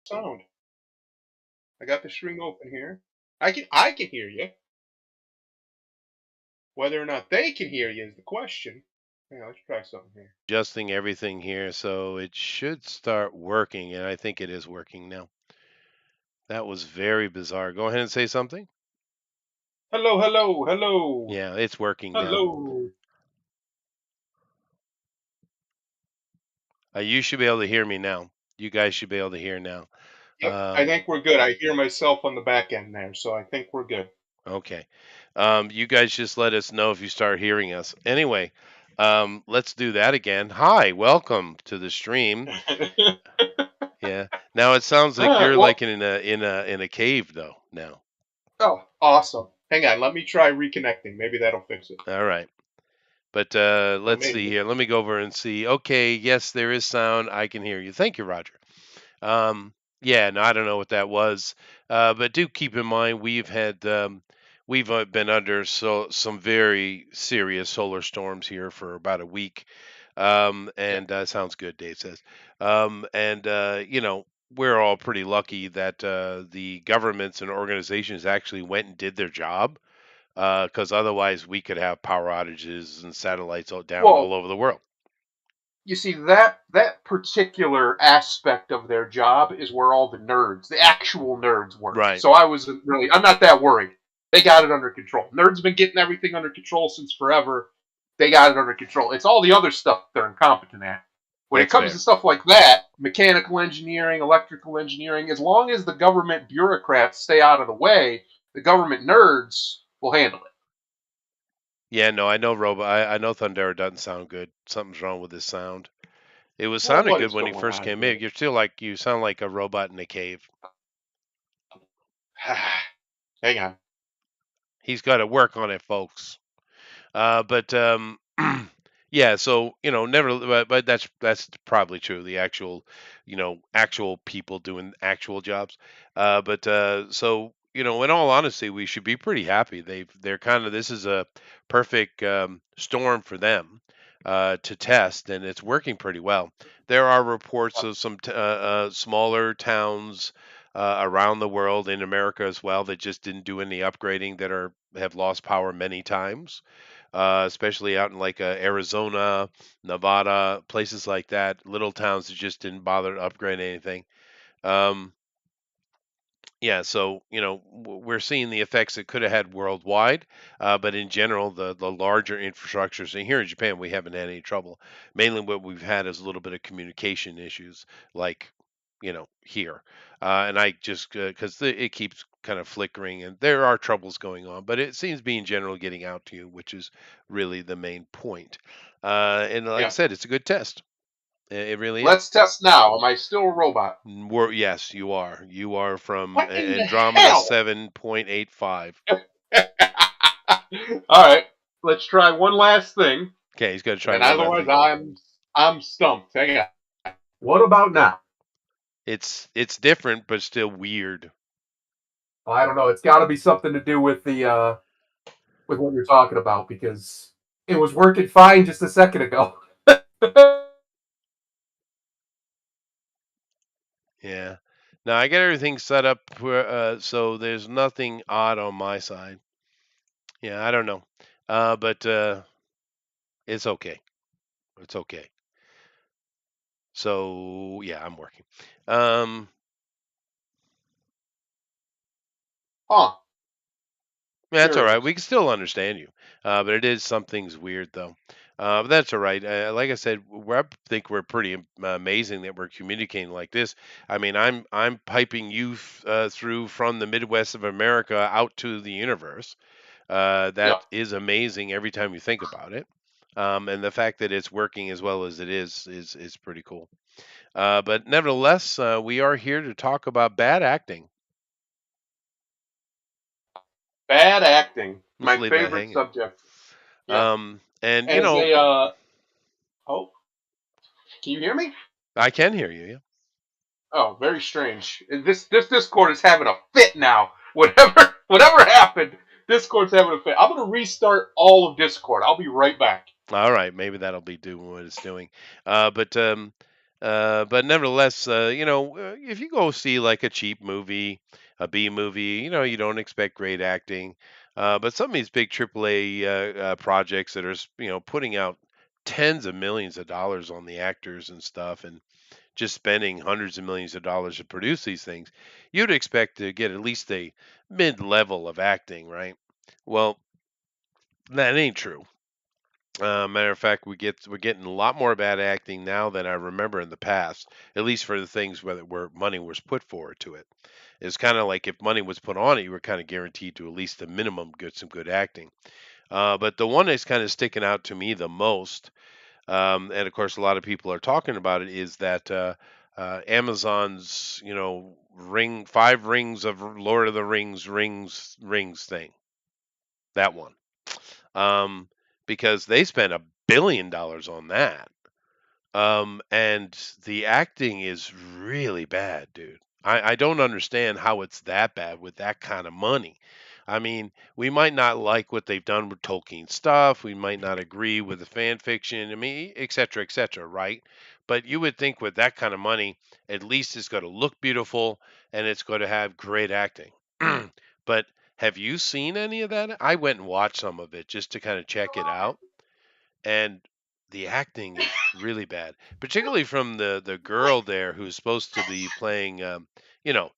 sound. I got the string open here. I can hear you. Whether or not they can hear you is the question. Yeah, let's try something here. Adjusting everything here, so it should start working, and I think it is working now. That was very bizarre. Go ahead and say something. Hello, hello, hello, Yeah, it's working now. hello. You should be able to hear me now. You guys should be able to hear now. Yep, I Um, think we're good. I hear myself on the back end there, so I think we're good. okay. You guys just let us know if you start hearing us. Anyway, let's do that again. Hi, welcome to the stream. Yeah. Now it sounds like you're Well, like in a cave though now. oh, awesome. Hang on, let me try reconnecting. Maybe that'll fix it. All right. But Oh, let's see maybe. here. Let me go over and see. Okay, yes, there is sound. I can hear you. Thank you, Roger. Yeah, no, I don't know what that was, but do keep in mind we've been under some very serious solar storms here for about a week, Yeah. and sounds good, Dave says, and we're all pretty lucky that the governments and organizations actually went and did their job, because otherwise we could have power outages and satellites all down all Well, over the world. you see that particular aspect of their job is where all the nerds, the actual nerds, work. Right. So I'm not that worried. They got it under control. Nerds been getting everything under control since forever. They got it under control. It's all the other stuff they're incompetent at. When it That's comes to fair. stuff like that, mechanical engineering, electrical engineering, as long as the government bureaucrats stay out of the way, the government nerds will handle it. Yeah, no, I know I know Thundera doesn't sound good. Something's wrong with his sound. It was Well, sounded what good is when he going first on came here? in. You sound like a robot in a cave. Hang on. He's got to work on it, folks. But yeah, so never. But that's probably true. The actual, actual people doing actual jobs. But so in all honesty, we should be pretty happy. They're kind of this is a perfect storm for them to test, and it's working pretty well. There are reports of some smaller towns around the world in America as well that just didn't do any upgrading that have lost power many times, especially out in like Arizona, Nevada, places like that, little towns that just didn't bother to upgrade anything. Um, yeah, so we're seeing the effects it could have had worldwide, but in general, the larger infrastructures. And here in Japan, we haven't had any trouble. Mainly, what we've had is a little bit of communication issues, like here, and I just because it keeps kind of flickering, and there are troubles going on, but it seems to be in general getting out to you, which is really the main point. And like I Yeah. said, it's a good test. It really is. Let's test now. Am I still a robot? Yes, you are. You are from What in the Andromeda hell? 7.85. All right, let's try one last thing, Okay, he's got to try and one last otherwise thing. I'm stumped. Hang on. What about now? It's different, but still weird. I don't know. It's got to be something to do with the with what you're talking about because it was working fine just a second ago. Yeah. Now I got everything set up so there's nothing odd on my side. Yeah, I don't know, but it's okay. It's okay. So yeah, I'm working. Um, Huh? Yeah, that's all right. Curious. We can still understand you, but it is something's weird though. But that's all right. Like I said, I think we're pretty amazing that we're communicating like this. I mean, I'm piping you through from the Midwest of America out to the universe. Yeah. That is amazing every time you think about it. And the fact that it's working as well as it is pretty cool. But nevertheless, we are here to talk about bad acting. Bad acting. Let's My leave that favorite hanging. subject. Yeah. And As a oh, can you hear me? I can hear you. Yeah. Oh, very strange. This Discord is having a fit now. Whatever happened, Discord's having a fit. I'm gonna restart all of Discord. I'll be right back. All right, maybe that'll be doing what it's doing. But But nevertheless, if you go see like a cheap movie, a B movie, you don't expect great acting. But some of these big AAA projects that are, putting out tens of millions of dollars on the actors and stuff, and just spending hundreds of millions of dollars to produce these things, you'd expect to get at least a mid-level of acting, right? Well, that ain't true. Matter of fact, we're getting a lot more bad acting now than I remember in the past. At least for the things where money was put forward to it. It's kind of like if money was put on it, you were kind of guaranteed to at least the minimum get some good acting. But the one that's kind of sticking out to me the most, and of course a lot of people are talking about it, is that Amazon's ring 5 rings of Lord of the rings thing. That one, um, because they spent $1 billion on that. And the acting is really bad, dude. I don't understand how it's that bad with that kind of money. I mean, we might not like what they've done with Tolkien stuff. We might not agree with the fan fiction. I mean, et cetera, right? But you would think with that kind of money, at least it's going to look beautiful and it's going to have great acting. But have you seen any of that? I went and watched some of it just to kind of check it out, and the acting is really bad, particularly from the girl there who's supposed to be playing, you know,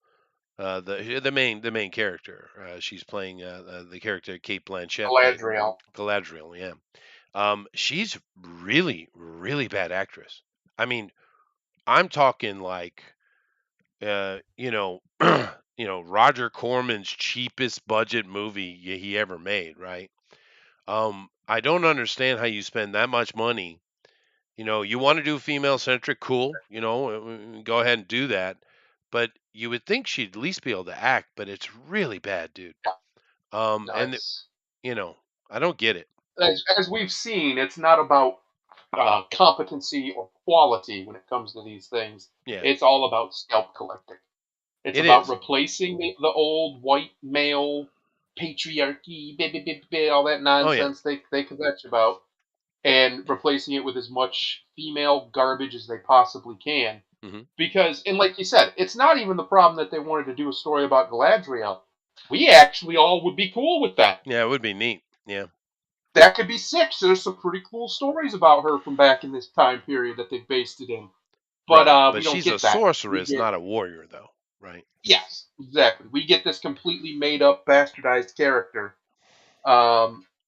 the main character. She's playing the character Kate Blanchett played, Galadriel. Galadriel. Yeah, she's really bad actress. I mean, I'm talking like, Roger Corman's cheapest budget movie he ever made, right? I don't understand how you spend that much money. You want to do female centric, cool. Go ahead and do that. But you would think she'd at least be able to act, but it's really bad, dude. No, And you know, I don't get it. as we've seen, it's not about competency or quality when it comes to these things. Yeah, It's all about scalp collecting. It's it about is. replacing the old white male patriarchy, all that Oh yeah. nonsense they kvetch about, and replacing it with as much female garbage as they possibly can. Hmm. Because, and like you said, it's not even the problem that they wanted to do a story about Galadriel. We actually all would be cool with that. Yeah, it would be neat. Yeah. That could be six. There's some pretty cool stories about her from back in this time period that they based it in. But Right. we But don't she's a get that. We sorceress, get not a warrior, though. Right. yes, exactly. We get this completely made up, bastardized character.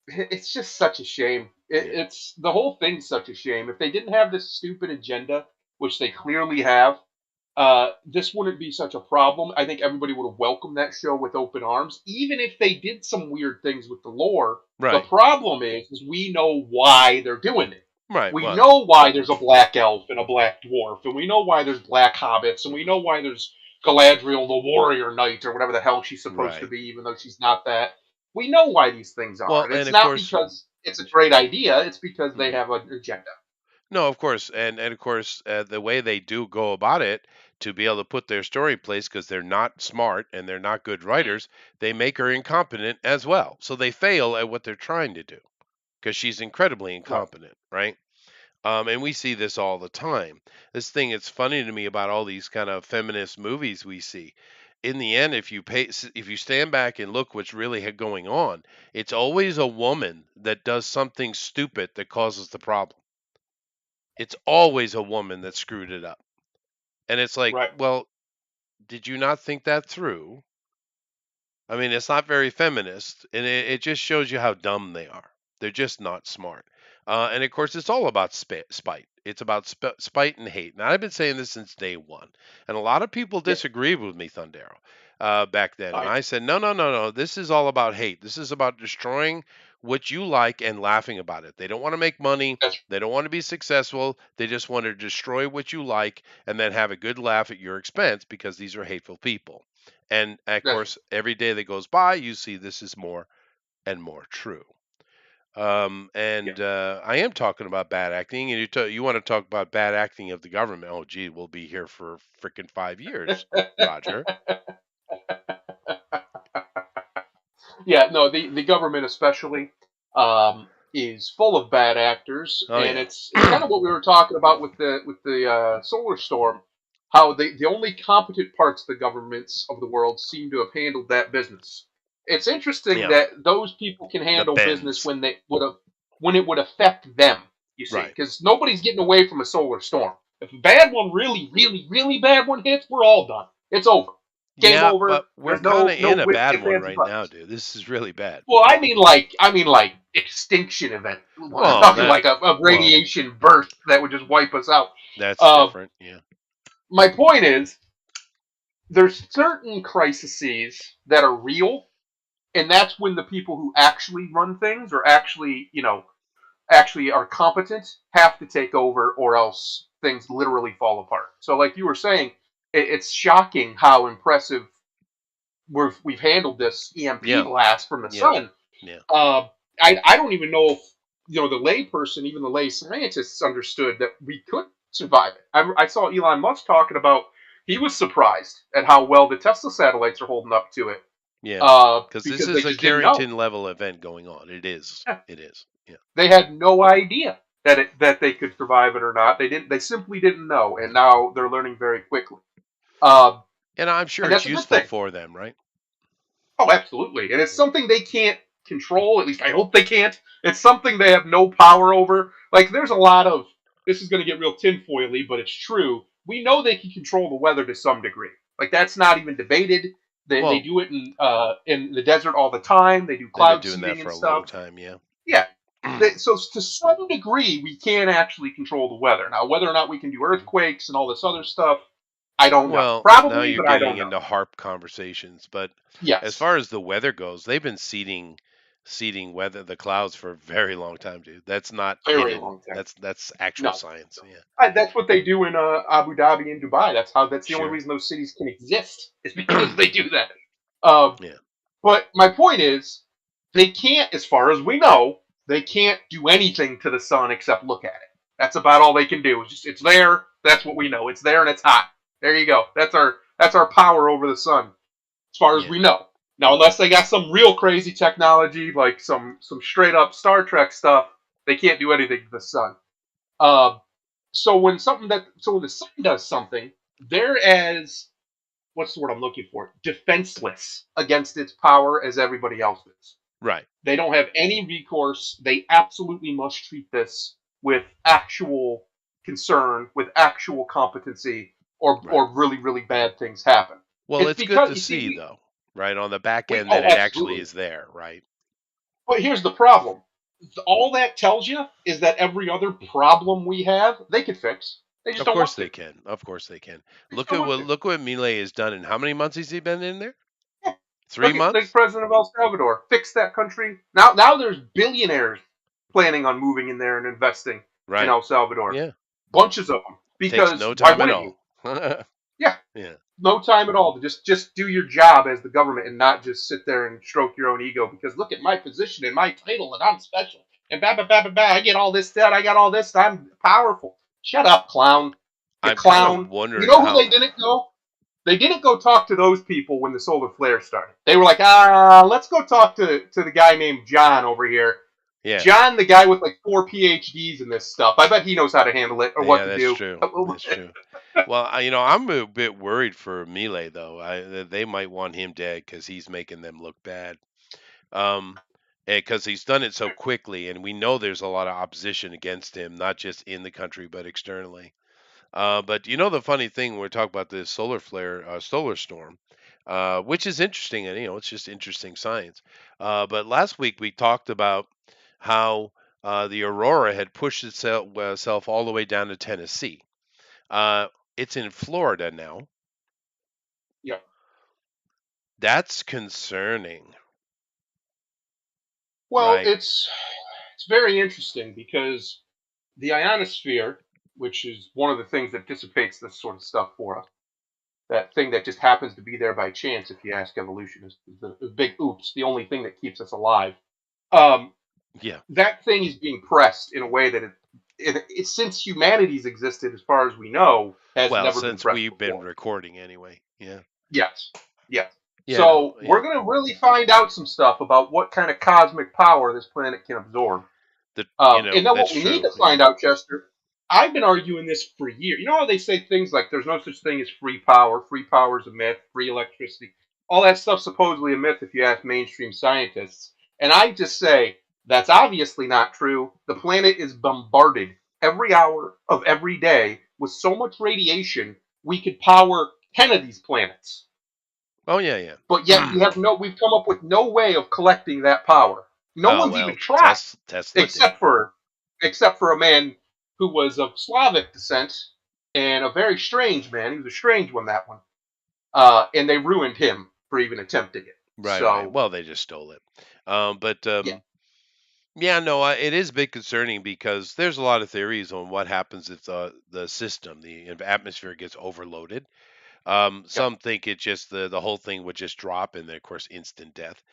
It's just such a shame. Yeah. It's the whole thing's such a shame. If they didn't have this stupid agenda, which they clearly have, this wouldn't be such a problem. I think everybody would have welcomed that show with open arms, even if they did some weird things with the lore. The Right. problem is we know why they're doing it. Right. We Well. know why there's a black elf and a black dwarf, and we know why there's black hobbits, and we know why there's Galadriel the warrior knight, or whatever the hell she's supposed to Right. be, even though she's not that. We know why these things are, Well, and and it's of not course. because it's a great idea. It's because they Mhm. have an agenda. No, of course, and of course, the way they do go about it to be able to put their story in place, because they're not smart and they're not good writers, they make her incompetent as well. So they fail at what they're trying to do because she's incredibly Right. incompetent, right? And we see this all the time. This thing it's funny to me about all these kind of feminist movies we see. In the end, if you stand back and look what's really going on, it's always a woman that does something stupid that causes the problem. It's always a woman that screwed it up. And it's like, Right. well, did you not think that through? I mean, it's not very feminist, and it just shows you how dumb they are. They're just not smart. And of course, it's all about spite. It's about spite and hate. And I've been saying this since day one. And a lot of people Yeah. disagreed with me, Thundero, back then. And I I said, no, no, no, no. This is all about hate. This is about destroying what you like and laughing about it. They don't want to make money. that's They don't want to be successful. They just want to destroy what you like and then have a good laugh at your expense because these are hateful people. And of that's course, every day that goes by, you see this is more and more true. yeah. And I am talking about bad acting, and you want to talk about bad acting of the government. Oh, gee, we'll be here for freaking 5 years, Roger. Yeah, no, the government especially. is full of bad actors, Oh and yeah. it's kind of what we were talking about with the solar storm. How the only competent parts of the governments of the world seem to have handled that business. It's interesting Yeah. that those people can The handle business bends. when it would affect them. You see, Right. because nobody's getting away from a solar storm. If a bad one, really, really, really bad one hits, we're all done. It's over. Game Yeah, but over. we're There's kind of no in a bad ifs, one ands, and right now, buts. dude. This is really bad. Well, I mean like extinction event. We're not Well, talking that like a well, radiation burst that would just wipe us out. that's Uh, different. Yeah. my point is, there's certain crises that are real, and that's when the people who actually run things or actually, actually are competent have to take over, or else things literally fall apart. So, like you were saying, it's shocking how impressive we've handled this EMP Yeah. blast from the Yeah. sun. Yeah. Uh, I don't even know if the layperson, even the lay scientists, understood that we could survive it. I saw Elon Musk talking about he was surprised at how well the Tesla satellites are holding up to it Yeah. Because this because they is a just didn't know. Carrington level event going on. It is. It is. Yeah. They had no idea that they could survive it or not. They didn't. They simply didn't know, and now they're learning very quickly. Uh, And I'm sure and it's that's a good useful thing. for them, right? Oh, absolutely. And it's Yeah. something they can't control. At least I hope they can't. It's something they have no power over. Like, there's a lot of this is going to get real tinfoily, but it's true. We know they can control the weather to some degree. Like, that's not even debated. They Well, do it in the desert all the time. They do they've been cloud doing that seeding for and a long stuff. time. Yeah. Yeah. So to some degree, we can actually control the weather. Now, whether or not we can do earthquakes and all this other stuff, I don't know. Well, now Probably, you're but I getting don't know. into HARP conversations, but as Yes, far as the weather goes, they've been seeding weather the clouds for a very long time, dude. That's not very hidden. long time. That's actual No. science. Yeah. That's what they do in Abu Dhabi and Dubai. That's the only Sure. reason those cities can exist is because they do that. Um, Yeah. but my point is, they can't, as far as we know, they can't do anything to the sun except look at it. That's about all they can do. It's there. That's what we know. It's there and it's hot. There you go. That's our power over the sun, as far as Yeah. we know. Now, unless they got some real crazy technology, like some straight up Star Trek stuff, they can't do anything to the sun. Uh, so when the sun does something, they're as what's the word I'm looking for? Defenseless against its power as everybody else is. Right. They don't have any recourse. They absolutely must treat this with actual concern, with actual competency, Right. or really, really bad things happen. Well, It's it's good because to you see, see we though, right, on the back we end that oh, it actually absolutely. is there, right? But here's the problem. All that tells you is that every other problem we have, they could fix. They just Of don't course want they to. can. Of course they can. They just don't want to. Look what Millet has done, and how many months has he been in there? Yeah. Three Look at the months? president of El Salvador. Fix that country. Now there's billionaires planning on moving in there and investing in Right. El Salvador. Yeah. Bunches of them. Takes Because no why time at wouldn't you? all. Yeah, Yeah. no time at all to just do your job as the government and not just sit there and stroke your own ego because look at my position and my title and I'm special and blah blah blah blah blah. I get all this done. I got all this. I'm powerful. Shut up, clown. You I'm kind of clown. You wondering know who how. they didn't go? They didn't go talk to those people when the solar flare started. They were like, let's go talk to the guy named John over here. Yeah. John, the guy with like 4 PhDs in this stuff. I bet he knows how to handle it or what Yeah, to that's do. true. That's true. Well, I'm a bit worried for Millet though. They might want him dead because he's making them look bad. Um, because he's done it so quickly, and we know there's a lot of opposition against him, not just in the country but externally. But the funny thing, we're talking about this solar flare, solar storm, which is interesting, and it's just interesting science. But last week we talked about how the aurora had pushed itself all the way down to Tennessee. Uh, it's in Florida now. Yeah. That's concerning, Well, right? it's very interesting because the ionosphere, which is one of the things that dissipates this sort of stuff for us, that thing that just happens to be there by chance, if you ask evolution, is the big oops, the only thing that keeps us alive. Um, Yeah. that thing is being pressed in a way that since humanity's existed, as far as we know, has Well, never been since pressed we've been before. recording anyway. Yeah. Yes, yes. Yeah. No. So Yeah. we're going to really find out some stuff about what kind of cosmic power this planet can absorb. The And then that's what we need true. to Yeah. find out, Chester, I've been arguing this for years. You know how they say things like there's no such thing as free power is a myth, free electricity, all that stuff's supposedly a myth if you ask mainstream scientists. And I just say that's obviously not true. The planet is bombarded every hour of every day with so much radiation we could power 10 of these planets. Oh yeah, But yet yeah. we've come up with no way of collecting that power. No Oh one's even well, tried, Tesla did. except for except for a man who was of Slavic descent and a very strange man. He was a strange one, that one. And they ruined him for even attempting it. Right. So Well, they just stole it. But yeah, yeah, no, it is a bit concerning because there's a lot of theories on what happens if the system, the atmosphere gets overloaded. yeah, Some think it just the whole thing would just drop, and then of course instant death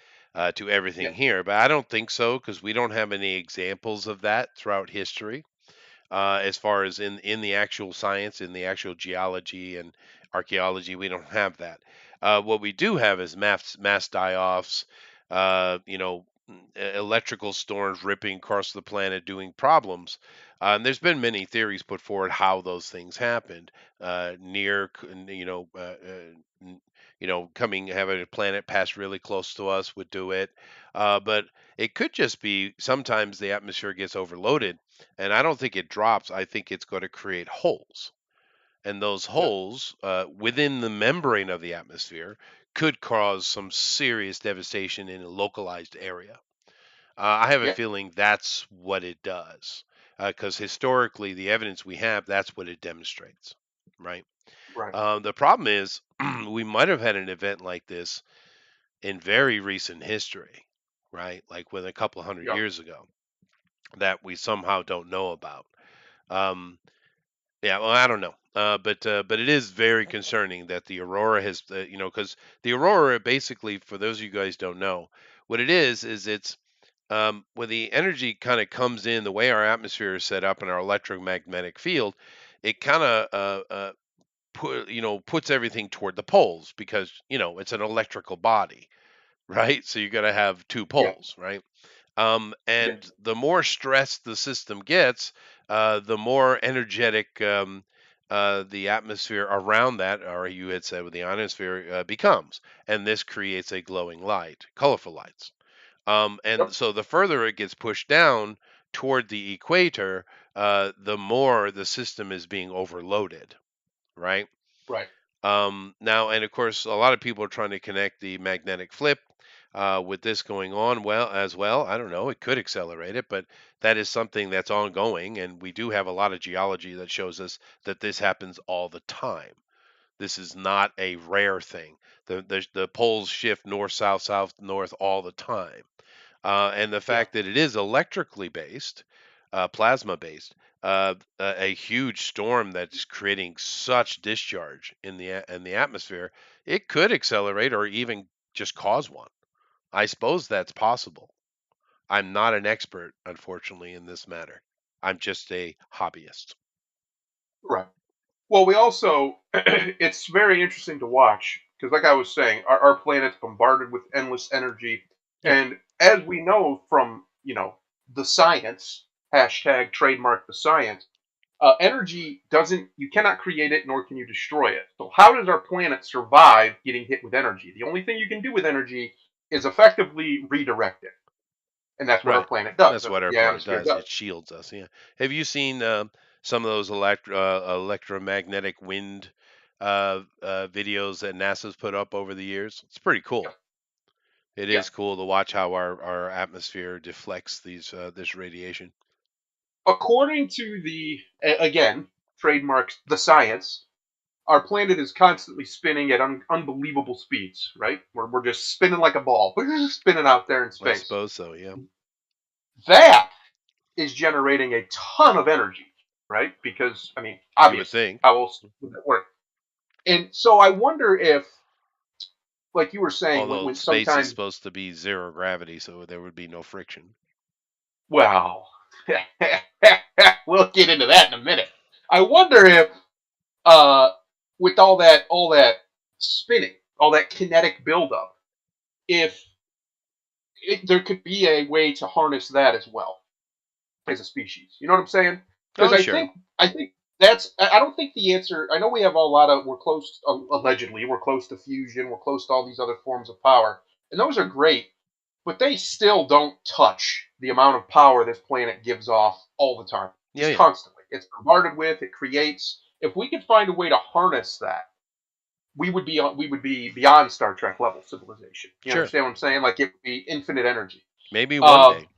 to yeah, everything here. But I don't think so because we don't have any examples of that throughout history. As far as in the actual science, in the actual geology and archaeology, we don't have that. What we do have is mass die-offs, electrical storms ripping across the planet, doing problems. And there's been many theories put forward how those things happened. Near, coming having a planet pass really close to us would do it. But it could just be sometimes the atmosphere gets overloaded, and I don't think it drops. I think it's going to create holes, and those yeah, holes within the membrane of the atmosphere could cause some serious devastation in a localized area. I have a yeah, feeling that's what it does, because historically, the evidence we have, that's what it demonstrates, right? right, The problem is, we might have had an event like this in very recent history, right? Like with a couple hundred yeah, years ago that we somehow don't know about. Um, yeah, well, I don't know, but it is very concerning that the aurora has, because the aurora basically, for those of you guys don't know, what it is it's when the energy kind of comes in, the way our atmosphere is set up in our electromagnetic field, it kind of puts everything toward the poles because it's an electrical body, right? So you got to have two yeah, poles, right? yeah, And the more stressed the system gets, the more energetic the atmosphere around that, or you had said with the ionosphere, becomes. And this creates a glowing light, colorful lights. And yep, so the further it gets pushed down toward the equator, the more the system is being overloaded, right? right, Now, and of course, a lot of people are trying to connect the magnetic flip with this going on well. I don't know, it could accelerate it, but that is something that's ongoing, and we do have a lot of geology that shows us that this happens all the time. This is not a rare thing. The poles shift north, south, south, north all the time. And the yeah, fact that it is electrically based, plasma based, a huge storm that's creating such discharge in the atmosphere, it could accelerate or even just cause one. I suppose that's possible. I'm not an expert, unfortunately, in this matter. I'm just a hobbyist. right. Well, we also, it's very interesting to watch because, like I was saying, our planet's bombarded with endless energy. Yeah, And as we know from, the science, hashtag trademark the science, energy you cannot create it nor can you destroy it. So, how does our planet survive getting hit with energy? The only thing you can do with energy is effectively redirect it. And that's what our right. planet does. That's That's what what our the planet ionosphere does. does. It shields us. Yeah. Have you seen some of those electromagnetic wind videos that NASA's put up over the years? It's pretty Yeah. cool. It Yeah. is cool to watch how our atmosphere deflects this radiation. According to again, trademarks the science, our planet is constantly spinning at unbelievable speeds, right? We're just spinning like a ball. We're just spinning out there in I space. suppose so. Yeah. That is generating a ton of energy, right? Because, I mean, You would obviously, think. how else would that work? And so I wonder if, like you were saying, Although when space is sometimes, supposed to be zero gravity, so there would be no friction. well, we'll get into that in a minute. I wonder if, uh, with all that spinning, all that kinetic buildup, if there could be a way to harness that as well. as a species. You know what I'm saying? Because Oh, I sure. think I think that's I don't think the answer. I know we have a lot of we're close allegedly we're close to fusion, we're close to all these other forms of power, and those are great, but they still don't touch the amount of power this planet gives off all the time, Yeah, just yeah. constantly. It's bombarded with, it creates. If we could find a way to harness that, we would be beyond Star Trek level civilization. You Sure. understand what I'm saying? Like it would be infinite energy. Maybe one Um, day.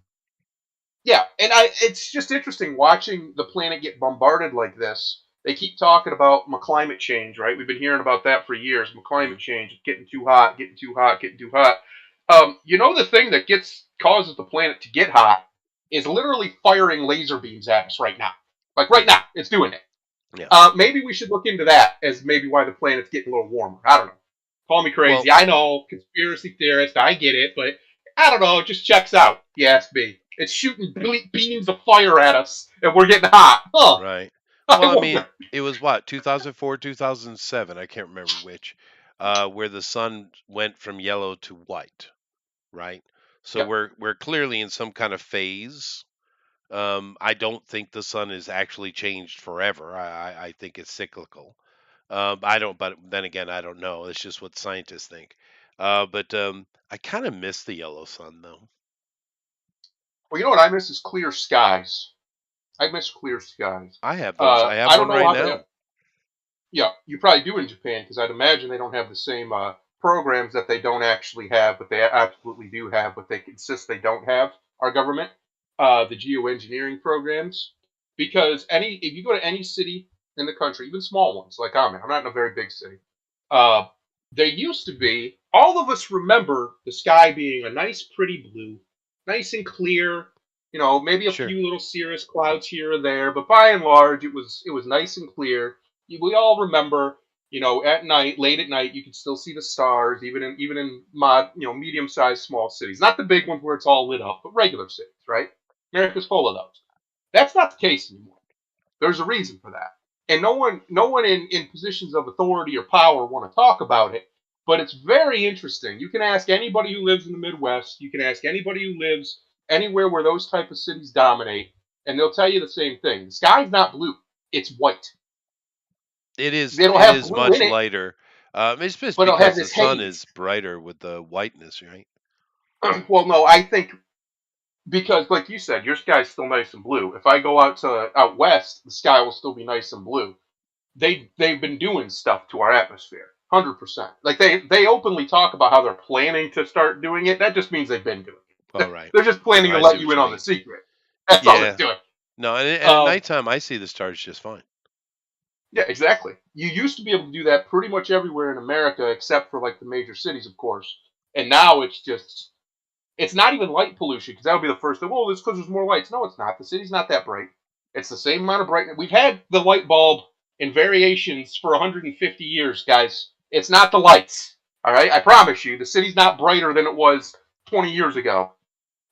yeah, and it's just interesting watching the planet get bombarded like this. They keep talking about climate change, right? We've been hearing about that for years. Hmm. Climate change, getting too hot, getting too hot, getting too hot. The thing that causes the planet to get hot is literally firing laser beams at us right now. Like right now, it's doing it. Yeah. Maybe we should look into that as maybe why the planet's getting a little warmer. I don't know. Call me Well, crazy. I know, conspiracy theorist. I get it, but I don't know. It just checks out. If you ask me. It's shooting beams of fire at us, and we're getting hot. Huh? right. I Well, I mean, wonder. it was what, 2004, 2007, I can't remember which, where the sun went from yellow to white, right? So Yep. we're clearly in some kind of phase. I don't think the sun is actually changed forever. I think it's cyclical. I don't, but then again, I don't know. It's just what scientists think. But I kind of miss the yellow sun, though. Well, you know what I miss is clear skies. I miss clear skies. I have those. I have I don't one know right how they. now. Yeah, you probably do in Japan because I'd imagine they don't have the same programs that they don't actually have, but they absolutely do have, but they insist they don't have. Our government, the geoengineering programs, because any if you go to any city in the country, even small ones like I'm not in a very big city. Uh, they used to be. All of us remember the sky being a nice, pretty blue, nice and clear. Maybe a Sure. few little cirrus clouds here or there, but by and large, it was nice and clear. We all remember, at night, late at night, you can still see the stars, even in medium-sized small cities. Not the big ones where it's all lit up, but regular cities, right? America's full of those. That's not the case anymore. There's a reason for that, and no one in positions of authority or power want to talk about it. But it's very interesting. You can ask anybody who lives in the Midwest. You can ask anybody who lives anywhere where those type of cities dominate, and they'll tell you the same thing. The sky's not blue; it's white. It is. It'll It have is blue much in it, lighter. It's just but it'll have because the this sun haze. is brighter with the whiteness, right? Well, no, I think because, like you said, your sky's still nice and blue. If I go out west, the sky will still be nice and blue. They've been doing stuff to our atmosphere, 100%. Like they openly talk about how they're planning to start doing it. That just means they've been doing All it. right. They're just planning to I see let you what in you on the mean. secret. That's all they're Yeah. doing. No, and at Um, nighttime I see the stars just fine. yeah, exactly. You used to be able to do that pretty much everywhere in America, except for like the major cities, of course. And now it's not even light pollution because that would be the first thing. Well, it's because there's more lights. No, it's not. The city's not that bright. It's the same amount of brightness. We've had the light bulb in variations for 150 years, guys. It's not the lights. All right, I promise you, the city's not brighter than it was 20 years ago.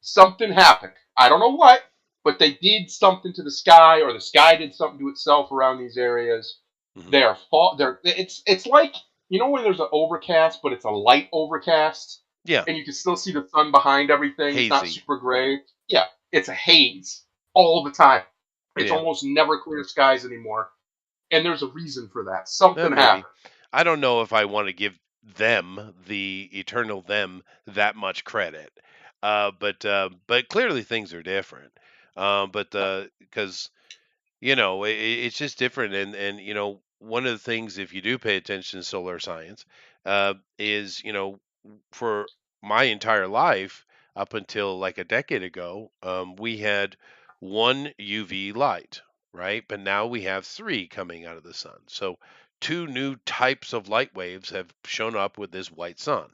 Something happened. I don't know what, but they did something to the sky, or the sky did something to itself around these areas. Hmm. They are fa- they're It's like when there's an overcast, but it's a light overcast, Yeah. and you can still see the sun behind everything. It's not Hazy. super gray. Yeah, it's a haze all the time. It's Yeah. almost never clear skies anymore, and there's a reason for that. Something Maybe. happened. I don't know if I want to give them, the eternal them, that much credit. But clearly things are different. But because it's just different, and one of the things, if you do pay attention to solar science, is for my entire life up until like a decade ago, we had one UV light, right? But now we have three coming out of the sun. So two new types of light waves have shown up with this white sun.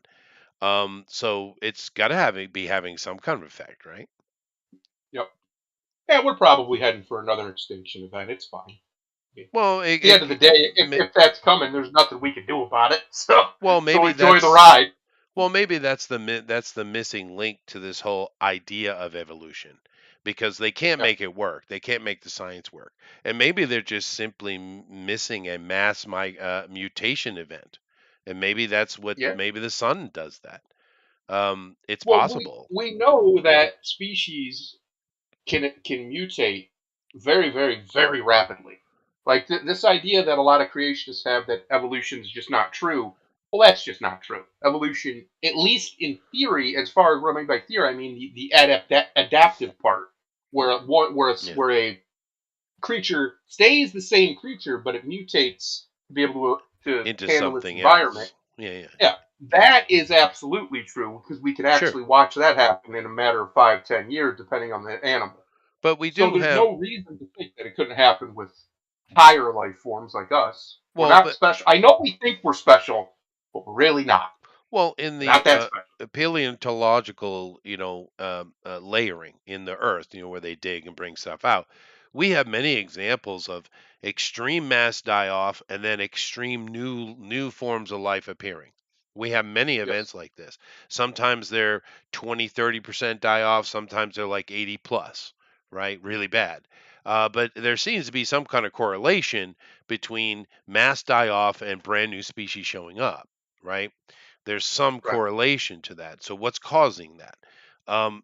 So it's got to be having some kind of effect, right? Yep. Yeah, we're probably heading for another extinction event. It's fine. At Well, the end of the day, if that's coming, there's nothing we can do about it. So well, so maybe enjoy the that's ride. Well, maybe that's the missing link to this whole idea of evolution, because they can't Yeah. make it work. They can't make the science work, and maybe they're just simply missing a mutation event, and maybe that's what Yeah. maybe the sun does that. It's Well, we possible. we know that species. can mutate very, very, very rapidly. Like this idea that a lot of creationists have that evolution is just not true. Well, that's just not true. Evolution, at least in theory, as far as what I mean by theory, I mean the adaptive part, Yeah. where a creature stays the same creature, but it mutates to be able to Into handle its something environment. else. Yeah, yeah. Yeah, that is absolutely true because we could Sure. actually watch that happen in a matter of 5, 10 years, depending on the animal. But we So do there's have no reason to think that it couldn't happen with higher life forms like us. We're well, not but special. I know we think we're special, but we're really not. in We're not the that special. paleontological, layering in the earth, where they dig and bring stuff out, we have many examples of extreme mass die off and then extreme new forms of life appearing. We have many Yes. events like this. Sometimes they're 20-30% die off, sometimes they're like 80 plus, right? Really bad. But there seems to be some kind of correlation between mass die off and brand new species showing up, right? There's some Right. correlation to that. So what's causing that? Um,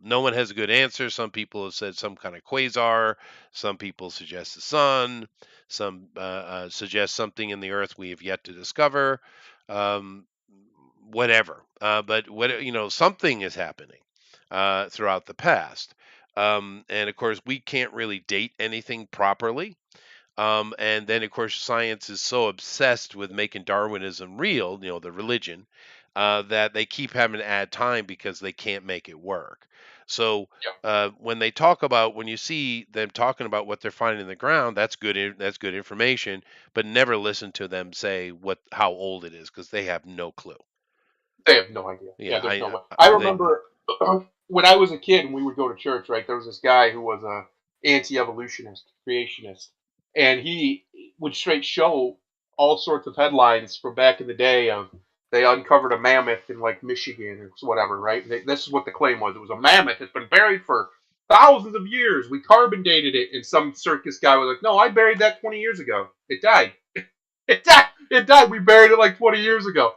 no one has a good answer. Some people have said some kind of quasar. Some people suggest the sun. Some suggest something in the earth we have yet to discover. Um, whatever. But something is happening throughout the past. And of course, we can't really date anything properly. And then, of course, science is so obsessed with making Darwinism real, the religion, that they keep having to add time because they can't make it work. So Yeah. when you see them talking about what they're finding in the ground, that's good. That's good information. But never listen to them say how old it is because they have no clue. They have no idea. Yeah, Yeah, there's no way. I they remember when I was a kid and we would go to church. Right, there was this guy who was a anti-evolutionist, creationist, and he would straight show all sorts of headlines from back in the day of they uncovered a mammoth in like Michigan or whatever. Right, this is what the claim was. It was a mammoth. It's been buried for thousands of years. We carbon dated it, and some circus guy was like, "No, I buried that 20 years ago. It died. It died. It died. We buried it like 20 years ago."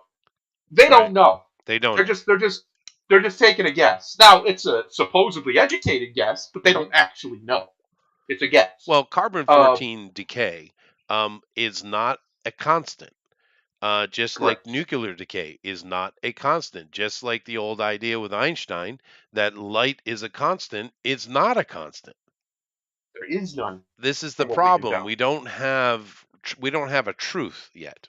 They right. don't know. They don't They're know. just they're just they're just taking a guess. Now it's a supposedly educated guess, but they Hmm. don't actually know. It's a guess. Well, carbon Uh, 14 decay is not a constant. Just like correct. nuclear decay is not a constant, just like the old idea with Einstein that light is a constant, it's not a constant. There is none This is the from what we can problem. tell. We don't have a truth yet.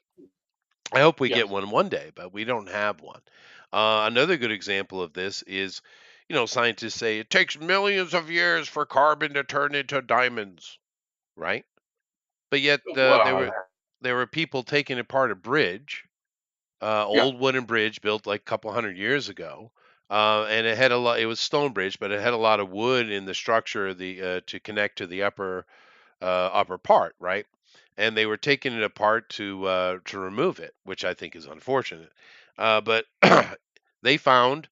I hope we get Yes. one day, but we don't have one. Another good example of this is, scientists say it takes millions of years for carbon to turn into diamonds, right? But yet Well, there were people taking apart a bridge, yeah. old wooden bridge built like a couple hundred years ago. And it had a lot. It was stone bridge, but it had a lot of wood in the structure of the to connect to the upper part, right? And they were taking it apart to remove it, which I think is unfortunate. But they found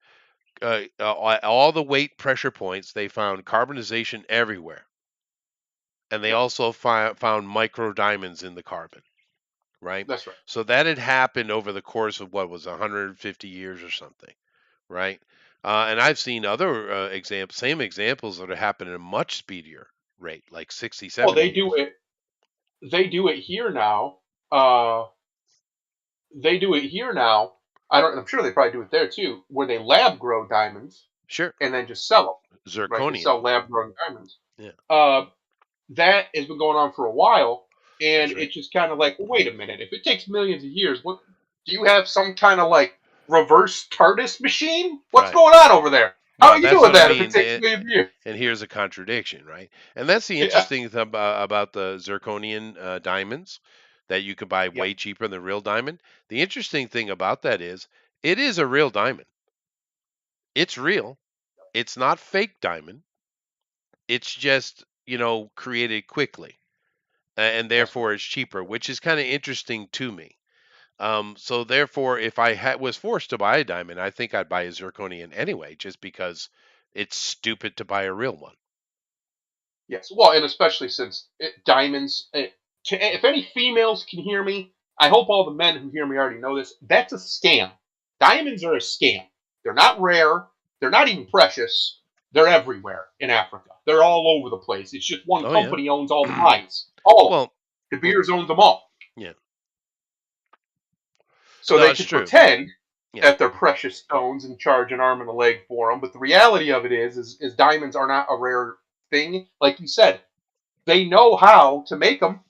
all the weight pressure points. They found carbonization everywhere, and they Yeah. also found micro diamonds in the carbon, right? That's right. So that had happened over the course of what was 150 years or something, right? And I've seen other same examples that have happened at a much speedier rate, like 60, Well, 70 years. They do it here now. Uh, they do it here now. I don't. I'm sure they probably do it there too, where they lab grow diamonds Sure, and then just sell them. Right? They zirconium. sell lab grown diamonds. Yeah, Uh, that has been going on for a while, and that's right. it's just kind of like, well, wait a minute, if it takes millions of years, what do you have some kind of like reverse TARDIS machine? What's Right. going on over there? How are Well, you that's doing what I that if it mean. takes millions of years? And here's a contradiction, right? And that's the Yeah, interesting thing about the zirconian diamonds that you could buy yeah, way cheaper than real diamond. The interesting thing about that is it is a real diamond. It's real. It's not fake diamond. It's just, created quickly, and that's right. therefore it's cheaper, which is kind of interesting to me. So therefore, if I was forced to buy a diamond, I think I'd buy a zirconian anyway, just because it's stupid to buy a real one. Yes, well, and especially since diamonds. If any females can hear me, I hope all the men who hear me already know this. That's a scam. Diamonds are a scam. They're not rare. They're not even precious. They're everywhere in Africa. They're all over the place. It's just one Oh yeah. company owns all the mines. All of them. Well, De Beers owns them all. yeah. So No, they it's could true. pretend Yeah. that they're precious stones and charge an arm and a leg for them. But the reality of it is diamonds are not a rare thing. Like you said, they know how to make them.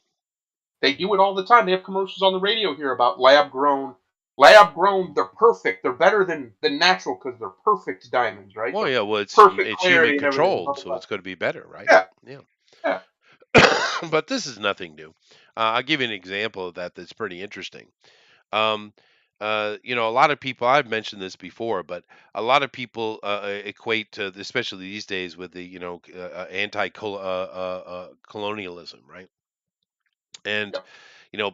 They do it all the time. They have commercials on the radio here about lab grown. Lab grown, they're perfect. They're better than natural because they're perfect diamonds, right? Well, They're yeah. Well, perfect it's human clarity and everything. Blah controlled, blah so blah. it's going to be better, right? Yeah, Yeah. yeah, But this is nothing new. I'll give you an example of that that's pretty interesting. Um, a lot of people, I've mentioned this before, but a lot of people equate to, especially these days, with the, anti-colonialism, right? And, yeah.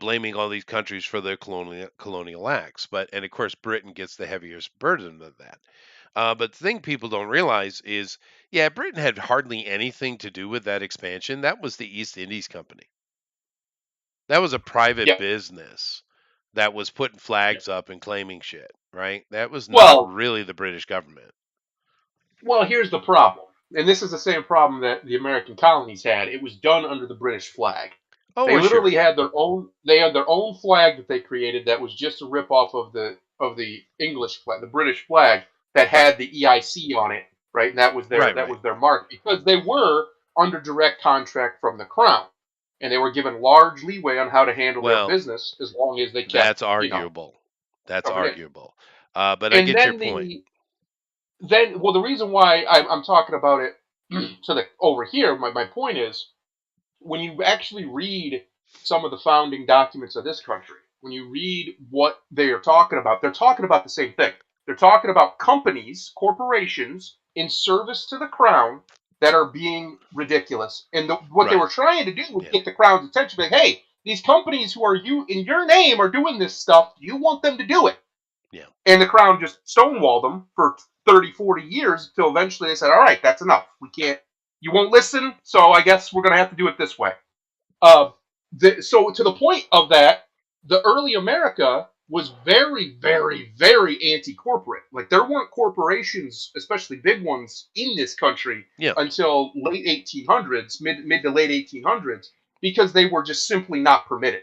blaming all these countries for their colonial acts. And of course, Britain gets the heaviest burden of that. But the thing people don't realize is, yeah, Britain had hardly anything to do with that expansion. That was the East Indies Company. That was a private Yeah. business that was putting Yeah. flags up and claiming shit, right? That was not Well, really the British government. well, here's the problem, and this is the same problem that the American colonies had. It was done under the British flag. Oh, They well, sure. literally had their own. They had their own flag that they created that was just a rip off of the English flag, the British flag that Right. had the EIC on it, right? And Right, that right. was their mark because they were under direct contract from the crown, and they were given large leeway on how to handle their Well, business as long as they kept, that's arguable. That's covered in. arguable. But I And get your point. well, the reason why I'm talking about it to the over here, my point is when you actually read some of the founding documents of this country, when you read what they are talking about, they're talking about the same thing. They're talking about companies, corporations in service to the crown that are being ridiculous. And what they Right. were trying to do was Yeah. get the crown's attention. Like, hey, these companies who are you in your name are doing this stuff. You want them to do it. Yeah. And the crown just stonewalled them for 30, 40 years until eventually they said, all right, that's enough. We can't, you won't listen, so I guess we're going to have to do it this way. Uh, so to the point of that, the early America was very, very, very anti-corporate. Like there weren't corporations, especially big ones, in this country Yeah. until late 1800s, mid to late 1800s, because they were just simply not permitted.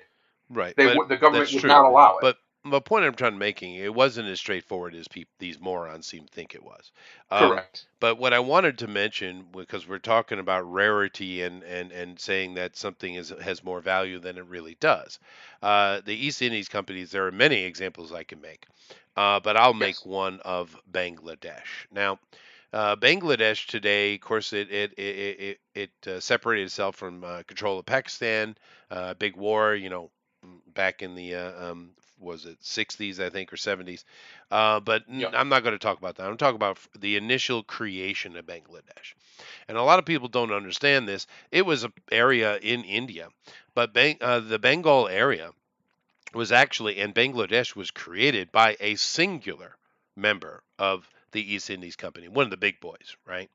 Right. They But would the government that's would true. not allow it. But the point I'm trying to making, it wasn't as straightforward as these morons seem to think it was. Um, Correct. but what I wanted to mention, because we're talking about rarity and saying that something has more value than it really does. The East Indies companies, there are many examples I can make, but I'll make Yes. one of Bangladesh. Now, Bangladesh today, of course, it separated itself from control of Pakistan. Big war, back in the was it 60s, I think, or 70s. But Yeah. I'm not going to talk about that. I'm talking about the initial creation of Bangladesh. And a lot of people don't understand this. It was an area in India, but the Bengal area was actually, and Bangladesh was created by a singular member of the East Indies Company, one of the big boys, right?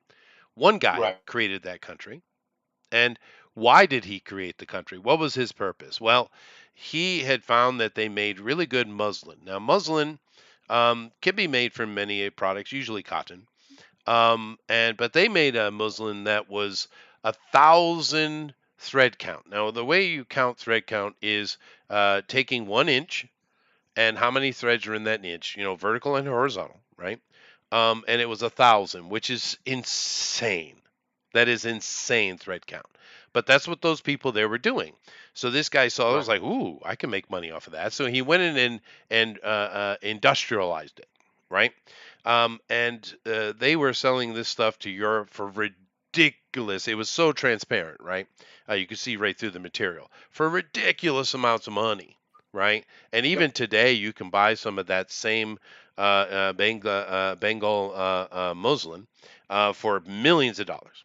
One guy Right. created that country. And why did he create the country? What was his purpose? Well, he had found that they made really good muslin. Now, muslin can be made from many products, usually cotton. But they made a muslin that was 1,000 thread count. Now, the way you count thread count is taking 1 inch and how many threads are in that inch, vertical and horizontal, right? And it was 1,000, which is insane. That is insane thread count. But that's what those people there were doing. So this guy saw it, Right. was like, ooh, I can make money off of that. So he went in and industrialized it, right? And they were selling this stuff to Europe for ridiculous. It was so transparent, right? You could see right through the material for ridiculous amounts of money, right? And Yep. even today, you can buy some of that same Bengal muslin for millions of dollars,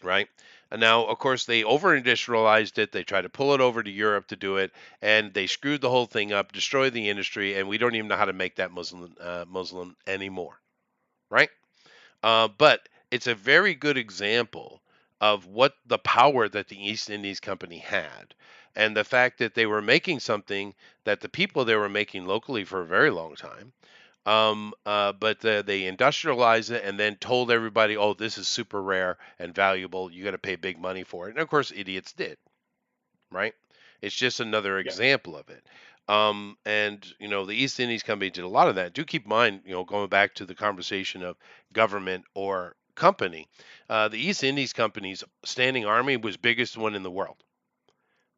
right? And now, of course, they over industrialized it. They tried to pull it over to Europe to do it, and they screwed the whole thing up, destroyed the industry, and we don't even know how to make that muslin anymore, right? But it's a very good example of what the power that the East Indies Company had, and the fact that they were making something that the people they were making locally for a very long time But they industrialized it and then told everybody, "Oh, this is super rare and valuable. You got to pay big money for it." And of course, idiots did, right? It's just another Yeah. example of it. And the East Indies Company did a lot of that. Do keep in mind, going back to the conversation of government or company, the East Indies Company's standing army was biggest one in the world.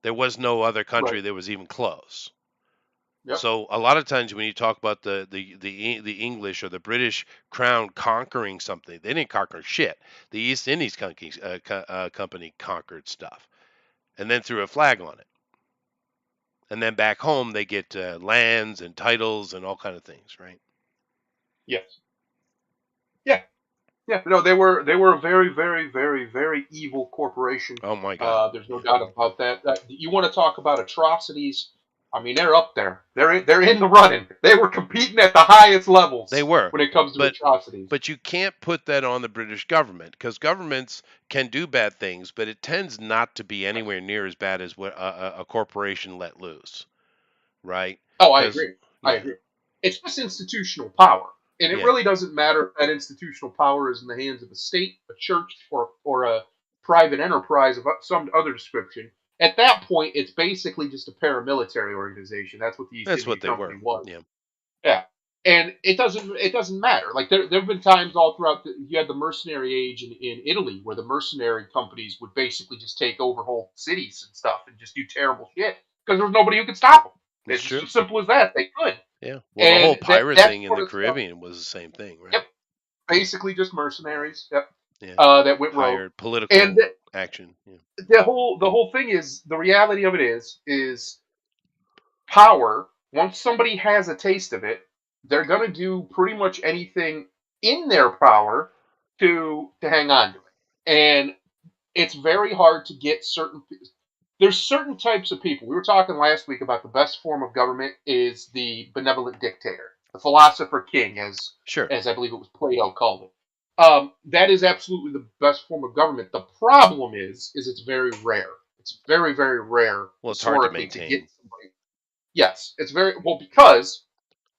There was no other Right. country that was even close. Yep. So a lot of times when you talk about the English or the British crown conquering something, they didn't conquer shit. The East Indies company conquered stuff and then threw a flag on it. And then back home they get lands and titles and all kind of things, right? Yes. Yeah. Yeah. No, they were a very, very, very, very evil corporation. Oh my God, There's no yeah. doubt about that. You want to talk about atrocities? I mean, they're up there. They're in the running. They were competing at the highest They levels were, when it comes to but atrocities. but you can't put that on the British government because governments can do bad things, but it tends not to be anywhere near as bad as what a corporation let loose, right? Oh, I Because agree. I yeah, agree. It's just institutional power, and it yeah, really doesn't matter if that institutional power is in the hands of a state, a church, or a private enterprise of some other description. At that point, it's basically just a paramilitary organization. That's what the East that's India what they Company were. was. Yeah, Yeah, and it doesn't matter. Like there have been times all throughout you had the mercenary age in Italy where the mercenary companies would basically just take over whole cities and stuff and just do terrible shit because there was nobody who could stop them. it's It's just true. as simple as that. They could, Yeah. Well, the and whole that pirate that thing in sort the of stuff. Caribbean was the same thing, right? Yep, basically just mercenaries. Yep, Yeah. that went rogue, Hired and political action. Yeah. the whole thing is the reality of it is power. Once somebody has a taste of it, they're going to do pretty much anything in their power to hang on to it. And it's very hard to get there's certain types of people. We were talking last week about the best form of government is the benevolent dictator, the philosopher king, as Sure. as I believe it was Plato called it. That is absolutely the best form of government. The problem is it's very rare. It's very, very rare Well, it's hard to historically to get maintain. somebody. Yes, it's very well because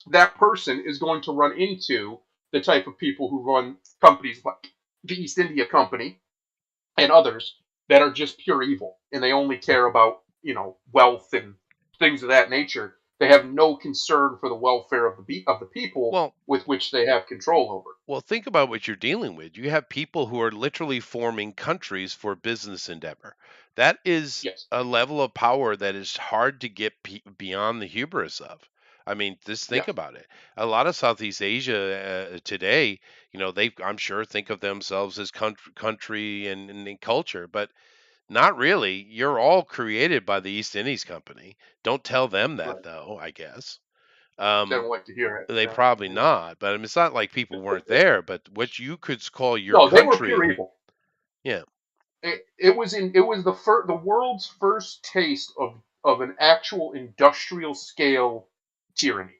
that person is going to run into the type of people who run companies like the East India Company and others that are just pure evil and they only care about wealth and things of that nature. They have no concern for the welfare of the people Well, with which they have control over. Well, think about what you're dealing with. You have people who are literally forming countries for business endeavor. That is Yes. a level of power that is hard to get beyond the hubris of. I mean, just think Yes. about it. A lot of Southeast Asia today, they I'm sure think of themselves as country and culture, but not really. You're all created by the East Indies Company. Don't tell them that Right. though, I guess. They Um, don't like to hear it. they Yeah. probably Yeah. not, but I mean, it's not like people weren't there. But what you could call your No, they were pure country, evil. yeah. It was the world's first taste of an actual industrial scale tyranny.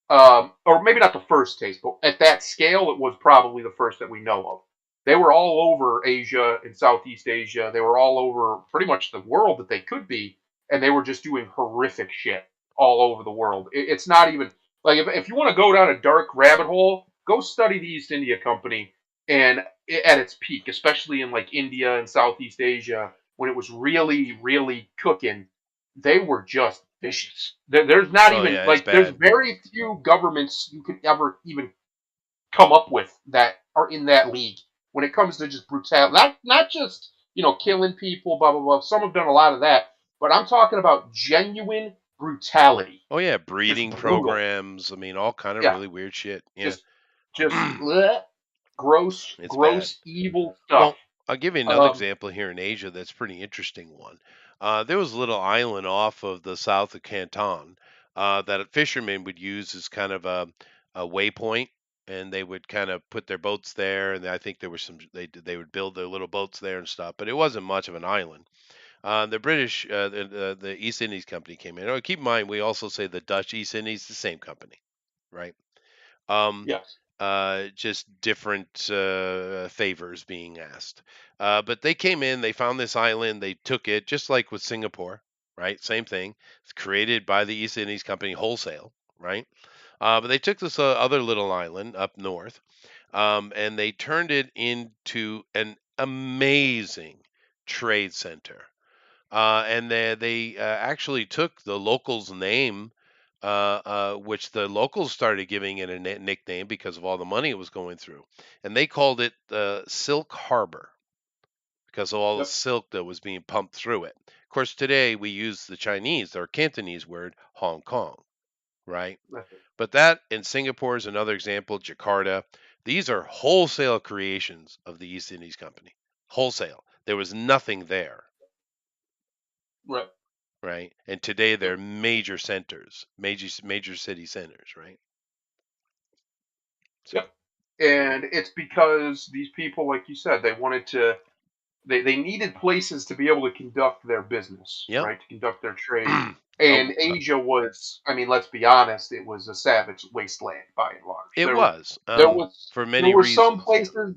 Or maybe not the first taste, but at that scale, it was probably the first that we know of. They were all over Asia and Southeast Asia. They were all over pretty much the world that they could be, and they were just doing horrific shit all over the world. It's not even like if you want to go down a dark rabbit hole, go study the East India Company and at its peak, especially in like India and Southeast Asia when it was really, really cooking. They were just vicious. There's not Oh even yeah, it's like there's bad. very few governments you could ever even come up with that are in that league when it comes to just brutality. Not just killing people, blah blah blah. Some have done a lot of that, but I'm talking about genuine brutality, Oh yeah, just breeding brutal. programs. I mean, all kind of Yeah, really weird shit. Yeah, just bleh, gross, it's bad. gross, evil stuff. Well, I'll give you another Um, example here in Asia that's pretty interesting one. There was a little island off of the south of Canton that fishermen would use as kind of a waypoint, and they would kind of put their boats there. And I think there was they would build their little boats there and stuff, but it wasn't much of an island. The British, the East Indies Company came in. Oh, keep in mind, we also say the Dutch East Indies, the same company, right? Um, yes, just different favors being asked. But they came in, they found this island, they took it, just like with Singapore, right? Same thing. It's created by the East Indies Company wholesale, right? But they took this other little island up north, and they turned it into an amazing trade center. And they actually took the locals' name, which the locals started giving it a nickname because of all the money it was going through, and they called it Silk Harbor because of all the Yep. silk that was being pumped through it. Of course, today we use the Chinese or Cantonese word Hong Kong, right? That's it. But that in Singapore is another example. Jakarta, these are wholesale creations of the East Indies Company. Wholesale. There was nothing there, Right. right? And today Yep. they're major centers, major city centers, right? So Yep. And it's because these people, like you said, they wanted to they needed places to be able to conduct their business, yep. right? To conduct their trade. And Oh, Asia was, I mean, let's be honest, it was a savage wasteland by and large. it was There was for there many were some reasons. Yeah. places,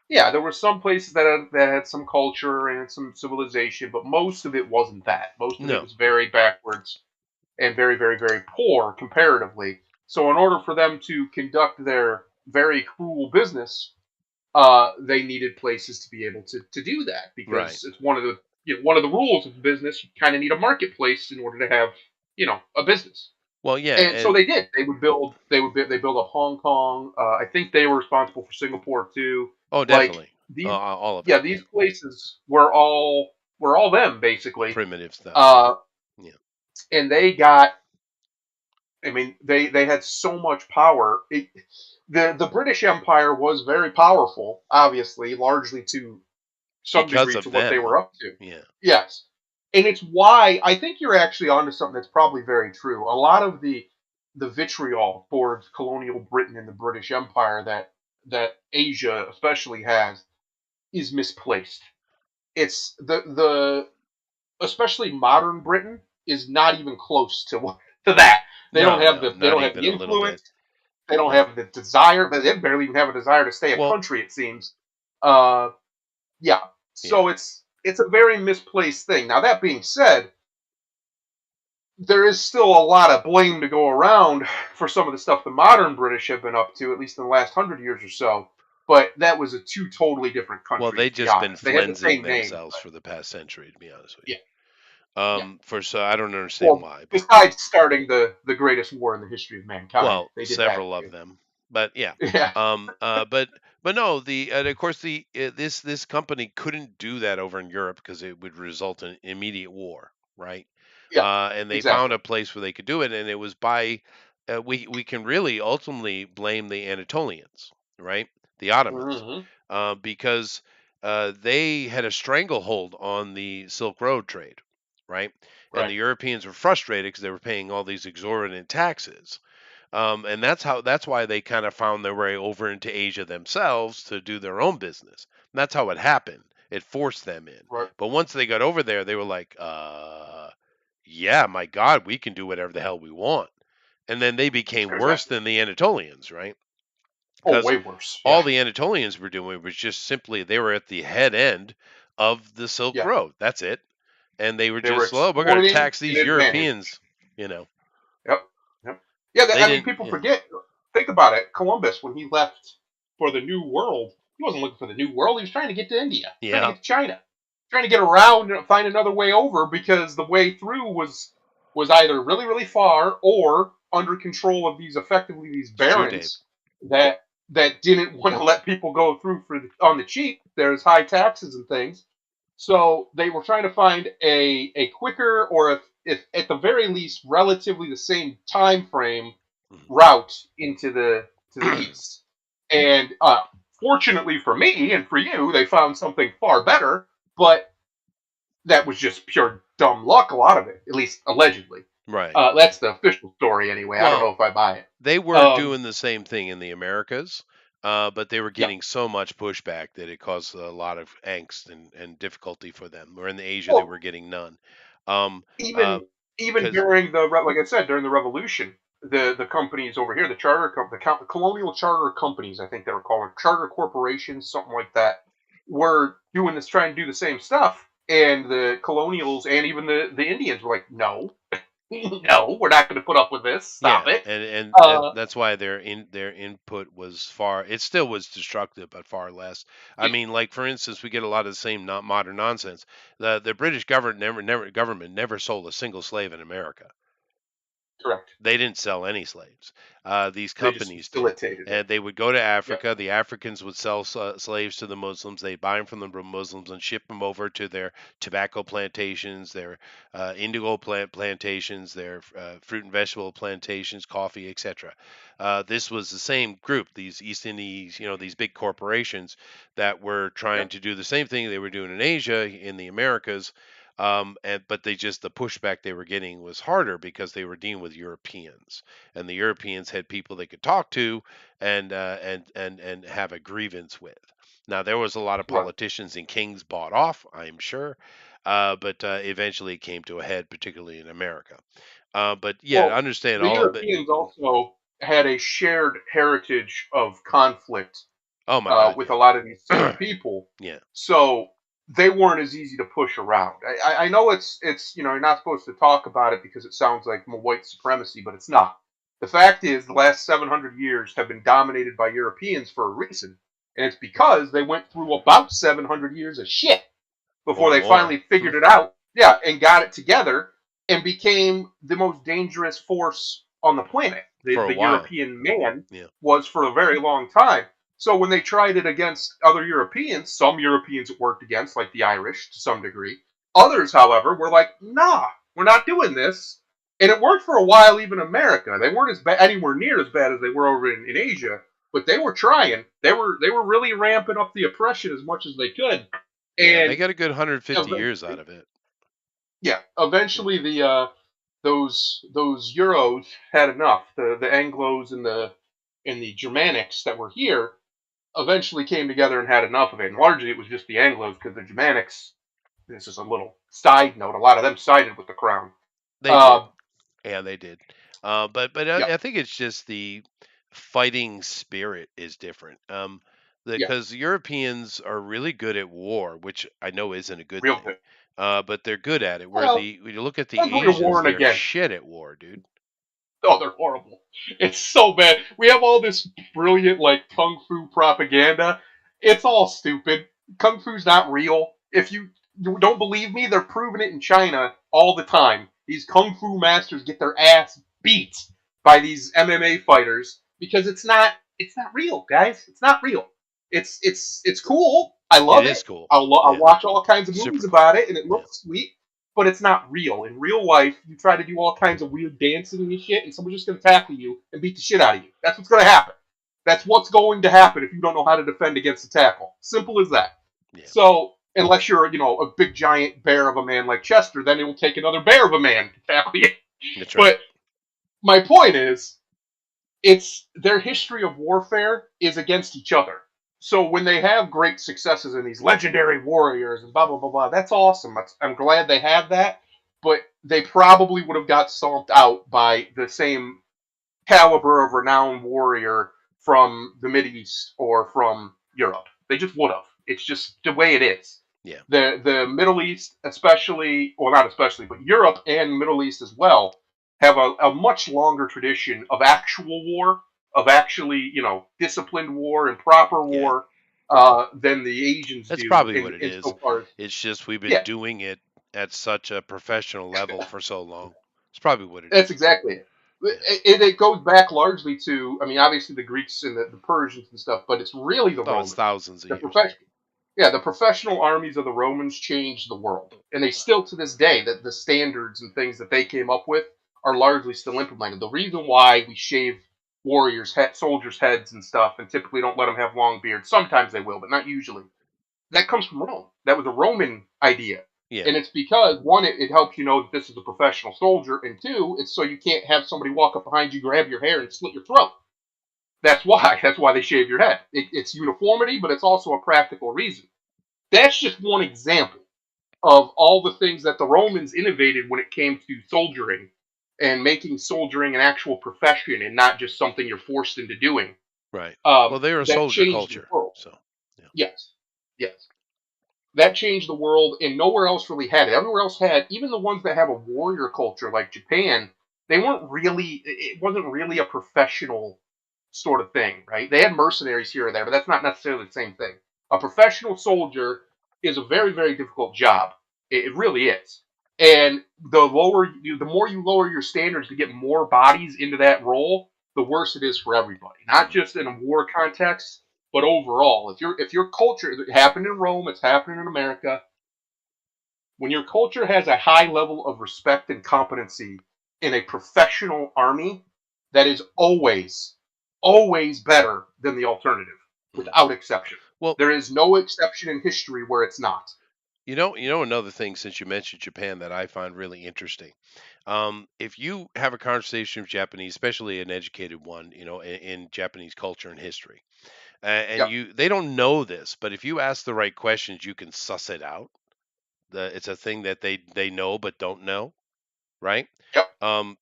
yeah, there were some places that had some culture and some civilization, but most of it wasn't that. Most of it No, was very backwards and very, very, very poor comparatively. So in order for them to conduct their very cruel business, they needed places to be able to do that right. because it's one of the rules of business. You kind of need a marketplace in order to have a business. Well, yeah, And so and they did. They build up Hong Kong. I think they were responsible for Singapore too. oh, Like definitely, these, all of it. yeah, these places were all them basically. Primitive stuff. Yeah, Uh, yeah. and they got. I mean, they had so much power. The British Empire was very powerful, obviously, largely to some Because degree of to what they were them. up to. Yeah. Yes. And it's why I think you're actually onto something that's probably very true. A lot of the vitriol towards colonial Britain and the British Empire that Asia especially has is misplaced. It's the especially modern Britain is not even close to that. They don't No, have no, they not don't have even the a little influence. bit. They don't No. have the desire. They barely even have a desire to stay a Well, country. It seems. Uh, yeah. yeah. So it's a very misplaced thing. Now that being said, there is still a lot of blame to go around for some of the stuff the modern British have been up to, at least in the last 100 years or so. But that was a two totally different Well, countries, they to be just been honest. They had the cleansing same name, themselves but for the past century, to be honest with yeah, you. yeah. For so I don't understand Well, why, but besides starting the greatest war in the history of mankind, well, they did that several of too. them. But yeah. Yeah, But no, the and of course the this company couldn't do that over in Europe because it would result in immediate war, right? yeah, And they found exactly. a place where they could do it, and it was by we can really ultimately blame the Anatolians, right? The Ottomans, Hmm. because they had a stranglehold on the Silk Road trade, right? And Right. the Europeans were frustrated because they were paying all these exorbitant taxes, and that's why they kind of found their way over into Asia themselves to do their own business. And that's how it happened. It forced them in. Right. But once they got over there, they were like, yeah, my God, we can do whatever the hell we want. And then they became worse Exactly. than the Anatolians, right? Oh, Because way worse. Yeah. all the Anatolians were doing was just simply they were at the head end of the Silk Yeah. Road. That's it. And they were They were just, well, we're going to exploiting tax an these advantage. Europeans. You know, Yep. Yep. Yeah. they I mean, didn't. people Yeah. forget. Think about it. Columbus, when he left for the New World, he wasn't looking for the New World. He was trying to get to India, trying to Yeah. get to China, trying to get around and find another way over because the way through was either really really far or under control of these It's true, Dave. barons that didn't want to let people go through on the cheap. There's high taxes and things. So they were trying to find a quicker or if at the very least relatively the same time frame route into the east. And fortunately for me and for you, they found something far better. But that was just pure dumb luck. A lot of it, at least allegedly. Right. That's the official story anyway. I don't know Well, if I buy it. they were Um, doing the same thing in the Americas, but they were yeah. getting so much pushback that it caused a lot of angst and difficulty for them. Where in Asia, they Well, were getting none. Um, even even because during like I said, during the revolution, the companies over here, the the colonial charter companies, I think they were called charter corporations, something like that, were doing this, trying to do the same stuff, and the colonials and even the Indians were like, no. No, we're not going to put up with this. Stop Yeah, it. and Uh, that's why their input was far. It still was destructive, but far less. I yeah, mean, like for instance, we get a lot of the same not modern nonsense. The British government never sold a single slave in America. correct. They didn't sell any slaves. These They just companies did, facilitated it. and they would go to Yeah, Africa. The Africans would sell slaves to the Muslims. They'd buy them from the Muslims and ship them over to their tobacco plantations, their indigo plantations, their fruit and vegetable plantations, coffee, etc. This was the same group, these East Indies, these big corporations that were yeah, trying to do the same thing they were doing in Asia, in the Americas, but the pushback they were getting was harder because they were dealing with Europeans, and the Europeans had people they could talk to and have a grievance with. Now there was a lot of right. politicians and kings bought off, I'm sure, but eventually it came to a head, particularly in America. But yeah, Well, understand the all of it. Europeans also had a shared heritage of conflict Oh my God, with a lot of these same yeah, people, yeah, so they weren't as easy to push around. I know it's you're not supposed to talk about it because it sounds like white supremacy, but it's not. The fact is, the last 700 years have been dominated by Europeans for a reason, and it's because they went through about 700 years of shit before or they more. finally figured it out. Yeah, and got it together and became the most dangerous force on the planet. For a The while. European man Yeah, was for a very long time. So when they tried it against other Europeans, some Europeans it worked against, like the Irish to some degree. Others, however, were like, nah, we're not doing this. And it worked for a while, even America. They weren't anywhere near as bad as they were over in Asia, but they were trying. They were really ramping up the oppression as much as they could. yeah, they And got a good 150 years out eventually, of it. yeah, Yeah, eventually those Euros had enough. The Anglos and the Germanics that were here eventually came together and had enough of it. And largely it was just the Anglos because the Germanics. This is a little side note. A lot of them sided with the crown. they did. Uh, Yeah, they did. But yeah, I think it's just the fighting spirit is different. yeah, Because Europeans are really good at war, which I know isn't a good real thing. good. But they're good at it. Where Well, when you look at the depends what you're Asians, warring they're against. shit at war, dude. Oh, they're horrible. It's so bad. We have all this brilliant like kung fu propaganda. It's all stupid. Kung fu's not real. If you don't believe me, they're proving it in China all the time. These kung fu masters get their ass beat by these MMA fighters because it's not real, guys. It's not real. It's cool. I It love is it. cool. I'll Yeah, watch all kinds of super movies cool. about it, and it Yeah, looks sweet, but it's not real. In real life, you try to do all kinds of weird dancing and shit, and someone's just going to tackle you and beat the shit out of you. That's what's going to happen. That's what's going to happen if you don't know how to defend against a tackle. Simple as that. yeah, So, unless you're, a big giant bear of a man like Chester, then it will take another bear of a man to tackle you. that's right. But my point is, it's their history of warfare is against each other. So when they have great successes in these legendary warriors and blah blah blah blah, that's awesome. I'm glad they have that, but they probably would have got stomped out by the same caliber of renowned warrior from the Mid East or from Europe. They just would have. It's just the way it is. Yeah, The Middle East, especially, well, not especially, but Europe and Middle East as well, have a much longer tradition of actual war, of actually, disciplined war and proper yeah. war than the Asians That's do probably what it in is. so far as, It's just we've been yeah, doing it at such a professional level for so long. It's probably what it that's is. exactly it. Yeah. It goes back largely to, I mean, obviously the Greeks and the Persians and stuff, but it's really the Oh, it's Romans. thousands of The years. profession, yeah, the professional armies of the Romans changed the world, and they still to this day that the standards and things that they came up with are largely still implemented. The reason why we shave soldiers' heads and stuff, and typically don't let them have long beards. Sometimes they will, but not usually, that comes from Rome. That was a Roman idea. Yeah. And it's because, one, it helps you know that this is a professional soldier, and two, it's so you can't have somebody walk up behind you, grab your hair, and slit your throat. That's why. That's why they shave your head. It's uniformity, but it's also a practical reason. That's just one example of all the things that the Romans innovated when it came to soldiering and making soldiering an actual profession and not just something you're forced into doing. Right. Well, Um, they're a that soldier changed the culture. world. So, yeah. Yes, yes. That changed the world, and nowhere else really had it. Everywhere else had, even the ones that have a warrior culture like Japan, they weren't really. It wasn't really a professional sort of thing, right? They had mercenaries here or there, but that's not necessarily the same thing. A professional soldier is a very, very difficult job. It really is. And the more you lower your standards to get more bodies into that role, the worse it is for everybody. Not Mm. just in a war context, but overall. If your culture, it happened in Rome, it's happening in America. When your culture has a high level of respect and competency in a professional army, that is always, always better than the alternative, Mm. without exception. Well, There is no exception in history where it's not. you know another thing since you mentioned Japan that I find really interesting. If you have a conversation with Japanese, especially an educated one, in Japanese culture and history, and Yep, they don't know this, but if you ask the right questions, you can suss it out. It's a thing that they know but don't know, right? yep, Um,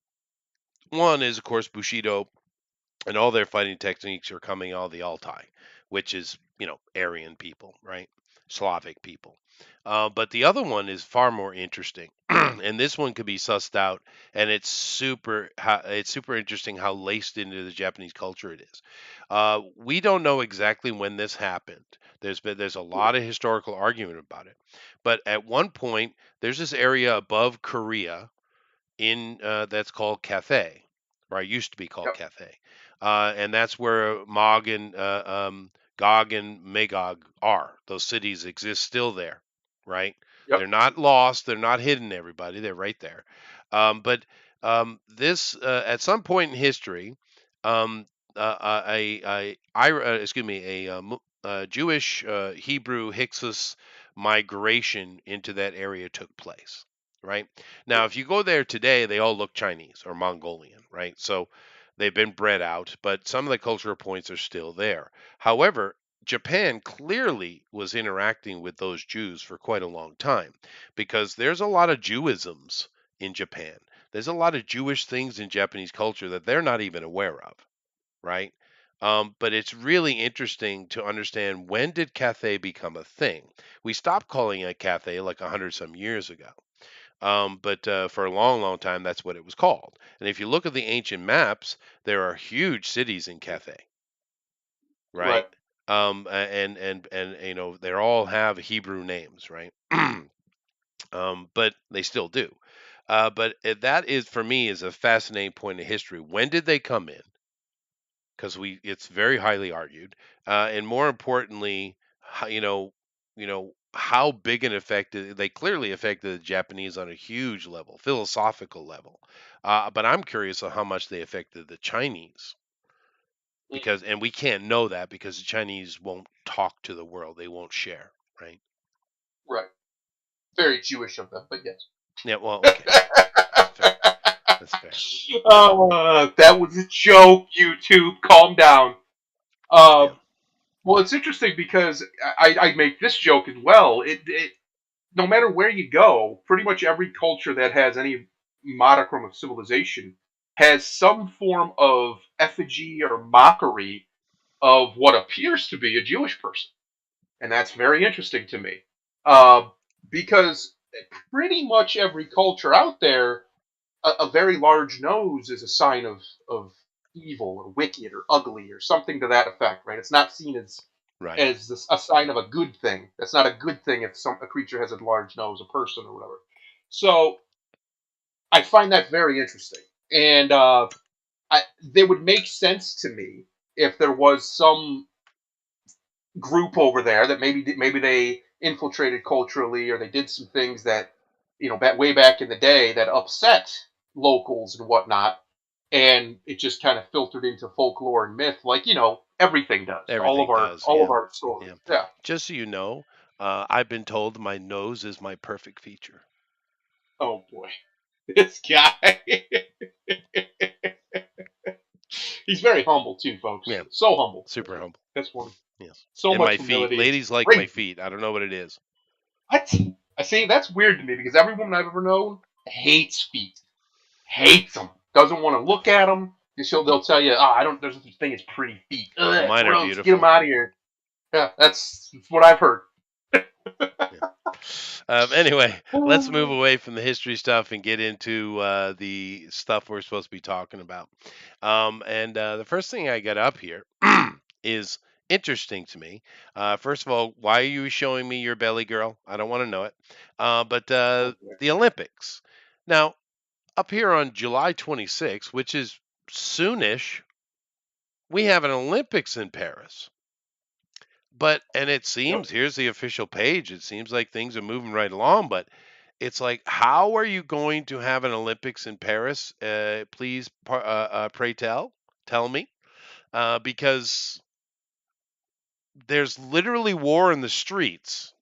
One is of course Bushido, and all their fighting techniques are coming out of the Altai, which is Aryan people, right? Slavic people. But the other one is far more interesting, and this one could be sussed out, and it's super interesting how laced into the Japanese culture it is. We don't know exactly when this happened. There's a lot of historical argument about it, but at one point there's this area above Korea in that's called Cathay, or used to be called yep, Cathay, and that's where Gog and Magog are. Those cities exist still there, right? yep, They're not lost. They're not hidden. Everybody, they're right there. But this at some point in history, um, excuse me, Jewish Hebrew Hyksos migration into that area took place, right? Now, yep, if you go there today, they all look Chinese or Mongolian, right? So they've been bred out, but some of the cultural points are still there. However, Japan clearly was interacting with those Jews for quite a long time because there's a lot of Jewisms in Japan. There's a lot of Jewish things in Japanese culture that they're not even aware of, right? But it's really interesting to understand, when did Cathay become a thing? We stopped calling it Cathay like 100 some years ago. But for a long, long time, that's what it was called. And if you look at the ancient maps, there are huge cities in Cathay, right, right? And they all have Hebrew names, right? But they still do. But that is, for me, is a fascinating point in history. When did they come in? Because it's very highly argued, and more importantly, how big an effect they clearly affected the Japanese on a huge level, philosophical level. But I'm curious on how much they affected the Chinese, mm, and we can't know that because the Chinese won't talk to the world, they won't share, right? right. Very Jewish of them, but yes. Yeah, well, okay, that's fair. That's fair. That was a joke. YouTube, calm down. Yeah. Uh, well, it's interesting because I make this joke as well. No matter where you go, pretty much every culture that has any modicum of civilization has some form of effigy or mockery of what appears to be a Jewish person. And that's very interesting to me. Uh, because pretty much every culture out there, a very large nose is a sign of evil or wicked or ugly or something to that effect, right? It's not seen Right. as a sign of a good thing. That's not a good thing if a creature has a large nose, a person or whatever. So I find that very interesting, and they would make sense to me if there was some group over there that maybe they infiltrated culturally or they did some things that way back in the day that upset locals and whatnot, and it just kind of filtered into folklore and myth, like everything does. All of Everything our does. all of Yeah. our stories. Yeah. Yeah. Just so you know, I've been told my nose is my perfect feature. Oh boy, this guy. He's very humble too, folks. Yeah. So humble. Super humble. That's one. Yes. So And much my feet. humility. It's Ladies like my crazy. feet. I don't know what it is. What? I see. That's weird to me because every woman I've ever known hates feet. Hates them. Doesn't want to look at them. They'll tell you, I don't. There's no such thing as pretty feet. Well, Ugh, mine are gross. Get them beautiful. out of here. Yeah, that's what I've heard. Yeah. Anyway, let's move away from the history stuff and get into the stuff we're supposed to be talking about. And the first thing I got up here is interesting to me. First of all, why are you showing me your belly, girl? I don't want to know it. But the Olympics. Now, up here on July 26th, which is soonish, we have an Olympics in Paris. And it Yep. seems, here's the official page. It seems like things are moving right along, but it's like, how are you going to have an Olympics in Paris? Please, pray tell me, because there's literally war in the streets.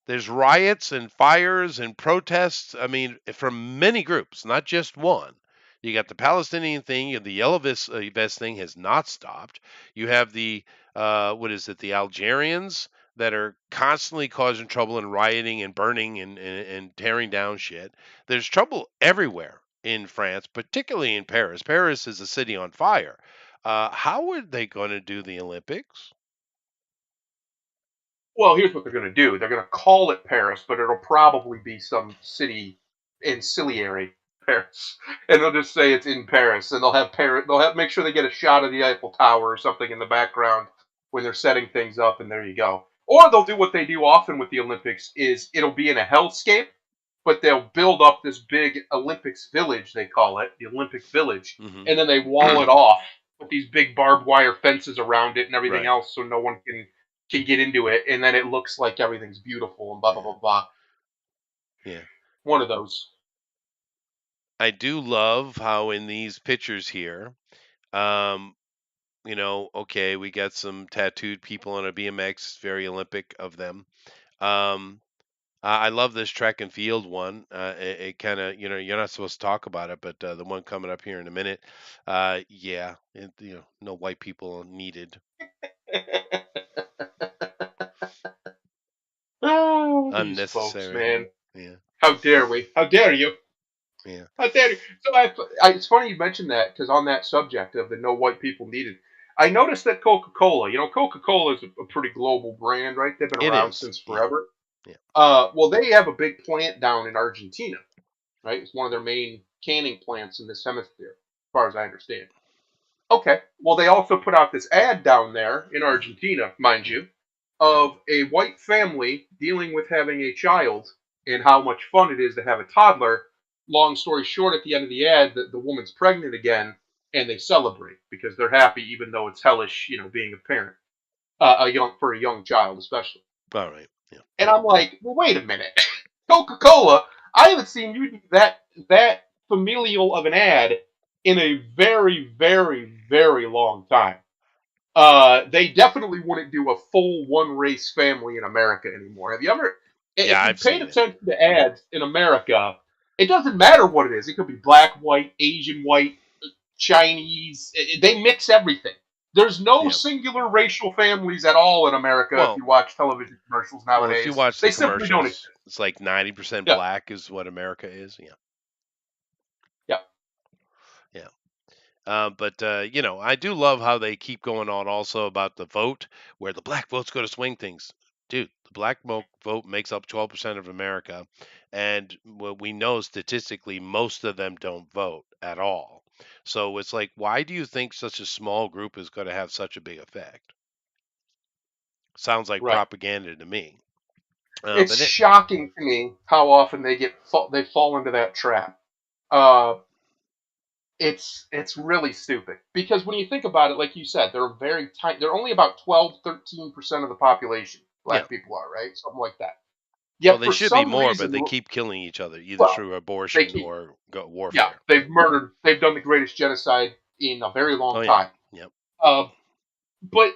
There's riots and fires and protests. I mean, from many groups, not just one. You got the Palestinian thing, the yellow vest thing has not stopped. You have the what is it? The Algerians that are constantly causing trouble and rioting and burning and tearing down shit. There's trouble everywhere in France, particularly in Paris. Paris is a city on fire. How are they going to do the Olympics? Well, here's what they're going to do. They're going to call it Paris, but it'll probably be some city ancillary Paris, and they'll just say it's in Paris, and they'll have Paris. They'll have make sure they get a shot of the Eiffel Tower or something in the background when they're setting things up, and there you go. Or they'll do what they do often with the Olympics: is it'll be in a hellscape, but they'll build up this big Olympics village. They call it the Olympic Village, Hmm. and then they wall it off with these big barbed wire fences around it and everything Right. else, so no one can get into it, and then it looks like everything's beautiful and blah blah Yeah. blah blah. Yeah. One of those. I do love how in these pictures here, um, okay, we got some tattooed people on a BMX, very Olympic of them. Um, I love this track and field one. It kind of, you're not supposed to talk about it, but the one coming up here in a minute, yeah, no white people needed. Oh, these folks, Unnecessary. man! Yeah, How dare we? How dare you? yeah, How dare you? So it's funny you mentioned that because on that subject of the no white people needed, I noticed that Coca-Cola. Coca-Cola is a pretty global brand, right? They've been it around is. since Yeah, forever. yeah, Well, they have a big plant down in Argentina, right? It's one of their main canning plants in this hemisphere, as far as I understand. Okay. Well, they also put out this ad down there in Argentina, mind yeah. you, of a white family dealing with having a child and how much fun it is to have a toddler. Long story short, at the end of the ad, the woman's pregnant again, and they celebrate because they're happy, even though it's hellish, being a parent, for a young child, especially. All right. Yeah. And I'm like, well, wait a minute, Coca Cola. I haven't seen you do that familial of an ad in a very, very, very long time. They definitely wouldn't do a full one race family in America anymore. Have you ever, Yeah, if you I've paid seen it. attention to ads in America, it doesn't matter what it is. It could be black, white, Asian, white, Chinese. They mix everything. There's no Yeah. singular racial families at all in America if Well, you watch television commercials well, if you nowadays. watch the They simply don't commercials, exist. it's like 90% Yeah, black is what America is. Yeah. yeah, Yeah. But I do love how they keep going on also about the vote, where the black vote's going to swing things. Dude, the vote makes up 12% of America, and we know statistically most of them don't vote at all. So it's like, why do you think such a small group is going to have such a big effect? Sounds like right. propaganda to me. It's But it, shocking to me how often they fall into that trap. Uh, it's really stupid because when you think about it, like you said, they're very tiny. They're only about 12, 13% of the population. yeah. Black people are, right, something like that. Well, Yet they for should be some more, but reason, they keep killing each other either well, through they abortion keep or yeah, warfare. they've done the greatest genocide in a very Oh long yeah. time. Yep. Uh, but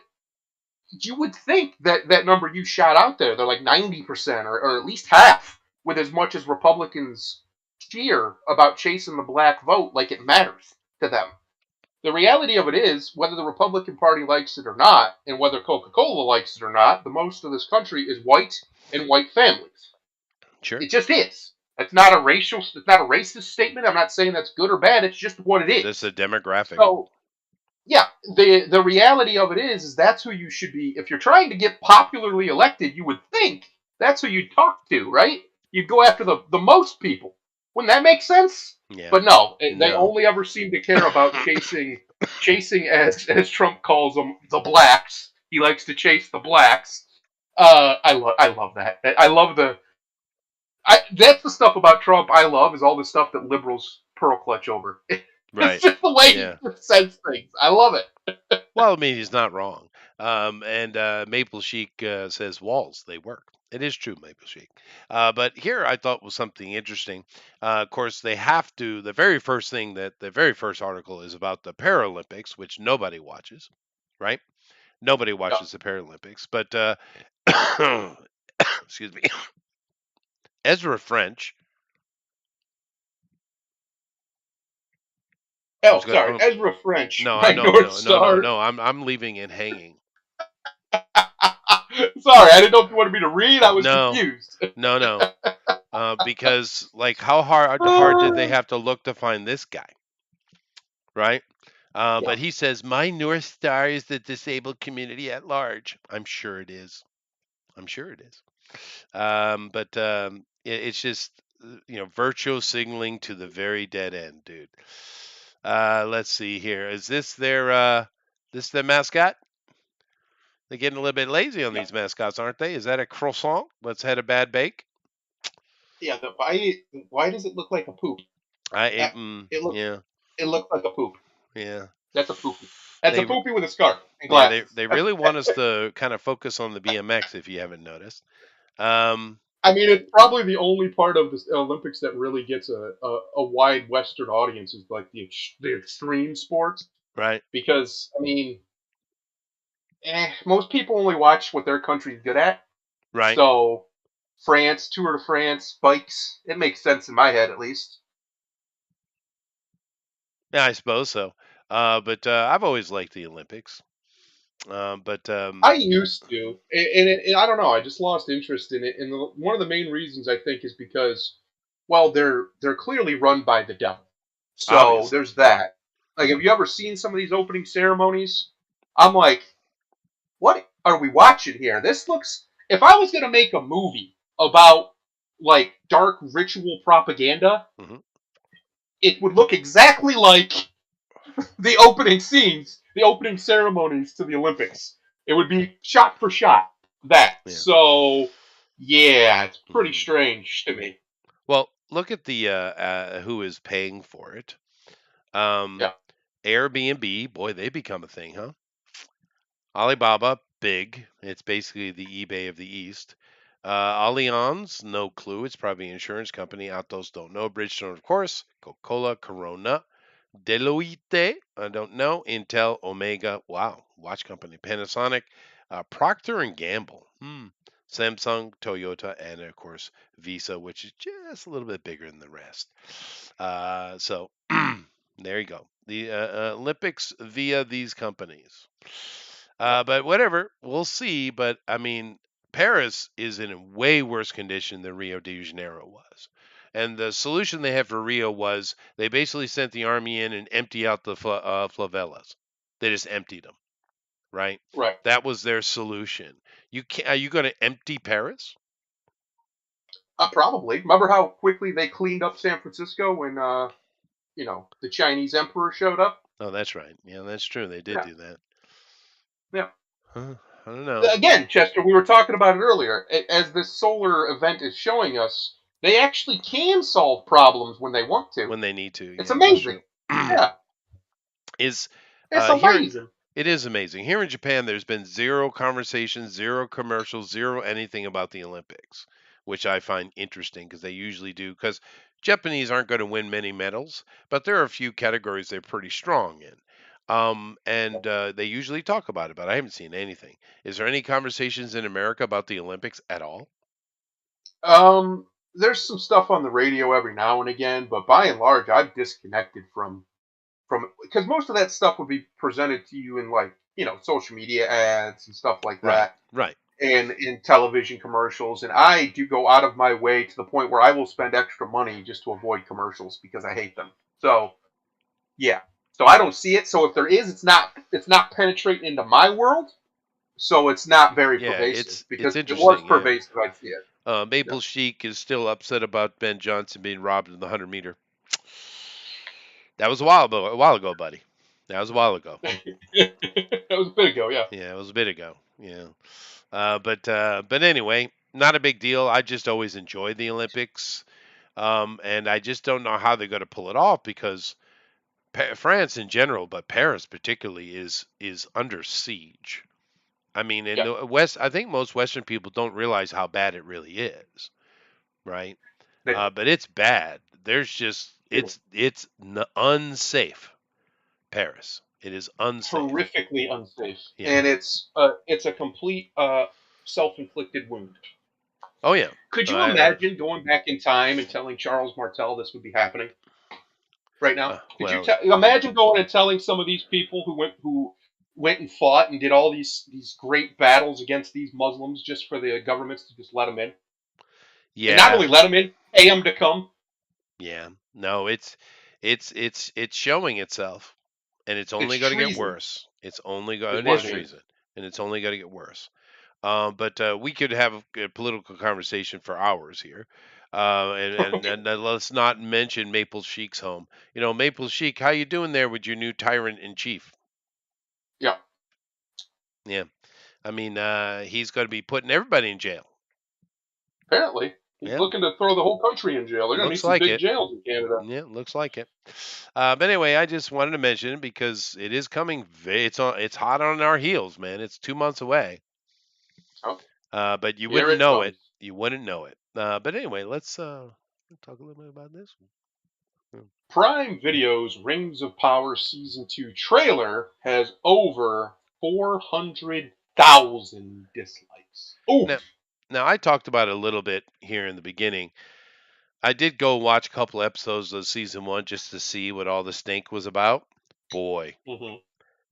you would think that that number you shot out there, they're like 90% or at least half, with as much as Republicans cheer about chasing the black vote like it matters to them. The reality of it is, whether the Republican Party likes it or not, and whether Coca Cola likes it or not, the most of this country is white and white families. Sure. It just is. It's not a racist statement. I'm not saying that's good or bad. It's just what it Just is. a demographic. So yeah, the reality of it is that's who you should be. If you're trying to get popularly elected, you would think That's who you'd talk to, right? You'd go after the most people. Wouldn't that make sense? Yeah. But no, they No. only ever seem to care about chasing as Trump calls them the blacks. He likes to chase the blacks. I love that. I love that's the stuff about Trump I love is all the stuff that liberals pearl clutch over. It's Right. just the way he Yeah. presents things. I love it. Well, I mean, he's not wrong. And Maple Chic says walls, they work. It is true, Maple Chic. But here I thought was something interesting. Of course, they have to, the very first thing that the very first article is about the Paralympics, which nobody watches, right? Nobody Yeah. watches the Paralympics. But, excuse me, Ezra French. I was Oh, going sorry, to, Ezra French, no, my no, North no, no, no, Star. no. I'm leaving it hanging. Sorry, I didn't know if you wanted me to read. I was No, confused. no, no. Because like how hard did they have to look to find this guy, right? Yeah. But he says my North Star is the disabled community at large. I'm sure it is. I'm sure it is. But it's just virtual signaling to the very dead end, dude. Let's see here. Is this their mascot? They're getting a little bit lazy on Yeah. these mascots, aren't they? Is that a croissant? Let's had a bad bake. Yeah. Why does it look like a poop? I Uh, it, It looks yeah, it looks like a poop. yeah. That's a poopy. That's a They poopy with a scarf and Yeah, they glasses. they really want us to kind of focus on the BMX if you haven't noticed. Um, I mean, it's probably the only part of the Olympics that really gets a wide Western audience is like the extreme sports right, because I mean, most people only watch what their country's good at. right. So France, Tour de France, bikes, it makes sense in my head at least. Yeah, I suppose so. But I've always liked the Olympics. But I used to, and I don't know. I just lost interest in it, and one of the main reasons I think is because, well, they're clearly run by the devil. So obviously, there's that. Like, have you ever seen some of these opening ceremonies? I'm like, what are we watching here? This looks. If I was gonna make a movie about like dark ritual propaganda, hmm it would look exactly like the opening scenes, the opening ceremonies to the Olympics. It would be shot for shot that. yeah. So, yeah, it's pretty hmm strange to me. Well, look at the who is paying for it. Um, Yeah, Airbnb, boy, they become a thing, huh? Alibaba, big. It's basically the eBay of the East. Allianz, no clue. It's probably an insurance company. Atos, don't know. Bridgestone, of course. Coca-Cola, Corona. Deloitte, I don't know. Intel, Omega, wow. Watch company. Panasonic, Procter and Gamble. Samsung, Toyota, and of course Visa, which is just a little bit bigger than the rest. So there you go. The Olympics via these companies. yeah. But whatever, we'll see. But I mean, Paris is in a way worse condition than Rio de Janeiro was. And the solution they had for Rio was they basically sent the army in and empty out the favelas. They just emptied them, right? Right. That was their solution. Are you going to empty Paris? Probably. Remember how quickly they cleaned up San Francisco when the Chinese emperor showed up? Oh, that's right. Yeah, that's true. They did Yeah, do that. yeah. Huh, I don't know Again, Chester, we were talking about it earlier. As this solar event is showing us, they actually can solve problems when they want to. when they need to. It's Yeah, that's amazing. true. Yeah, Is it's here amazing. it is amazing. Here in Japan, there's been zero conversations, zero commercials, zero anything about the Olympics, which I find interesting because they usually do. Because Japanese aren't going to win many medals, but there are a few categories they're pretty strong in. And they usually talk about it, but I haven't seen anything. Is there any conversations in America about the Olympics at all? There's some stuff on the radio every now and again, but by and large, I've disconnected from because most of that stuff would be presented to you in like social media ads and stuff like Right, that, right. and in television commercials. And I do go out of my way to the point where I will spend extra money just to avoid commercials because I hate them. So yeah, so I don't see it. So if there is, it's not penetrating into my world. So it's not very Yeah, pervasive it's because if it was interesting. Yeah, pervasive, I'd see it. Maple Sheik is still upset about Ben Johnson being robbed in the 100 meter. That was a while ago, buddy. That was a while ago. Yeah. That was a bit ago, yeah. Yeah, it was a bit ago. Yeah, but anyway, not a big deal. I just always enjoy the Olympics, and I just don't know how they're going to pull it off because France in general, but Paris particularly, is under siege. I mean, in Yeah. the West, I think most Western people don't realize how bad it really is, right? They don't. But it's bad. There's just They don't. unsafe. Paris. It is unsafe. Horrifically unsafe, Yeah. and it's a complete self-inflicted wound. Oh yeah. Could you I imagine going back in time and telling Charles Martel this would be happening right now? Could you well, imagine going and telling some of these people who went and fought and did all these great battles against these Muslims just for the governments to just let them in, and not yeah, only let them in, pay them to come? yeah. No, it's showing itself, and it's It's only going to get treason, worse. It is is what it is. treason, and it's only going to get worse. But we could have a political conversation for hours here. And let's not mention Maple Sheik's home. Maple Sheik, how you doing there with your new tyrant in chief? Yeah. Yeah, I mean, he's going to be putting everybody in jail. Apparently, he's Yeah, looking to throw the whole country in jail. They're going to need looks some like big it. jails in Canada. Yeah, looks like it. But anyway, I just wanted to mention it because it is coming. It's hot on our heels, man. It's 2 months away. Oh, But you here wouldn't it know it. comes. You wouldn't know it. But anyway, let's talk a little bit about this one. Prime Video's Rings of Power Season 2 trailer has over 400,000 dislikes. Oof. Now, now I talked about it a little bit here in the beginning. I did go watch a couple episodes of season one just to see what all the stink was about. Boy, Hmm.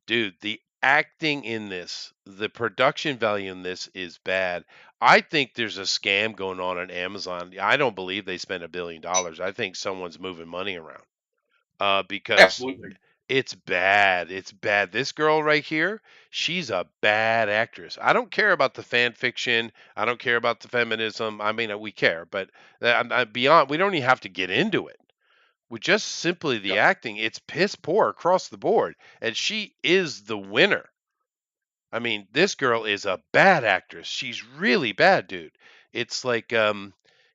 dude, the acting in this, the production value in this is bad. I think there's a scam going on Amazon. I don't believe they spent $1 billion. I think someone's moving money around. Because Absolutely. it's bad. It's bad. This girl right here, she's a bad actress. I don't care about the fan fiction. I don't care about the feminism. I mean, we care, but beyond, we don't even have to get into it. With just simply the Yeah. acting, it's piss poor across the board, and she is the winner. I mean, this girl is a bad actress. She's really bad, dude. It's like, it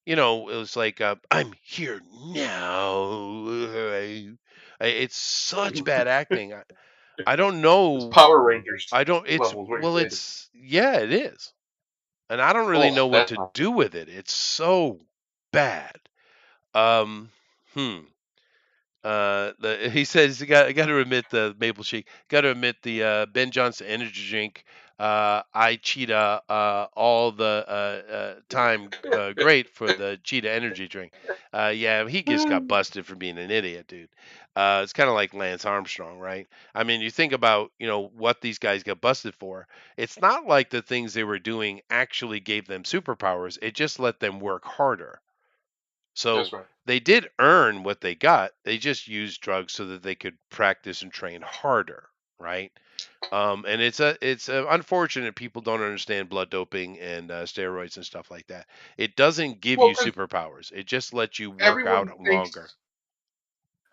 was like, I'm here now. It's such bad acting. I don't It's know. Power Rangers I don't. levels what you're saying. Yeah, it is, and I don't really Oh, know what that's to not. do with it. It's so bad. Um, hmm. He says you got to admit the Maple Shake. Got to admit the Ben Johnson energy drink. I cheetah all the time. Great for the cheetah energy drink. Yeah, he just got busted for being an idiot, dude. It's kind of like Lance Armstrong, right? I mean, you think about what these guys got busted for. It's not like the things they were doing actually gave them superpowers. It just let them work harder. So That's right. they did earn what they got. They just used drugs so that they could practice and train harder, right? And it's unfortunate people don't understand blood doping and steroids and stuff like that. It doesn't give Well, you because superpowers. It just lets you work everyone out longer. thinks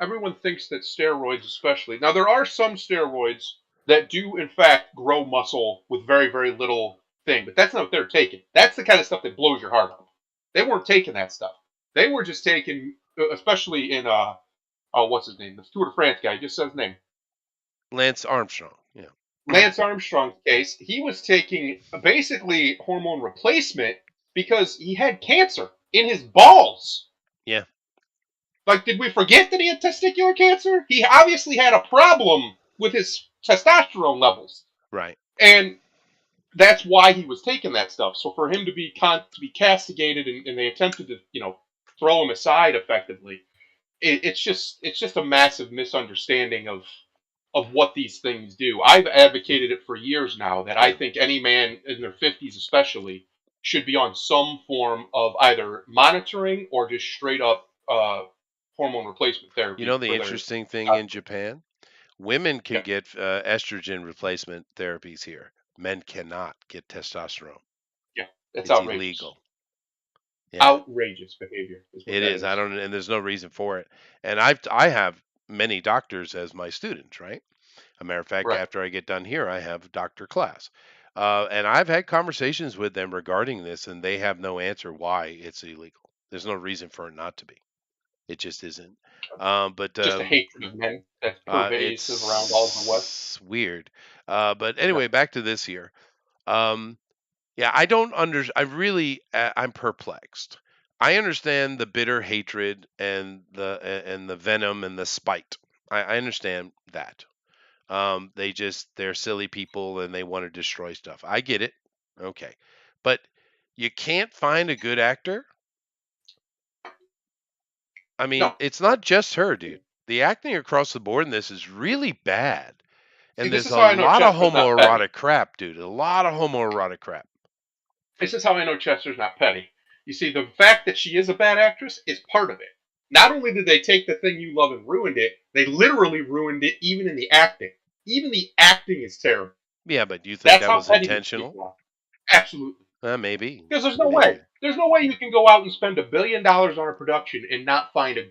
everyone thinks that steroids, especially now, there are some steroids that do in fact grow muscle with very very little thing, but that's not what they're taking. That's the kind of stuff that blows your heart out. They weren't taking that stuff. They were just taking, especially in oh, what's his name? The Tour de France guy. Just says his name. Lance Armstrong. Yeah. Lance Armstrong's case, he was taking basically hormone replacement because he had cancer in his balls. Yeah. Like, did we forget that he had testicular cancer? He obviously had a problem with his testosterone levels, Right. and that's why he was taking that stuff. So for him to be castigated, and they attempted to throw him aside effectively, it's just a massive misunderstanding of what these things do. I've advocated it for years now that I Yeah. think any man in their 50s especially should be on some form of either monitoring or just straight up hormone replacement You therapy know the for their interesting thing in testosterone. Japan? Women can Yeah. get estrogen replacement therapies here. Men cannot get testosterone. Yeah, that's It's outrageous. illegal. Yeah, Outrageous behavior is what it that is. I is. don't, and there's no reason for it. And I have many doctors as my students, right? A matter of fact, Right. after I get done here, I have a doctor class. And I've had conversations with them regarding this, and they have no answer why it's illegal. There's no reason for it not to be. It just isn't. But Just a hatred of men that's pervasive around all the West. It's weird. But Yeah. anyway, back to this here. Um, yeah, I don't under. I really, I'm perplexed. I understand the bitter hatred and the venom and the spite. I understand that. They're silly people and they want to destroy stuff. I get it. Okay, but you can't find a good actor. I mean, No. it's not just her, dude. The acting across the board in this is really bad. See, And this there's is a how I know lot of Chester's not petty. homoerotic crap, dude. A lot of homoerotic crap. This is how I know Chester's not petty. You see, the fact that she is a bad actress is part of it. Not only did they take the thing you love and ruined it, they literally ruined it even in the acting. Even the acting is terrible. Yeah, but do you think That's that how was petty these intentional? people are. Absolutely. Maybe. Because there's no Maybe. way. There's no way you can go out and spend $1 billion on a production and not find a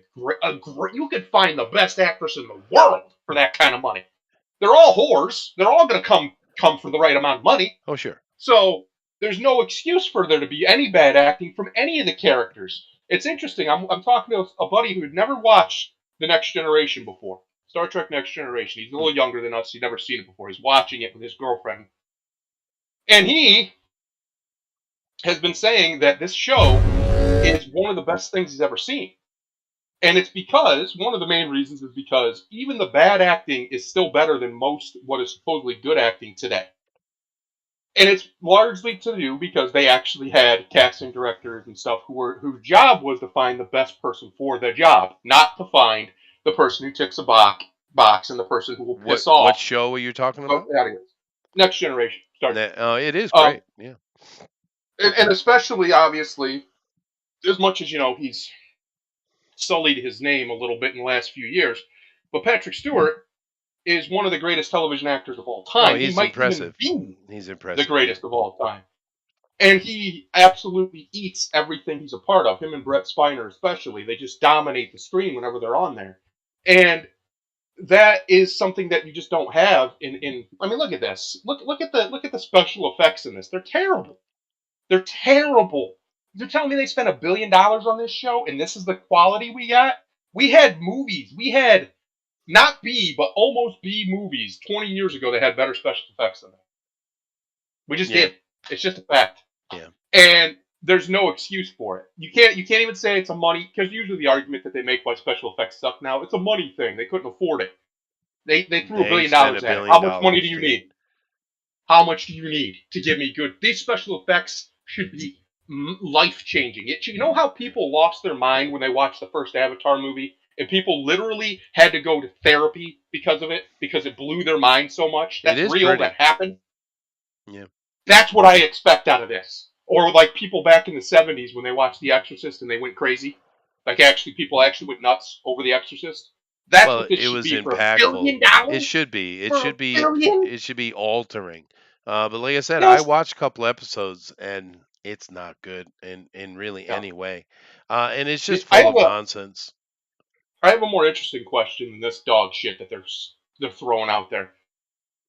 great. You could find the best actress in the world for that kind of money. They're all whores. They're all going to come for the right amount of money. Oh, sure. So there's no excuse for there to be any bad acting from any of the characters. It's interesting. I'm talking to a buddy who had never watched The Next Generation before. Star Trek Next Generation. He's a little younger than us. He'd never seen it before. He's watching it with his girlfriend. And he has been saying that this show is one of the best things he's ever seen. And it's because, one of the main reasons is because even the bad acting is still better than most what is supposedly good acting today. And it's largely to do because they actually had casting directors and stuff whose job was to find the best person for their job, not to find the person who ticks a box and the person who will piss off. What show are you talking about? Next Generation. It is great. Yeah. And especially, obviously, as much as, he's sullied his name a little bit in the last few years, but Patrick Stewart is one of the greatest television actors of all time. He's he might impressive. Even be He's impressive. the greatest of all time. And he absolutely eats everything he's a part of. Him and Brett Spiner, especially, they just dominate the screen whenever they're on there. And that is something that you just don't have in. I mean, look at this. Look at the special effects in this. They're terrible. They're terrible. You're telling me they spent $1 billion on this show, and this is the quality we got? We had movies. We had not B, but almost B movies 20 years ago that had better special effects than that. We just did. It's just a fact. Yeah. And there's no excuse for it. You can't even say it's a money, because usually the argument that they make why special effects suck now, it's a money thing. They couldn't afford it. They threw $1 billion at it. How much money do you need? How much do you need to give me good? These special effects should be life changing. You know how people lost their mind when they watched the first Avatar movie, and people literally had to go to therapy because of it, because it blew their mind so much? That's real. Pretty. That happened. Yeah. That's what I expect out of this. Or like people back in the 70s when they watched The Exorcist and they went crazy. Like people actually went nuts over The Exorcist. That's what this should be for $1 billion. It should be. It should be altering. But like I said, I watched a couple episodes and it's not good in really any way. And it's just full of nonsense. I have a more interesting question than this dog shit that they're throwing out there.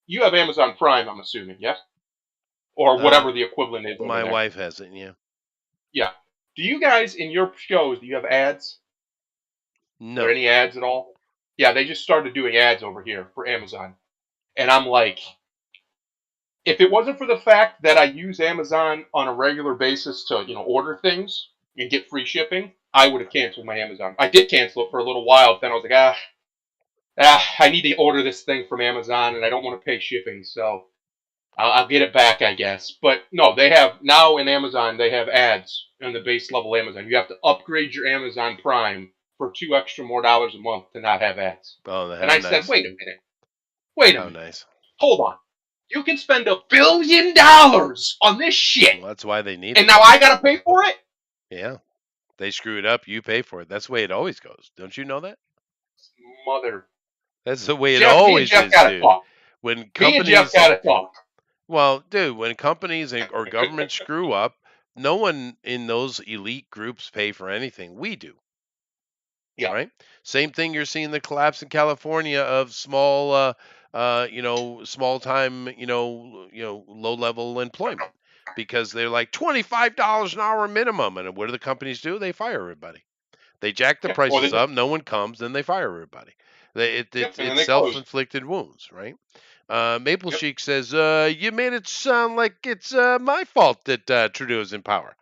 You have Amazon Prime, I'm assuming, yes? Or whatever the equivalent is. My wife has it, yeah. Yeah. Do you guys, in your shows, do you have ads? No. Are there any ads at all? Yeah, they just started doing ads over here for Amazon. And I'm like, if it wasn't for the fact that I use Amazon on a regular basis to, order things and get free shipping, I would have canceled my Amazon. I did cancel it for a little while, but then I was like, I need to order this thing from Amazon and I don't want to pay shipping, so I'll get it back, I guess. But no, they have, now in Amazon, they have ads on the base level Amazon. You have to upgrade your Amazon Prime for $2 extra more a month to not have ads. Oh, and I said, wait a minute. Wait a minute. Nice. Hold on. You can spend $1 billion on this shit. Well, that's why they need it. And now I got to pay for it? Yeah. They screw it up, you pay for it. That's the way it always goes. Don't you know that? Mother. That's the way it always is, dude. When companies, me and Jeff gotta talk. Well, dude, when companies or governments screw up, no one in those elite groups pay for anything. We do, Yeah. right? Same thing you're seeing the collapse in California of small, small time, low level employment because they're like $25 an hour minimum, and what do the companies do? They fire everybody. They jack the Yeah. Or prices they, up. No one comes, then they fire everybody. yep, and then It's they close. self-inflicted wounds, right? Maple Yep. Sheik says, "You made it sound like it's my fault that Trudeau's in power.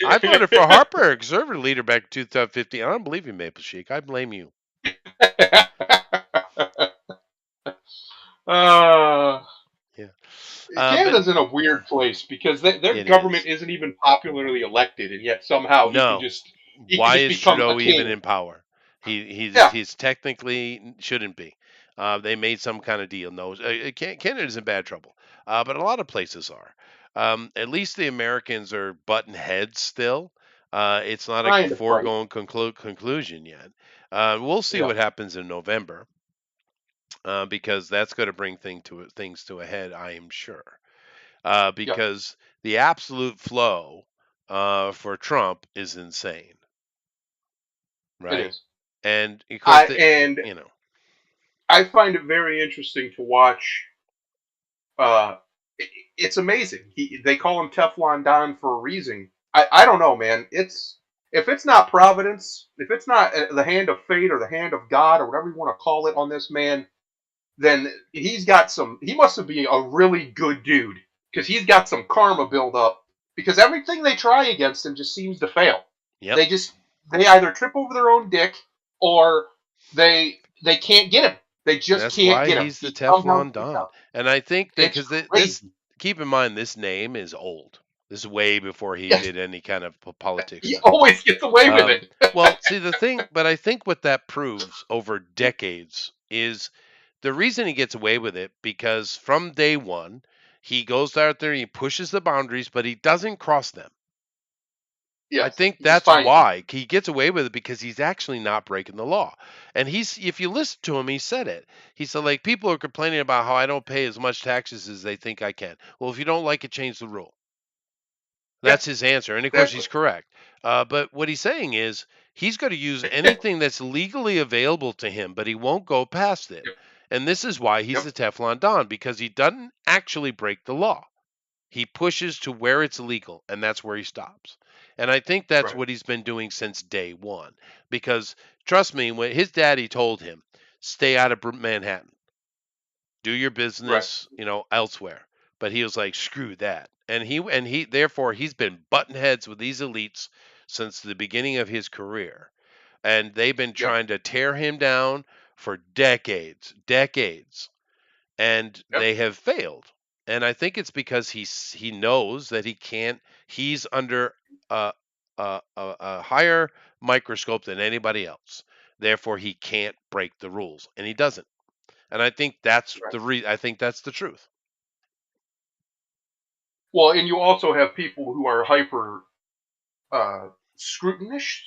I voted for Harper, conservative leader, back in 2015. I don't believe you, Maple Sheik. I blame you." uh, Yeah, but Canada's in a weird place because their it government is. isn't even popularly elected, and yet somehow No, he can why just is become a Trudeau even king. in power? Yeah, He's technically shouldn't be. They made some kind of deal. No, Canada's in bad trouble, but a lot of places are. At least the Americans are button heads still. It's not a kind of right. foregone conclusion yet. We'll see Yeah, what happens in November, because that's going to bring things to a head, I am sure. yeah, Because the absolute flow for Trump is insane, it right? is. And of course, I and you know, I find it very interesting to watch. Uh, it's amazing. They call him Teflon Don for a reason. I don't know, man. It's if it's not Providence, if it's not the hand of fate or the hand of God or whatever you want to call it on this man, then he's got some. He must be a really good dude because he's got some karma build up. Because everything they try against him just seems to fail. yep, They just they either trip over their own dick or they can't get him. They just that's can't why get him. he's the He somehow Teflon sticks Don. out. And I think that It's because this, crazy. keep in mind, this name is old. This is way before he Yes, did any kind of politics he stuff. always gets away with it. Well, see the thing, but I think what that proves over decades is the reason he gets away with it because from day one, he goes out there, he pushes the boundaries, but he doesn't cross them. I Yes, think he just that's finds them. why he gets away with it because he's actually not breaking the law. And if you listen to him, he said it. He said, like, people are complaining about how I don't pay as much taxes as they think I can. Well, if you don't like it, change the rule. Yeah, That's his answer. And of course, exactly. he's correct. But what he's saying is he's going to use anything that's legally available to him, but he won't go past it. Yep, And this is why he's yep, the Teflon Don because he doesn't actually break the law. He pushes to where it's legal, and that's where he stops. And I think that's right, what he's been doing since day one. Because trust me, when his daddy told him, stay out of Manhattan, do your right. business, elsewhere. But he was like, screw that. And he therefore he's been button heads with these elites since the beginning of his career. And they've been Yep, trying to tear him down for decades, decades, and yep, they have failed. And I think it's because he knows that he can't. He's under a higher microscope than anybody else. Therefore, he can't break the rules, and he doesn't. And I think that's right. I think that's the truth. Well, and you also have people who are hyper scrutinish.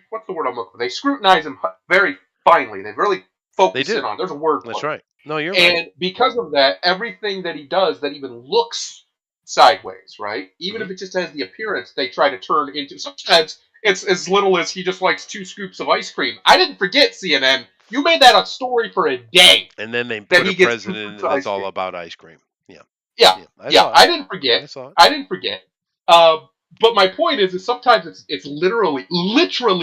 What's the word I'm looking for? They scrutinize him very finely. They really They focus in do. on. There's a word That's for it. right. No, you're right. And because of that, everything that he does that even looks sideways, right? Even Hmm. if it just has the appearance, they try to turn into. Sometimes it's as little as he just likes 2 scoops of ice cream. I didn't forget, CNN. You made that a story for a day And then they that put a he gets 2 scoops president of that's ice all cream. about ice cream. Yeah, Yeah, yeah. I yeah. saw it. I didn't forget. I saw it. I didn't forget. Uh, but my point is sometimes it's literally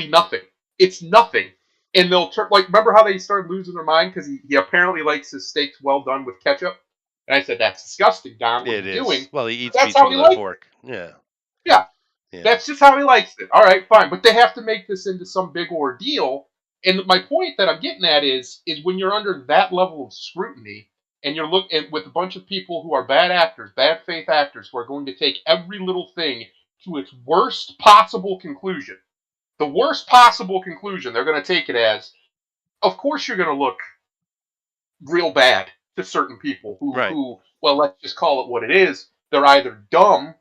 nothing. It's nothing, and they'll turn like remember how they started losing their mind because he apparently likes his steaks well done with ketchup. And I said that's disgusting, Don. What are It you doing? is. Well, he But eats that's pizza how he with a likes it. fork. Yeah, Yeah, yeah. that's just how he likes it. All right, fine. But they have to make this into some big ordeal. And my point that I'm getting at is when you're under that level of scrutiny and you're looking with a bunch of people who are bad actors, bad faith actors, who are going to take every little thing to its worst possible conclusion. The worst possible conclusion they're going to take it as. Of course, you're going to look real bad to certain people Right. who, well, let's just call it what it is. They're either dumb,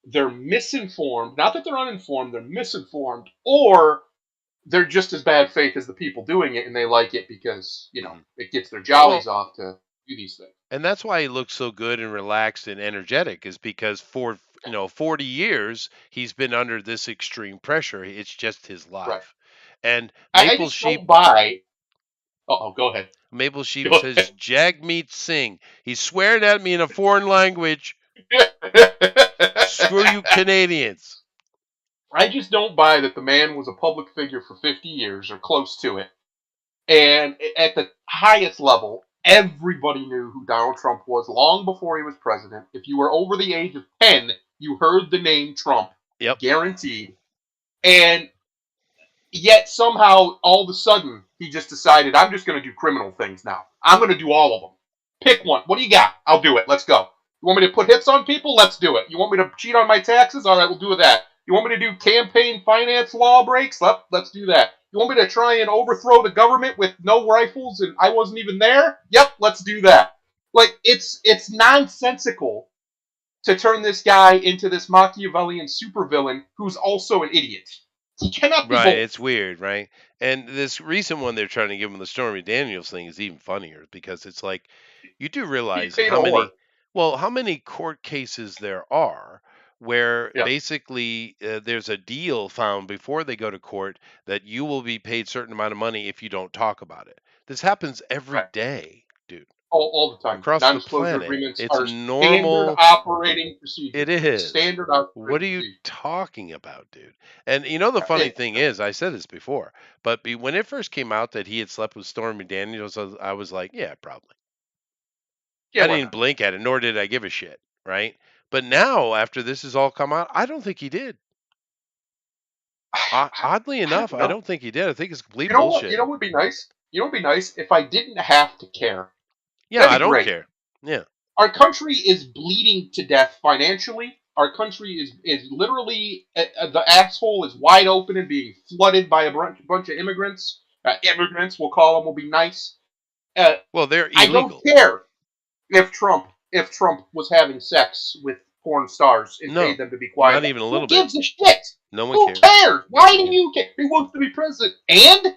they're misinformed, not that they're uninformed, they're misinformed, or they're just as bad faith as the people doing it and they like it because, Mhm. it gets their Well, jollies off to do these things. And that's why he looks so good and relaxed and energetic, is because for 40 years he's been under this extreme pressure. It's just his Right. life. And I Maple just Sheep don't buy. Oh, go ahead. Maple Sheep Go says Jagmeet Singh. He's swearing at me in a foreign language. Screw you Canadians. I just don't buy that the man was a public figure for 50 years or close to it. And at the highest level, everybody knew who Donald Trump was long before he was president. If you were over the age of 10, you heard the name Trump, Yep. guaranteed. And yet somehow, all of a sudden, he just decided, I'm just going to do criminal things now. I'm going to do all of them. Pick one. What do you got? I'll do it. Let's go. You want me to put hits on people? Let's do it. You want me to cheat on my taxes? All right, we'll do that. You want me to do campaign finance law breaks? Let's do that. You want me to try and overthrow the government with no rifles and I wasn't even there? Yep, let's do that. Like, it's nonsensical to turn this guy into this Machiavellian supervillain who's also an idiot. He cannot be Right, both. it's weird, right? And this recent one they're trying to give him the Stormy Daniels thing is even funnier because it's like you do He realize paid a whore. how many court cases there are where Yeah, basically there's a deal found before they go to court that you will be paid certain amount of money if you don't talk about it. This happens every right. day, dude, All the time. across the Non-disclosure planet. agreements It's are standard normal. operating procedure. It is. Standard What operating are you procedure. talking about, dude? And the funny thing is, I said this before, but when it first came out that he had slept with Stormy Daniels, I was like, yeah, probably. Yeah, I why didn't not? blink at it, nor did I give a shit, right? But now, after this has all come out, I don't think he did. Oddly I enough, don't I know. don't think he did. I think it's complete You know what? You bullshit. know what would be nice? You know what would be nice? If I didn't have to care. Yeah, That'd I be don't great. care. Yeah. Our country is bleeding to death financially. Our country is literally the asshole is wide open and being flooded by a bunch of immigrants. Immigrants, we'll call them, will be nice. Uh, Well, they're I don't illegal. care if Trump was having sex with porn stars and paid No, them to be not quiet. even a Who little bit. gives a shit? No one Who cares. cares? Why do Yeah. you care? He wants to be president, and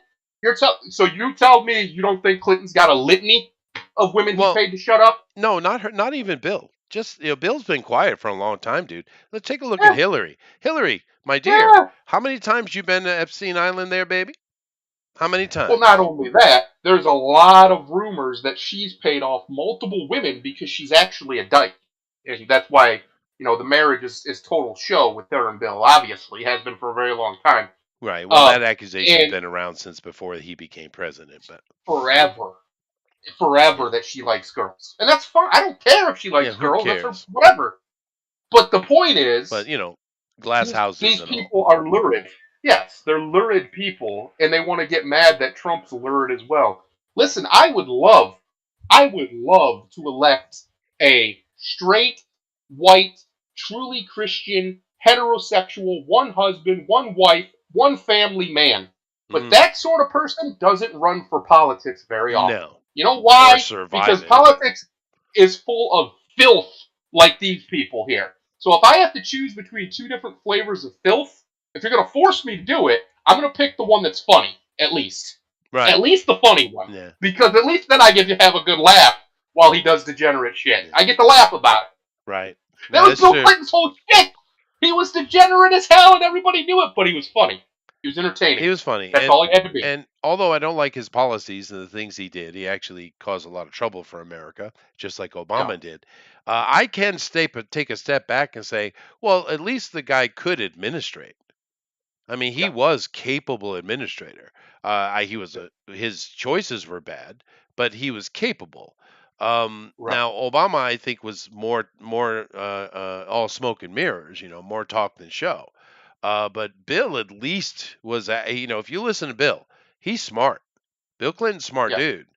so you tell me you don't think Clinton's got a litany of women he Well, paid to shut up? no, not her. Not even Bill. Just Bill's been quiet for a long time, dude. Let's take a look at Yeah, Hillary. Hillary, my dear, yeah. how many times you been to Epstein Island, there, baby? How many Well, not times? only that, there's a lot of rumors that she's paid off multiple women because she's actually a dyke. And that's why, the marriage is total show with her and Bill. Obviously, has been for a very long time. Right. Well, Uh, that accusation's and been around since before he became president. But forever, yeah, that she likes girls, and that's fine. I don't care if she yeah, likes who girls. That's her cares? whatever. But the point But is, glass these houses and all. people are lurid. Yes, they're lurid people, and they want to get mad that Trump's lurid as well. Listen, I would love to elect a straight, white, truly Christian, heterosexual, one husband, one wife, one family man. But Mm, that sort of person doesn't run for politics very often. no, You know or why? survive Because it. politics is full of filth like these people here. So if I have to choose between two different flavors of filth, if you're going to force me to do it, I'm going to pick the one that's funny, at least. Right. At least the funny one. Yeah. Because at least then I get to have a good laugh while he does degenerate shit. Yeah. I get to laugh about it. Right. That No, was that's Bill true. Clinton's whole shit. He was degenerate as hell and everybody knew it, but he was funny. He was entertaining. He was funny, That's all he had to be. and although I don't like his policies and the things he did, he actually caused a lot of trouble for America, just like Yeah. Obama did. I can take a step back and say, well, at least the guy could administrate. I mean, he Yeah. was capable administrator. He was his choices were bad, but he was capable. Right. Now, Obama, I think, was more all smoke and mirrors. More talk than show. But Bill at least was, if you listen to Bill, he's smart. Bill Clinton's a smart Yeah. dude.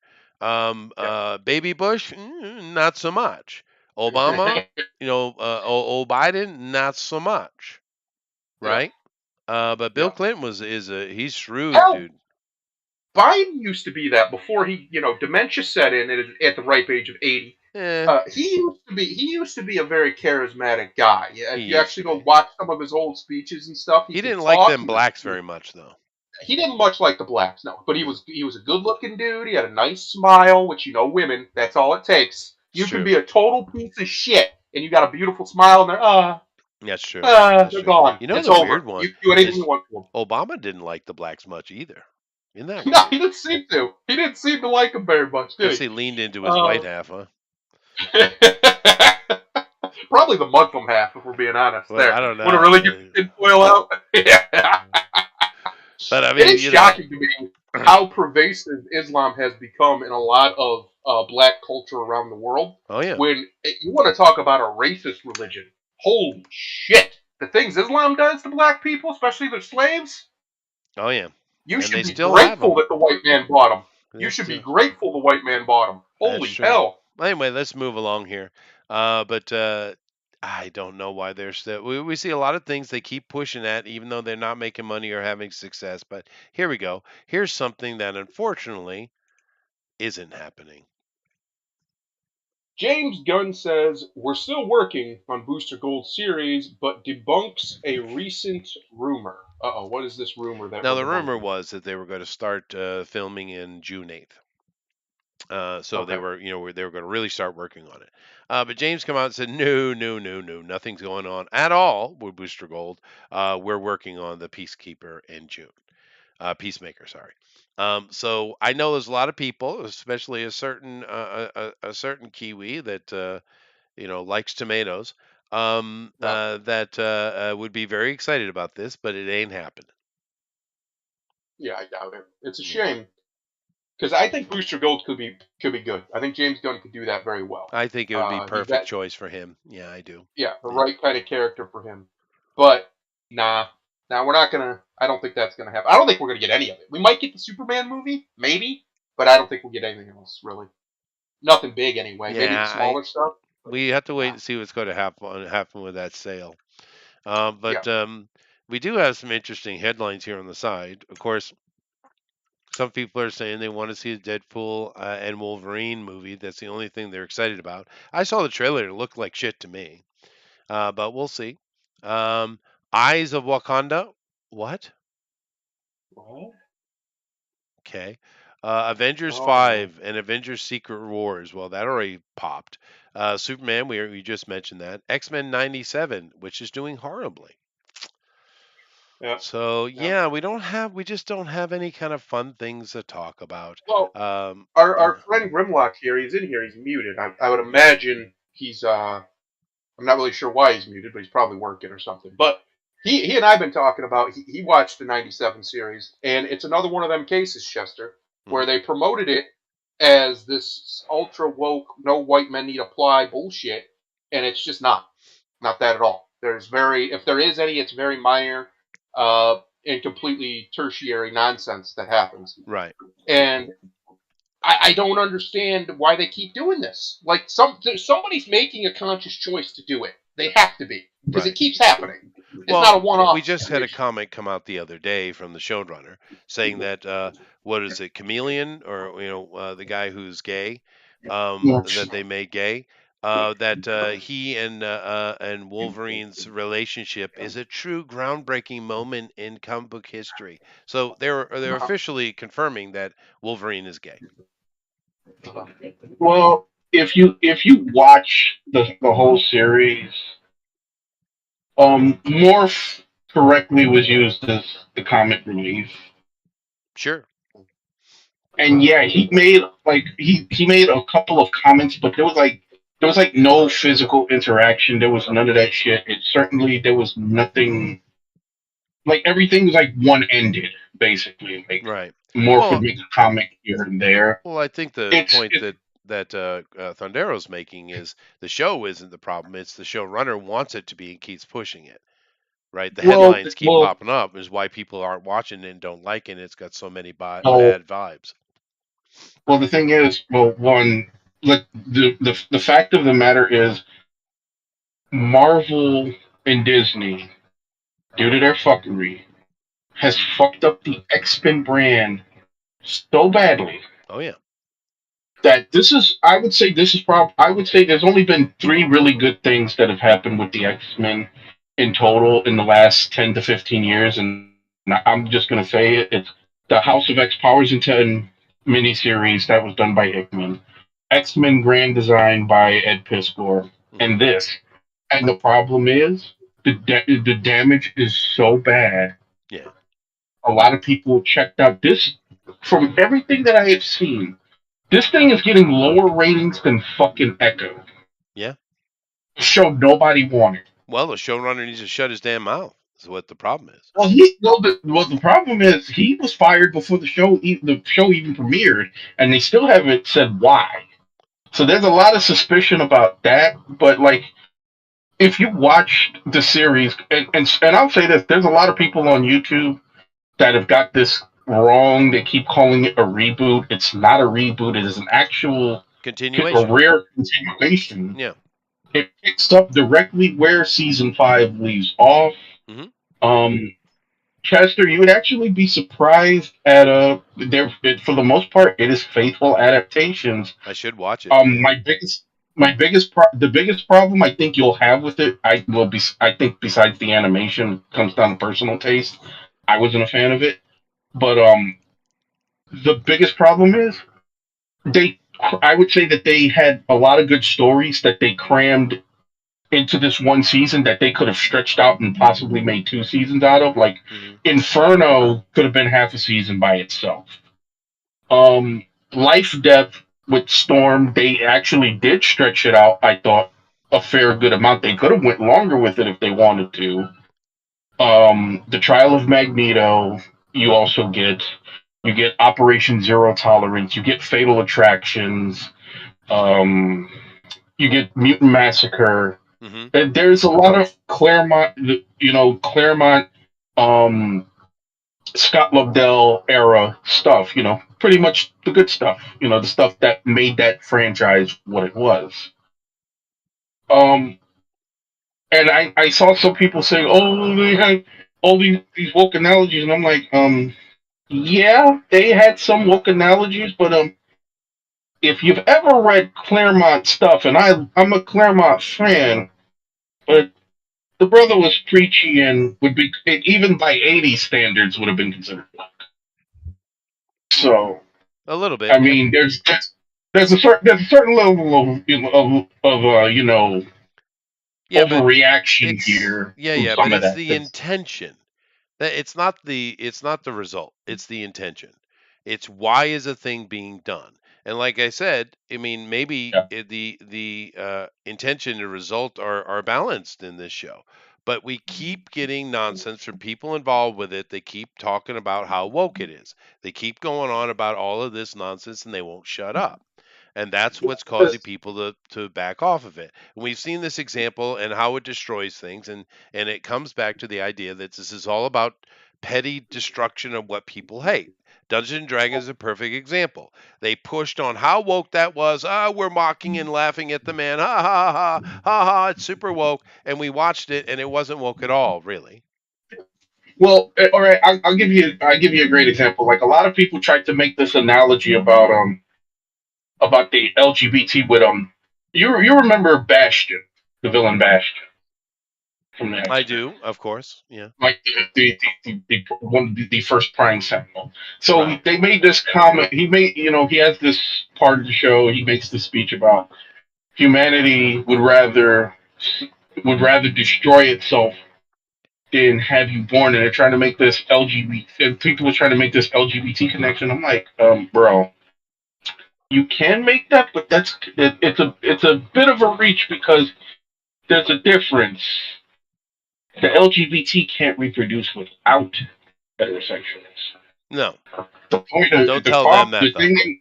Yeah. Baby Bush, not so much. Obama, Biden, not so much. Yeah. Right? But Bill Yeah. Clinton he's shrewd, Hell, dude. Biden used to be that before dementia set in at the ripe age of 80. Eh, He used to be a very charismatic guy. Yeah, he if you used to actually go be. watch some of his old speeches and stuff, he He could didn't like talk. them blacks very much, though. he didn't much like the blacks, no. But he was a good looking dude. He had a nice smile, which women, that's all it takes. It's You can true. be a total piece of shit, and you got a beautiful smile, and That's true. That's they're true. gone. You know It's the over. weird one You can do anything you is want to them. Obama didn't like the blacks much either. Isn't that No, weird? he didn't seem to. He didn't seem to like him very much, did Guess he? he leaned into his Uh, white half, huh? probably the Muslim half, if we're being honest. Well, There, I don't want to really get know. the tinfoil out? Yeah. But I It mean, is shocking to me how pervasive Islam has become in a lot of black culture around the world. oh yeah, When you want to talk about a racist religion, holy shit! The things Islam does to black people, especially their slaves, oh yeah, you and should they be still have grateful them. that the white man bought them. You They should be still. grateful the white man bought them. That's Holy true. hell! Anyway, let's move along here. But I don't know why they're still. We see a lot of things they keep pushing at, even though they're not making money or having success. But here we go. Here's something that unfortunately isn't happening. James Gunn says we're still working on Booster Gold series, but debunks a recent rumor. Uh-oh, what is this rumor that Now we're the rumor debunking? was that they were going to start filming in June 8th. So they Okay. were, they were going to really start working on it. But James come out and said, no, no, no, no, nothing's going on at all with Booster Gold. We're working on the Peacekeeper in June. Peacemaker, sorry. So I know there's a lot of people, especially a certain Kiwi that likes tomatoes, Yeah. that would be very excited about this, but it ain't happening. Yeah, I doubt it. It's a Yeah, shame because I think Booster Gold could be good. I think James Gunn could do that very well. I think it would be He's perfect that choice for him. Yeah, I do. yeah the Yeah. right kind of character for him. But nah, we're not gonna. I don't think that's gonna happen. I don't think we're gonna get any of it. We might get the Superman movie, maybe, but I don't think we'll get anything else really. Nothing big anyway. Maybe the Yeah, I smaller stuff. But we have to wait nah. and see what's going to happen with that sale. Yeah. But we do have some interesting headlines here on the side. Of course, some people are saying they want to see a Deadpool and Wolverine movie. That's the only thing they're excited about. I saw the trailer; it looked like shit to me, but we'll see. Um, Eyes of Wakanda. What? What? Okay. Avengers Oh no. 5 and Avengers Secret Wars. Well, that already popped. Superman, we just mentioned that. X-Men 97, which is doing horribly. Yeah. So, Yeah. yeah, we just don't have any kind of fun things to talk about. Well, Um, our uh, friend Grimlock here, he's in here. He's muted. I would imagine he's. I'm not really sure why he's muted, but he's probably working or something. But he and I've been talking about. He watched the '97 series, and it's another one of them cases, Chester, where mhm, they promoted it as this ultra woke, no white men need apply bullshit, and it's just not that at all. There's very, if there is any, it's very minor, and completely tertiary nonsense that happens. right. And I don't understand why they keep doing this. Like somebody's making a conscious choice to do it. They have to be because it Right. keeps happening. It's not Well, a we one-off just had a situation. comment come out the other day from the showrunner saying that what is it, Chameleon, or the guy who's gay, Yeah. that they made gay, that he and Wolverine's relationship is a true groundbreaking moment in comic book history. So they're officially confirming that Wolverine is gay. Well, if you watch the whole series, Morph correctly was used as the comic relief, Sure. and yeah, he made a couple of comments, but there was like no physical interaction. There was none of that shit. It certainly there was nothing like everything was like one ended basically. Like Right. Morph would Well, make a comment here and there. Well, I think the It's point that Thundero's making is the show isn't the problem. It's the showrunner wants it to be and keeps pushing it. Right? The well, headlines keep well, popping up is why people aren't watching it and don't like it. And it's got so many no. bad vibes. Well, the thing is, well, one, like the fact of the matter is, Marvel and Disney, due to their fuckery, has fucked up the X-Men brand so badly Oh yeah, that this is, I would say, this is probably, I would say, there's only been three really good things that have happened with the X-Men in total in the last 10 to 15 years, and Now, I'm just gonna say it. It's the House of X Powers and 10 miniseries that was done by Hickman. X-Men Grand Design by Ed Piskor, Mhm. and this. And the problem is the damage is so bad. Yeah. A lot of people checked out this. From everything that I have seen, this thing is getting lower ratings than fucking Echo. Yeah. A show nobody wanted. Well, the showrunner needs to shut his damn mouth. Is what the problem is. The problem is he was fired before the show even premiered, and they still haven't said why. So there's a lot of suspicion about that. But like, if you watched the series, and I'll say this, there's a lot of people on YouTube that have got this wrong. They keep calling it a reboot. It's not a reboot. It is an actual a Continuation. rare continuation. Yeah. It picks up directly where season 5 leaves off. Mhm. Um, Chester, you would actually be surprised at for the most part, it is faithful adaptations. I should watch it. Yeah. The biggest problem I think you'll have with it, I think besides the animation, comes down to personal taste. I wasn't a fan of it, but the biggest problem is they. I would say that they had a lot of good stories that they crammed into this one season that they could have stretched out and possibly made 2 seasons out of. Like Mhm. Inferno could have been half a season by itself. Life Depth with Storm, they actually did stretch it out. I thought a fair good amount. They could have went longer with it if they wanted to. The Trial of Magneto, you also you get Operation Zero Tolerance, you get Fatal Attractions, um, you get Mutant Massacre. Mhm. There's a lot of Claremont, um, Scott Lobdell era stuff. Pretty much the good stuff. The stuff that made that franchise what it was. Um, and I saw some people saying, "Oh, they had all these woke analogies," and I'm like, yeah, they had some woke analogies, but if you've ever read Claremont stuff, and I'm a Claremont fan, but the brother was preachy and would be even by '80s standards would have been considered black. So A little bit. I Yep. mean, there's a certain level of Yeah, but overreaction it's here from yeah, but some of it's that. the intention. That it's not the result. It's the intention. It's why is a thing being done. And like I said, I mean, maybe Yeah. the intention and result are balanced in this show, but we keep getting nonsense from people involved with it. They keep talking about how woke it is. They keep going on about all of this nonsense, and they won't shut up. And that's what's causing people to back off of it. And we've seen this example and how it destroys things, and it comes back to the idea that this is all about petty destruction of what people hate. Dungeons and Dragons is a perfect example. They pushed on how woke that was. Ah, we're mocking and laughing at the man. Ha ha ha ha ha. It's super woke, and we watched it, and it wasn't woke at all, really. Well, all right. I'll give you a great example. Like a lot of people tried to make this analogy about the LGBT with You remember Bastion, the villain Bastion from the I X-Men, do, of course. Yeah. like the one the first Prime Sentinel. So Right. they made this comment. He has this part of the show. He makes this speech about humanity would rather destroy itself than have you born. And they're trying to make this LGBT. And people are trying to make this LGBT connection. I'm like, bro, you can make that, but it's a bit of a reach because there's a difference. The LGBT can't reproduce without heterosexuals. No. The point of Don't tell them that the though. thing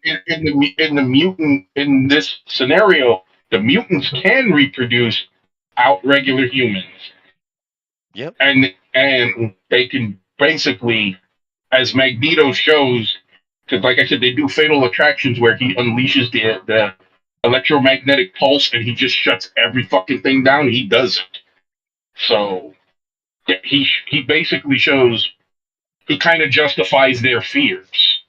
in the mutant in this scenario, the mutants can reproduce out regular humans, Yep. and they can basically, as Magneto shows, because like I said, they do fatal attractions where he unleashes the electromagnetic pulse and he just shuts every fucking thing down. He does it. So yeah, he basically shows he kind of justifies their fears.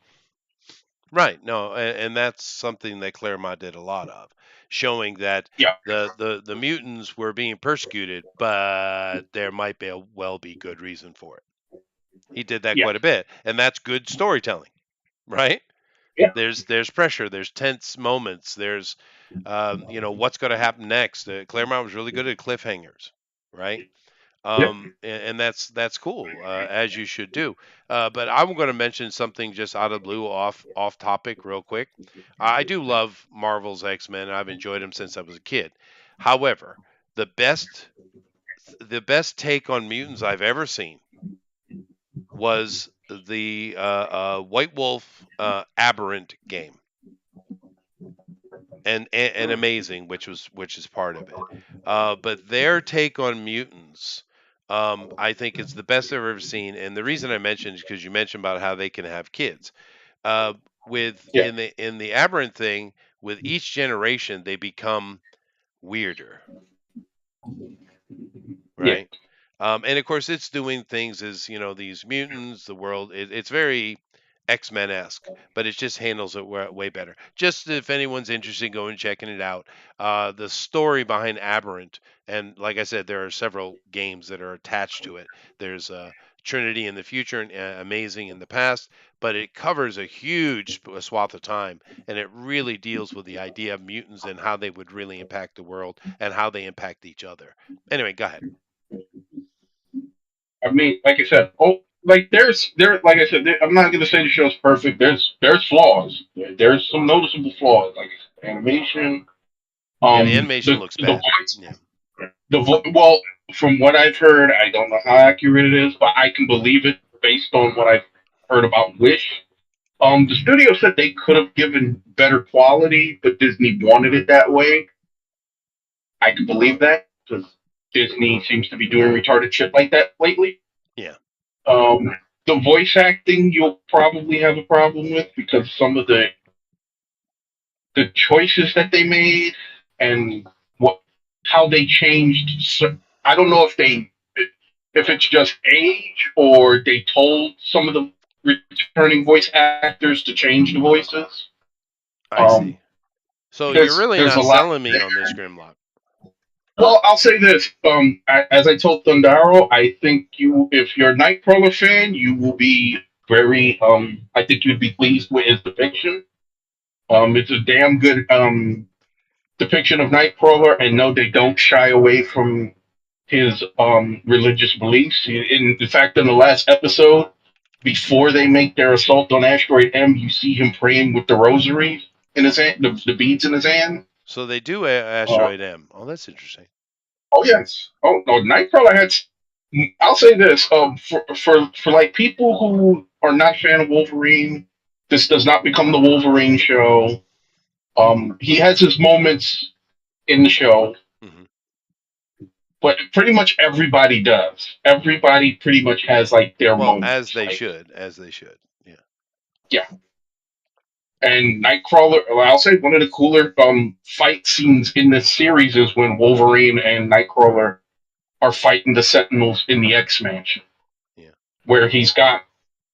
Right. No, and that's something that Claremont did a lot of, showing that Yeah. the mutants were being persecuted, but there might be well be good reason for it. He did that Yeah. quite a bit, and that's good storytelling, right? Yeah. There's pressure, there's tense moments, there's what's going to happen next. Claremont was really good at cliffhangers, right? Yeah. And that's cool, as you should do. But I'm going to mention something just out of the blue, off topic, real quick. I do love Marvel's X-Men. I've enjoyed them since I was a kid. However, the best the best take on mutants I've ever seen was the White Wolf Aberrant game, and Amazing, which is part of it. But their take on mutants, I think it's the best I've ever seen. And the reason I mentioned is because you mentioned about how they can have kids. With Yeah. in the Aberrant thing, with each generation they become weirder, Yeah. right? And of course, it's doing things as these mutants, the world. It's very X-Men esque, but it just handles it way better. Just if anyone's interested in going checking it out, the story behind Aberrant, and like I said, there are several games that are attached to it. There's Trinity in the future and Amazing in the past, but it covers a huge swath of time, and it really deals with the idea of mutants and how they would really impact the world and how they impact each other. Anyway, go ahead. I mean, like I said, like I said, I'm not gonna say the show's perfect. There's flaws. There's some noticeable flaws, like animation. Yeah, the animation looks The bad. voice, Yeah. well, from what I've heard, I don't know how accurate it is, but I can believe it based on what I've heard about Wish. The studio said they could have given better quality, but Disney wanted it that way. I can believe that because Disney seems to be doing retarded shit like that lately. Yeah. Um, the voice acting you'll probably have a problem with because some of the choices that they made and what how they changed. I don't know if it's just age or they told some of the returning voice actors to change the voices. I see. So you're really There's a not lot selling me there. on this Grimlock. Well, I'll say this. As I told Thundaro, I think if you're a Nightcrawler fan, you will be very. I think you'd be pleased with his depiction. It's a damn good depiction of Nightcrawler, and no, they don't shy away from his religious beliefs. In fact, in the last episode, before they make their assault on Asteroid M, you see him praying with the rosary in his hand, the beads in his hand. So they do Uh, Asteroid M. Oh, that's interesting. Oh yes. Oh no, Nightcrawler has. I'll say this. For like people who are not fan of Wolverine, this does not become the Wolverine show. He has his moments in the show, Hmm. but pretty much everybody does. Everybody pretty much has like their Well, as moments. they Like should, as they should. Yeah. yeah, and Nightcrawler. Well, I'll say one of the cooler fight scenes in this series is when Wolverine and Nightcrawler are fighting the Sentinels in the X Mansion, Yeah. where he's got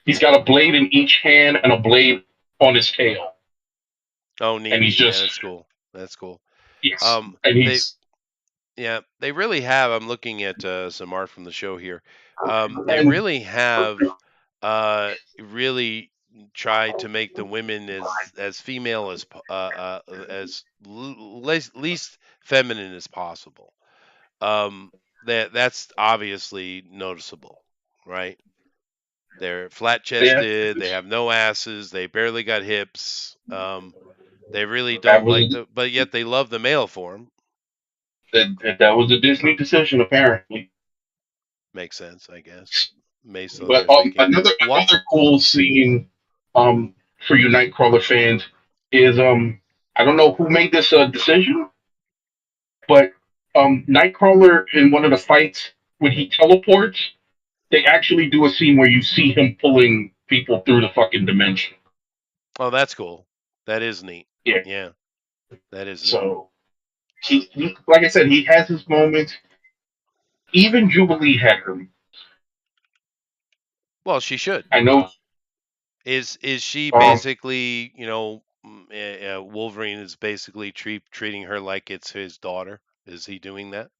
a blade in each hand and a blade on his tail, Oh, and neat. he's Yeah, just that's cool. That's cool. yes, Um, and they he's they really have. I'm looking at some art from the show here. They and really have really tried to make the women as female as least feminine as possible. That's obviously noticeable, right? They're flat yeah, chested, they have no asses, they barely got hips. They really that don't like was but yet they love the male form. that was a Disney decision apparently. Makes sense, I guess. Based on But their thinking. What? another cool scene for you Nightcrawler fans is I don't know who made this decision, but Nightcrawler in one of the fights when he teleports, they actually do a scene where you see him pulling people through the fucking dimension. Oh, that's cool. That is neat. Yeah. Yeah, that is neat. So he like I said, he has his moments. Even Jubilee had her. Well, she should. I know. Is she Um, basically, Wolverine is basically treating her like it's his daughter? Is he doing that?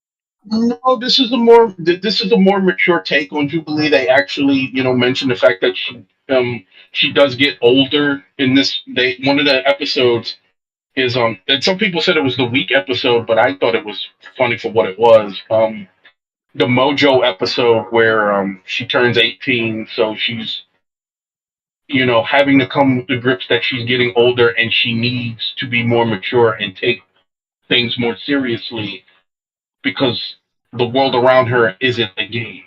No, this is a more mature take on Jubilee. They actually, mention the fact that she does get older in this. One of the episodes is and some people said it was the weak episode, but I thought it was funny for what it was. The Mojo episode where she turns 18, so she's having to come to grips that she's getting older and she needs to be more mature and take things more seriously because the world around her isn't a game.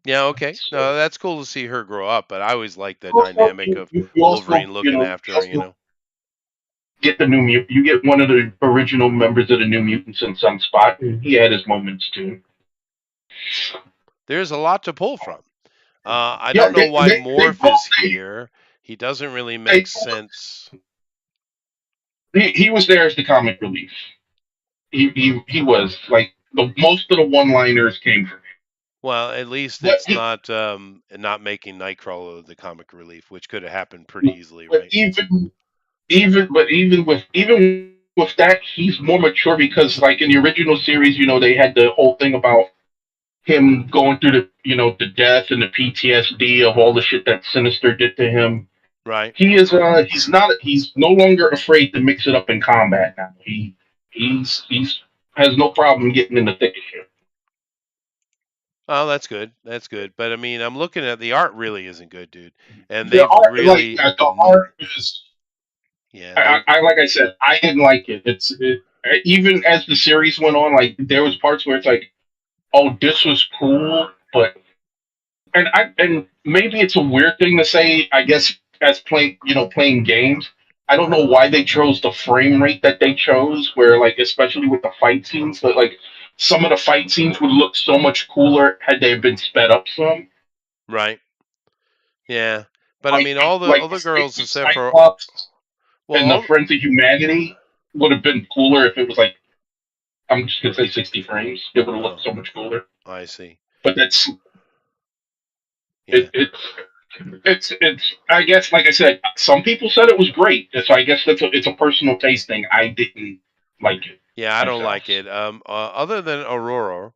Yeah, okay. So No, that's cool to see her grow up, but I always like the also, dynamic of you also, Wolverine looking after you her, you also know. get the New Mutant. You get one of the original members of the New Mutants in Sunspot, and he had his moments too. There's a lot to pull from. I Yeah, don't know they why they they Morph both is here. He doesn't really they make sense. he was there as the comic relief. He was like the most of the one-liners came from him. Well, at least But it's he, not making Nightcrawler the comic relief, which could have happened pretty easily, but right? even with that, he's more mature because like in the original series, they had the whole thing about him going through the death and the PTSD of all the shit that Sinister did to him. Right. He's no longer afraid to mix it up in combat now. He's has no problem getting in the thick of shit. Oh, that's good. That's good. But I mean, I'm looking at the art really isn't good, dude. And The they've art, like really, the art is. yeah, I like I said, I didn't like it. Even as the series went on, like there was parts where it's like, oh, this was cool, but and maybe it's a weird thing to say. I guess as playing games. I don't know why they chose the frame rate that they chose, where like especially with the fight scenes, that like some of the fight scenes would look so much cooler had they been sped up some. right. Yeah. But I Like mean, like all the the fight girls with except for Cyclops well, and the all, Friends of Humanity would have been cooler if it was like I'm just gonna say 60 frames. It would have oh, looked so much cooler. I see. But that's Yeah. it. It's. I guess, like I said, some people said it was great. So I guess it's a personal taste thing. I didn't like it Yeah, I don't myself. like it. Other than Aurora,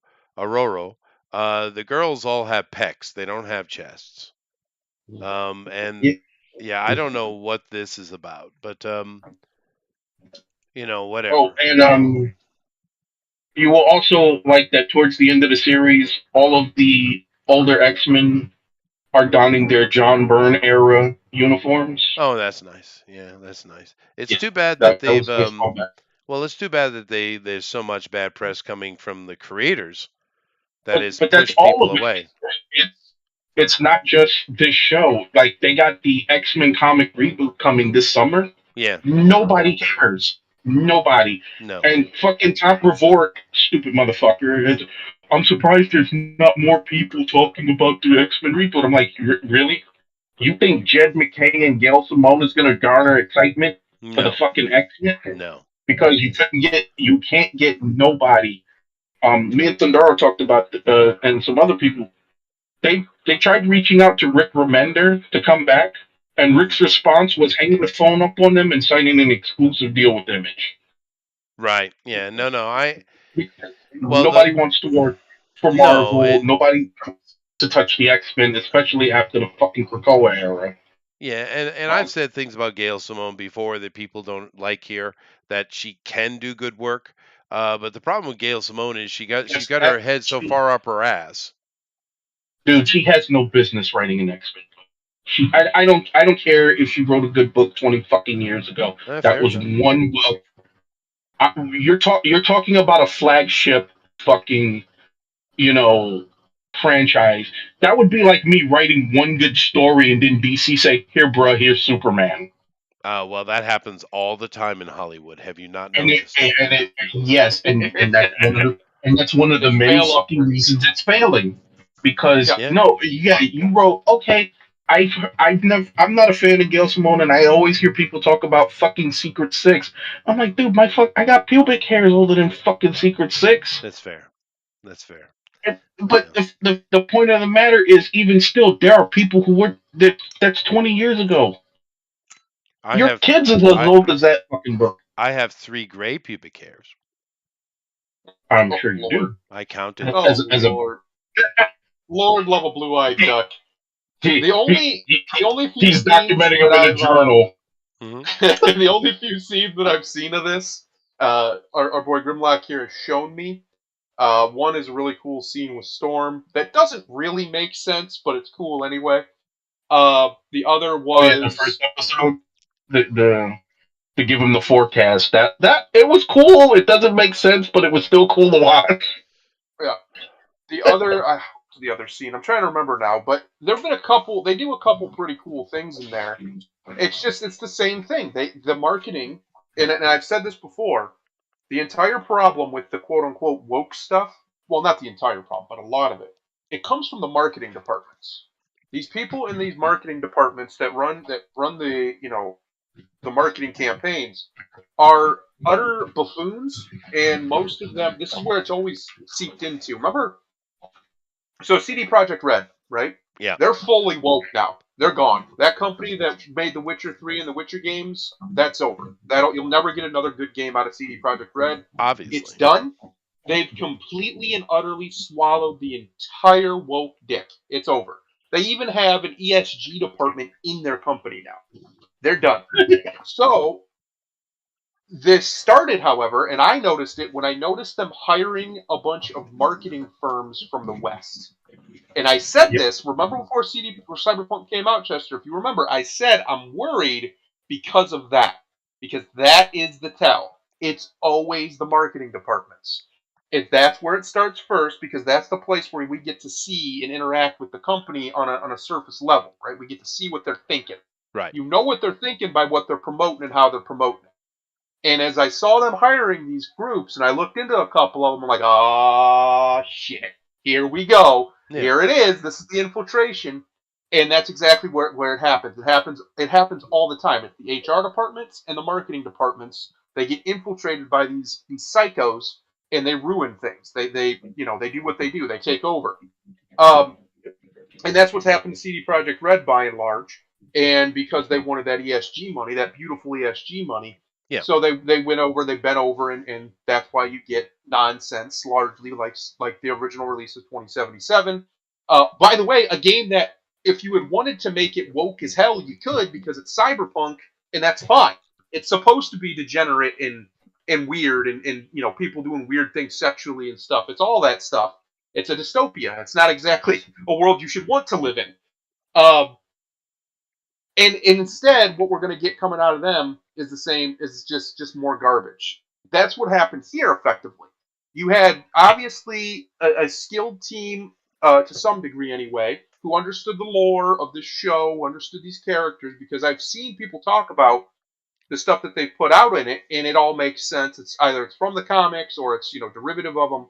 the girls all have pecs. They don't have chests. Yeah. And yeah, I don't know what this is about, but Oh, whatever. and you will also like that towards the end of the series, all of the older X-Men are donning their John Byrne era uniforms. Oh, that's nice. Yeah, that's nice. It's Yeah, too bad that that they've was a nice callback. well, it's too bad that there's so much bad press coming from the creators that But has but that's pushed all people of it. away. It's not just this show. Like they got the X-Men comic reboot coming this summer. Yeah, Nobody cares. Nobody. no. And fucking Tom Brevoort, stupid motherfucker. I'm surprised there's not more people talking about the X-Men reboot. I'm like, really? You think Jed McKay and Gail Simone is going to garner excitement for the No. fucking X-Men? No. Because you can't get nobody. Me and Thundaro talked about and some other people. They tried reaching out to Rick Remender to come back, and Mhm. Rick's response was hanging the phone up on them and signing an exclusive deal with Image. Right. Yeah. No, no. Well, Nobody wants to work for no, Marvel. Nobody wants to touch the X-Men, especially after the fucking Krakoa era. yeah, and I've Um, said things about Gail Simone before that people don't like here, that she can do good work. But the problem with Gail Simone is she's just got that her head so she, far up her ass. dude, she has no business writing an X-Men. I don't care if she wrote a good book 20 fucking years ago. That Fair was enough. one book. You're talking about a flagship fucking you know franchise. That would be like me writing one good story and then DC say, "Here, bruh, here's Superman." Well, that happens all the time in Hollywood. Have you not And noticed? yes, and that's one of the It's many fail fucking upward. reasons it's failing. Because Yeah. Yeah. no, yeah, you wrote okay. I'm not a fan of Gail Simone, and I always hear people talk about fucking Secret Six. I'm like, dude, I got pubic hairs older than fucking Secret Six. That's fair. That's fair. But Yeah. the point of the matter is, even still, there are people who were that's 20 years ago. I Your have kids is as I old as that fucking book. I have 3 gray pubic hairs. I'm Oh, sure you Lord. I counted. Oh, Lord. Lord love a blue-eyed duck. The only few he's scenes documenting him that in a journal. Mhm. the only few scenes that I've seen of this, our boy Grimlock here has shown me. One is a really cool scene with Storm that doesn't really make sense, but it's cool anyway. The other Oh yeah, the was first episode, the to give him the forecast. That it was cool. It doesn't make sense, but it was still cool to watch. yeah. The other scene. I'm trying to remember now, but there've been a couple. They do a couple pretty cool things in there. It's the same thing. The marketing, and I've said this before. The entire problem with the quote unquote woke stuff, well, not the entire problem, but a lot of it, it comes from the marketing departments. These people in these marketing departments that run the the marketing campaigns are utter buffoons, and most of them. This is where it's always seeped into. Remember, so CD Projekt Red, right? Yeah. They're fully woke now. They're gone. That company that made The Witcher 3 and The Witcher games, that's over. You'll never get another good game out of CD Projekt Red. Obviously. It's done. They've completely and utterly swallowed the entire woke dick. It's over. They even have an ESG department in their company now. They're done. So this started, however, and I noticed it when I noticed them hiring a bunch of marketing firms from the West. And I said this, remember before Cyberpunk came out, Chester, if you remember, I said I'm worried because of that. Because that is the tell. It's always the marketing departments. That's where it starts first, because that's the place where we get to see and interact with the company on a surface level, right? We get to see what they're thinking. Right. You know what they're thinking by what they're promoting and how they're promoting it. And as I saw them hiring these groups, and I looked into a couple of them, I'm like, oh, shit. Here we go. Yeah. Here it is. This is the infiltration. And that's exactly where it happens. It happens all the time. It's the HR departments and the marketing departments. They get infiltrated by these psychos, and they ruin things. They do what they do. They take over. And that's what's happened to CD Projekt Red by and large. And because they wanted that ESG money, that beautiful ESG money, Yeah. so they went over, they bent over, and that's why you get nonsense largely like the original release of 2077. By the way, a game that if you had wanted to make it woke as hell, you could, because it's cyberpunk, and that's fine. It's supposed to be degenerate and weird, and people doing weird things sexually and stuff. It's all that stuff. It's a dystopia. It's not exactly a world you should want to live in. And instead, what we're going to get coming out of them is the same, is just more garbage. That's what happened here, effectively. You had, obviously, a skilled team, to some degree anyway, who understood the lore of this show, understood these characters, because I've seen people talk about the stuff that they put out in it, and it all makes sense. It's either from the comics or it's derivative of them.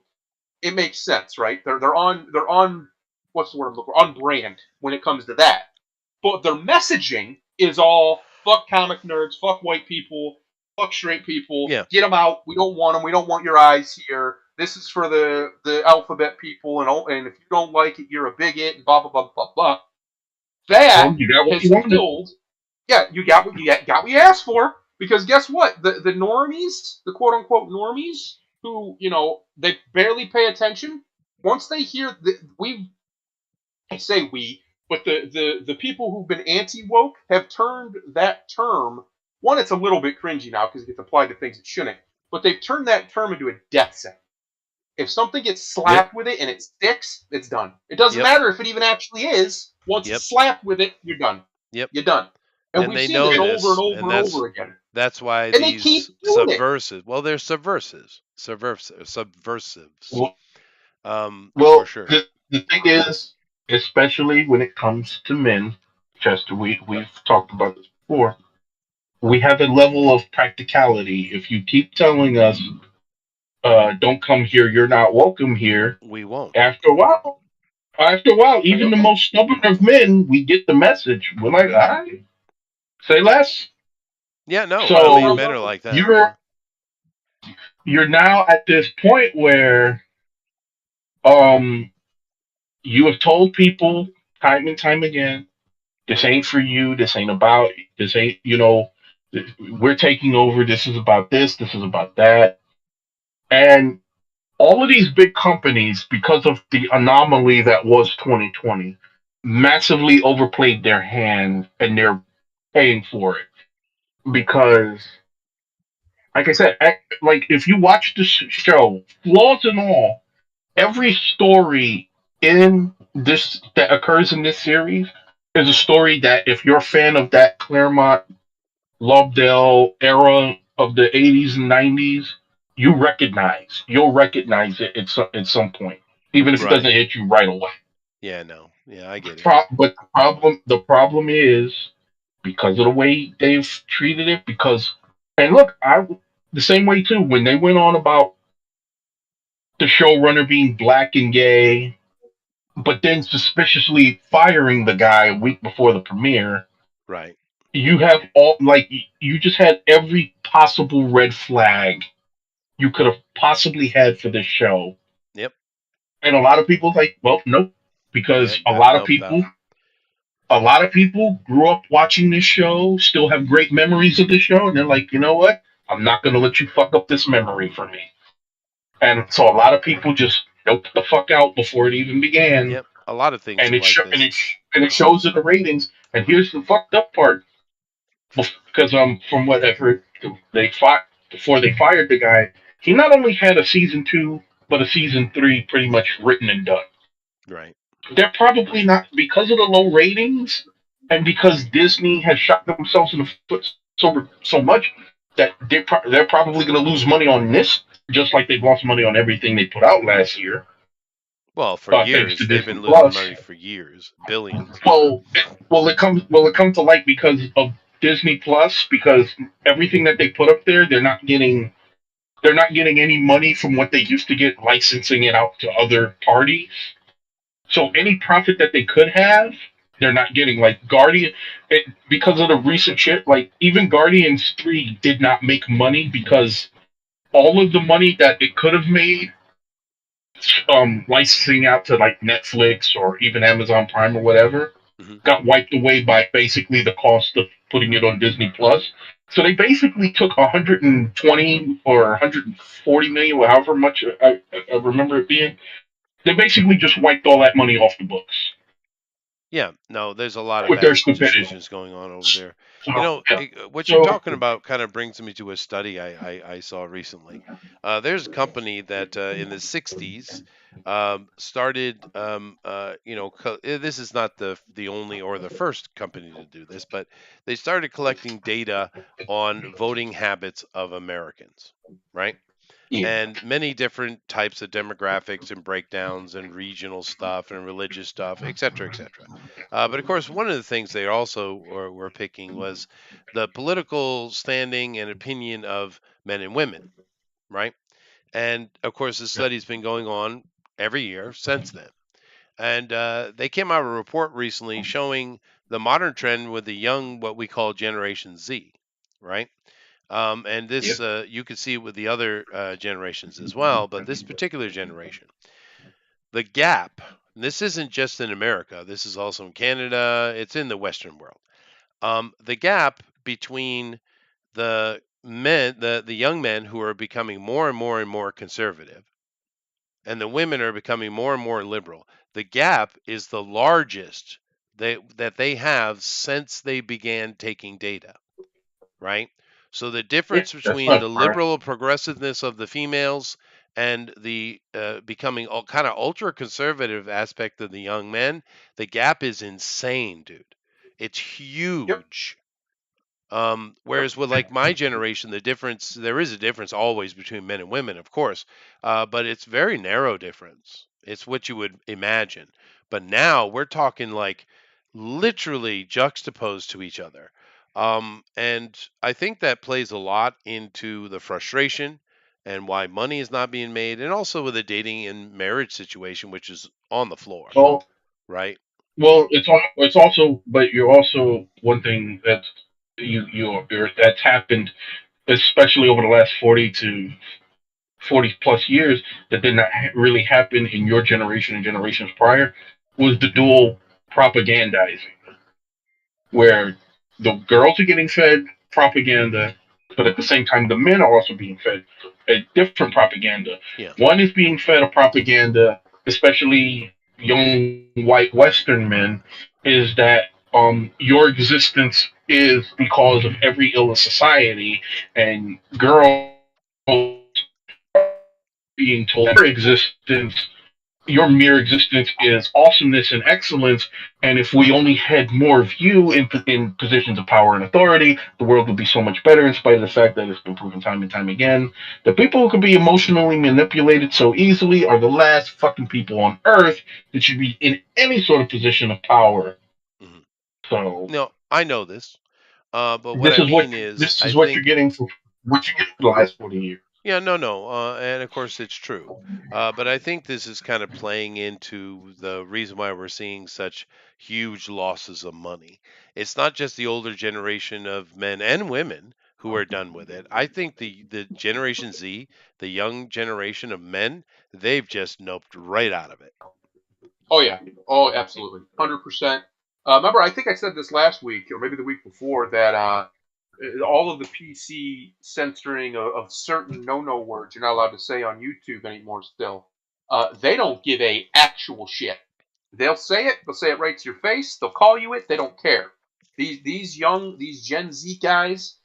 It makes sense, right? They're on what's the word I'm looking for? On brand when it comes to that. But their messaging is all fuck comic nerds, fuck white people, fuck straight people. Yeah. Get them out. We don't want them. We don't want your eyes here. This is for the alphabet people, and if you don't like it, you're a bigot. And blah blah blah blah blah. That you got what has you wanted. killed. Yeah, you got what you asked for. Because guess what? The normies, the quote unquote normies, who they barely pay attention. Once they hear I say we, but the people who've been anti-woke have turned that term. One, it's a little bit cringy now because it gets applied to things it shouldn't, but they've turned that term into a death sentence. If something gets slapped with it and it sticks, it's done. It doesn't matter if it even actually is. Once it's slapped with it, you're done. Yep. You're done. And we've seen this over and over and over again. That's why and these they keep doing subversives. Well, they're subversives. Subversives. Well, for sure. The thing is, especially when it comes to men, Chester, we've talked about this before. We have a level of practicality. If you keep telling us, "Don't come here, you're not welcome here," we won't. After a while, even the most stubborn of men, we get the message. We're like, all right, say less. Yeah, no. So men are like that. You're now at this point where, you have told people time and time again, this ain't for you. This ain't about. This ain't We're taking over. This is about this. This is about that. And all of these big companies, because of the anomaly that was 2020, massively overplayed their hand, and they're paying for it. Because, like I said, like if you watch this show, flaws and all, every story in this that occurs in this series is a story that if you're a fan of that Claremont Lovedale era of the 80s and 90s, you'll recognize it at some point, even if it Right. doesn't hit you right away. Yeah, no. Yeah, I get it. But the problem is because of the way they've treated it. Because, and look, I the same way too when they went on about the showrunner being black and gay, but then suspiciously firing the guy a week before the premiere. Right. You have all like you just had every possible red flag you could have possibly had for this show. Yep. And a lot of people like, well, nope, because Yep. Nope. a lot of people grew up watching this show, still have great memories of the show, and they're like, you know what? I'm not going to let you fuck up this memory for me. And so a lot of people just noped the fuck out before it even began, Yep. A lot of things and are it like sh- and this. it sh- and it shows in the ratings. And here's the fucked up part, because from what I've heard, they fought before they fired the guy. He not only had a season 2, but a season 3 pretty much written and done. Right. They're probably not, because of the low ratings and because Disney has shot themselves in the foot so much that they're probably going to lose money on this, just like they've lost money on everything they put out last year, Well, for thanks to years they've Disney been losing Plus. money for years, billions. Well, it comes to light because of Disney Plus, because everything that they put up there, they're not getting any money from what they used to get licensing it out to other parties. So any profit that they could have, they're not getting. Like because of the recent shit. Like even Guardians 3 did not make money because all of the money that it could have made, licensing out to like Netflix or even Amazon Prime or whatever, Hmm. got wiped away by basically the cost of putting it on Disney Plus. So they basically took 120 or 140 million, or however much I remember it being. They basically just wiped all that money off the books Yeah, no, there's a lot of with their bad stupidity. decisions going on over there. So yeah. What you're So talking about kind of brings me to a study I saw recently. There's a company that in the 60s started, this is not the only or the first company to do this, but they started collecting data on voting habits of Americans, right? yeah, And many different types of demographics and breakdowns and regional stuff and religious stuff, et cetera, et cetera. But of course, one of the things they also were picking was the political standing and opinion of men and women, right? And of course, the study's been going on every year since then. And they came out with a report recently showing the modern trend with the young, what we call Generation Z, right? And yeah, this, you could see it with the other generations as well, but this particular generation, the gap, and this isn't just in America, this is also in Canada, it's in the Western world. The gap between the young men who are becoming more and more and more conservative, and the women are becoming more and more liberal, the gap is the largest that they have since they began taking data, right? So the yeah. difference That's between not the right. liberal progressiveness of the females and the becoming kind of ultra conservative aspect of the young men, the gap is insane, dude. It's Yep, huge. yep. Whereas with like my generation, there is a difference always between men and women, of course, but it's very narrow difference. It's what you would imagine. But now we're talking like literally juxtaposed to each other. And I think that plays a lot into the frustration and why money is not being made, and also with the dating and marriage situation, which is on the floor, Well, right? it's also, but you're also one thing that that's happened, especially over the last 40 plus years, that did not really happen in your generation and generations prior, was the dual propagandizing, where the girls are getting fed propaganda, but at the same time, the men are also being fed a different propaganda. Yeah. One is being fed a propaganda, especially young white Western men, is that your existence is because of every ill of society, and girls being told your mere existence is awesomeness and excellence. And if we only had more of you in positions of power and authority, the world would be so much better, in spite of the fact that it's been proven time and time again. The people who can be emotionally manipulated so easily are the last fucking people on earth that should be in any sort of position of power. Hmm. So No, I know this. But what this I is what mean is, this I is what think, you're getting for what you get for the last 40 years. yeah, no, and of course it's true. But I think this is kind of playing into the reason why we're seeing such huge losses of money. It's not just the older generation of men and women who are done with it. I think the Generation Z, the young generation of men, they've just noped right out of it. Oh yeah. Oh, absolutely. 100%. Remember, I think I said this last week or maybe the week before that all of the PC censoring of certain no words you're not allowed to say on YouTube anymore. Still, they don't give a actual shit. They'll say it. They'll say it right to your face. They'll call you it. They don't care. These Gen Z guys,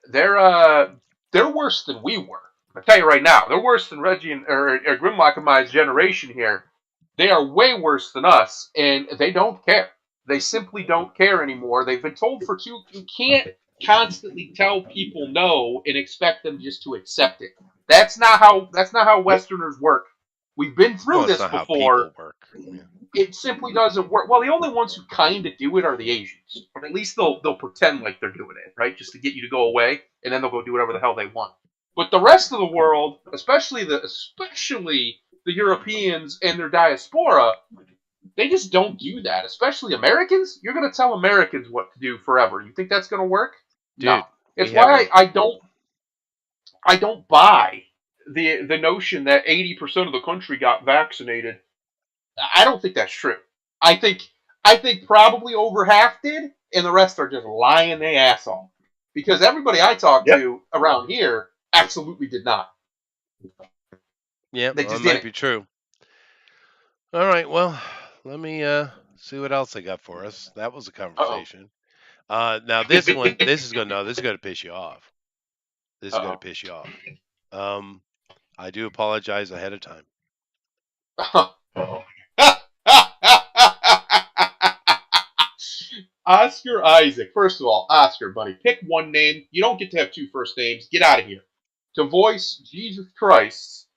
they're they're worse than we were. I tell you right now, they're worse than Reggie or Grimlock and my generation here. They are way worse than us, and they don't care. They simply don't care anymore. They've been told for two. You can't constantly tell people no and expect them just to accept it. That's not how Yep. Westerners work. We've been Well, through it's this not how before. people work. Yeah. It simply doesn't work. Well, the only ones who kind of do it are the Asians, but at least they'll pretend like they're doing it, right? Just to get you to go away, and then they'll go do whatever the hell they want. But the rest of the world, especially the Europeans and their diaspora, they just don't do that. Especially Americans, you're going to tell Americans what to do forever. You think that's going to work? No. Dude, we It's have why a I don't buy the notion that 80% of the country got vaccinated. I don't think that's true. I think I think probably over half did, and the rest are just lying their ass off. Because everybody I talked Yep. to around here absolutely did not. yeah, They well, it just might didn't. be true. All right, well, let me see what else I got for us. That was a Uh oh. conversation. Now this one, this is gonna piss you off. This is gonna Uh piss you off. Um, I do apologize ahead of time. oh. Uh-oh. Oscar Isaac. First of all, Oscar, buddy, pick one name. You don't get to have two first names. Get out of here. To voice Jesus Christ,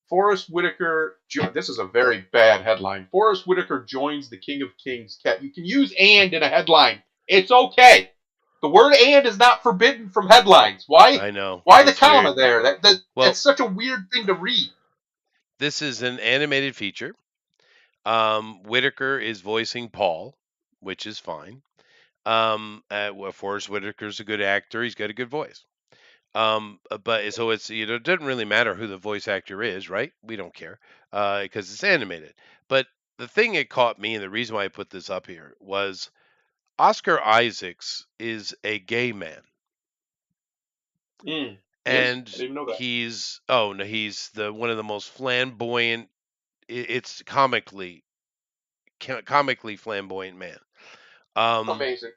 Forrest Whitaker. This is a very bad headline. Forrest Whitaker joins the King of Kings. You can use "and" in a headline. It's okay. The word "and" is not forbidden from headlines. Why? I know Why the it's weird. comma there? Well, That's such a weird thing to read. this is an animated feature. Whitaker is voicing Paul, which is fine. Well, Forrest Whitaker's a good actor. He's got a good voice. But so it's it doesn't really matter who the voice actor is, right? We don't care because it's animated. But the thing that caught me and the reason why I put this up here was Oscar Isaacs is a gay man, He is? and I didn't even know that. he's oh no, he's the one of the most flamboyant. It's comically flamboyant man. Um, Amazing.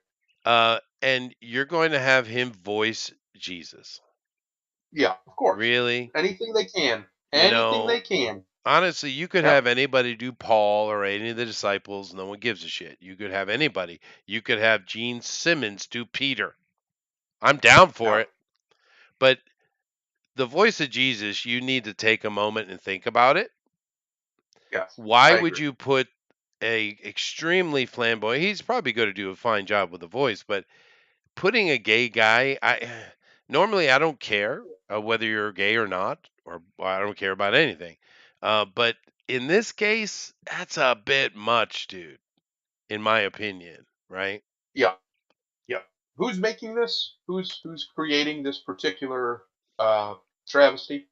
and you're going to have him voice Jesus, Yeah, of course. really? Anything they can. You Anything know, they can. honestly, you could Yep. have anybody do Paul or any of the disciples. No one gives a shit. You could have anybody. You could have Gene Simmons do Peter. I'm down for Yeah. it. But the voice of Jesus, you need to take a moment and think about it. Yes. Why I would agree. you put a extremely flamboyant? He's probably going to do a fine job with the voice, but putting a gay guy, I normally I don't care whether you're gay or not, or I don't care about anything. But in this case, that's a bit much, dude, in my opinion, right? Yeah. Yeah. Who's making this? Who's creating this particular uh travesty?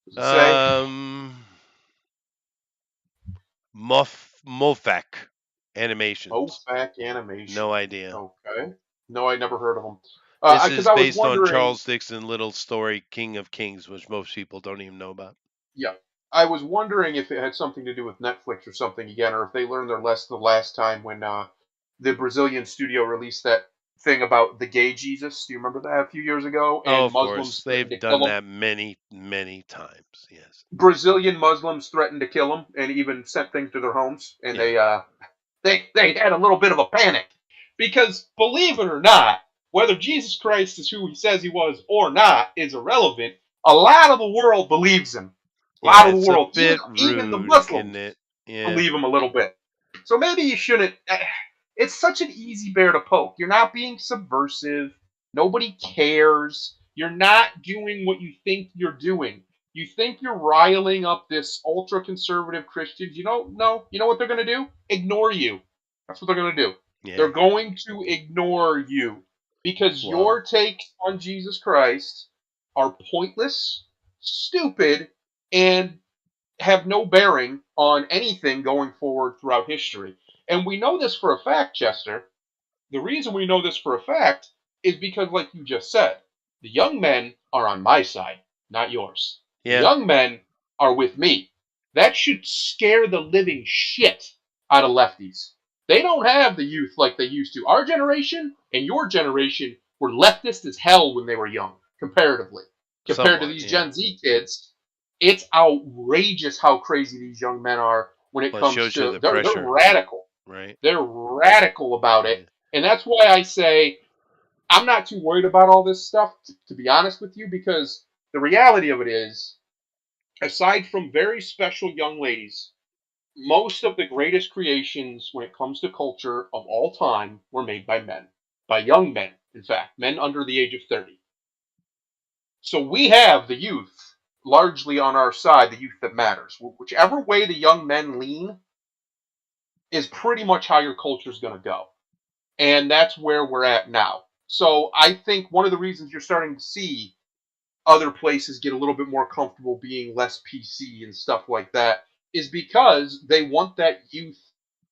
Does it say? Um, Mofak Animations. Mofac Animation. No idea. Okay. No, I never heard of them. This Because is I was based on wondering. Charles Dickens's little story, King of Kings, which most people don't even know about. Yeah, I was wondering if it had something to do with Netflix or something again, or if they learned their lesson the last time when the Brazilian studio released that thing about the gay Jesus. Do you remember that a few years ago? Oh, And of course. Muslims threatened They've to kill done him. that many, many times. Yes. Brazilian Muslims threatened to kill him and even sent things to their homes, and Yeah. they had a little bit of a panic because believe it or not, whether Jesus Christ is who he says he was or not is irrelevant. A lot of the world believes him. A lot Yeah, of the it's a world, bit even the rude, isn't Muslims, it? Yeah. believe him a little bit. So maybe you shouldn't. It's such an easy bear to poke. You're not being subversive. Nobody cares. You're not doing what you think you're doing. You think you're riling up this ultra conservative Christians. You know, no. You know what they're going to do? Ignore you. That's what they're going to do. They're Yeah. going to ignore you because Well, your takes on Jesus Christ are pointless, stupid, and have no bearing on anything going forward throughout history. And we know this for a fact, Chester. The reason we know this for a fact is because, like you just said, the young men are on my side, not yours. The yeah. young men are with me. That should scare the living shit out of lefties. They don't have the youth like they used to. Our generation and your generation were leftist as hell when they were young, comparatively. Compared to Somewhat, these yeah. Gen Z kids, it's outrageous how crazy these young men are when it Well, it comes shows you to the they're pressure, radical. right? They're radical about it. Yeah. And that's why I say I'm not too worried about all this stuff, to be honest with you, because the reality of it is, aside from very special young ladies, most of the greatest creations when it comes to culture of all time were made by men, by young men, in fact, men under the age of 30. So we have the youth largely on our side, the youth that matters. Whichever way the young men lean is pretty much how your culture is going to go. And that's where we're at now. So I think one of the reasons you're starting to see other places get a little bit more comfortable being less PC and stuff like that is because they want that youth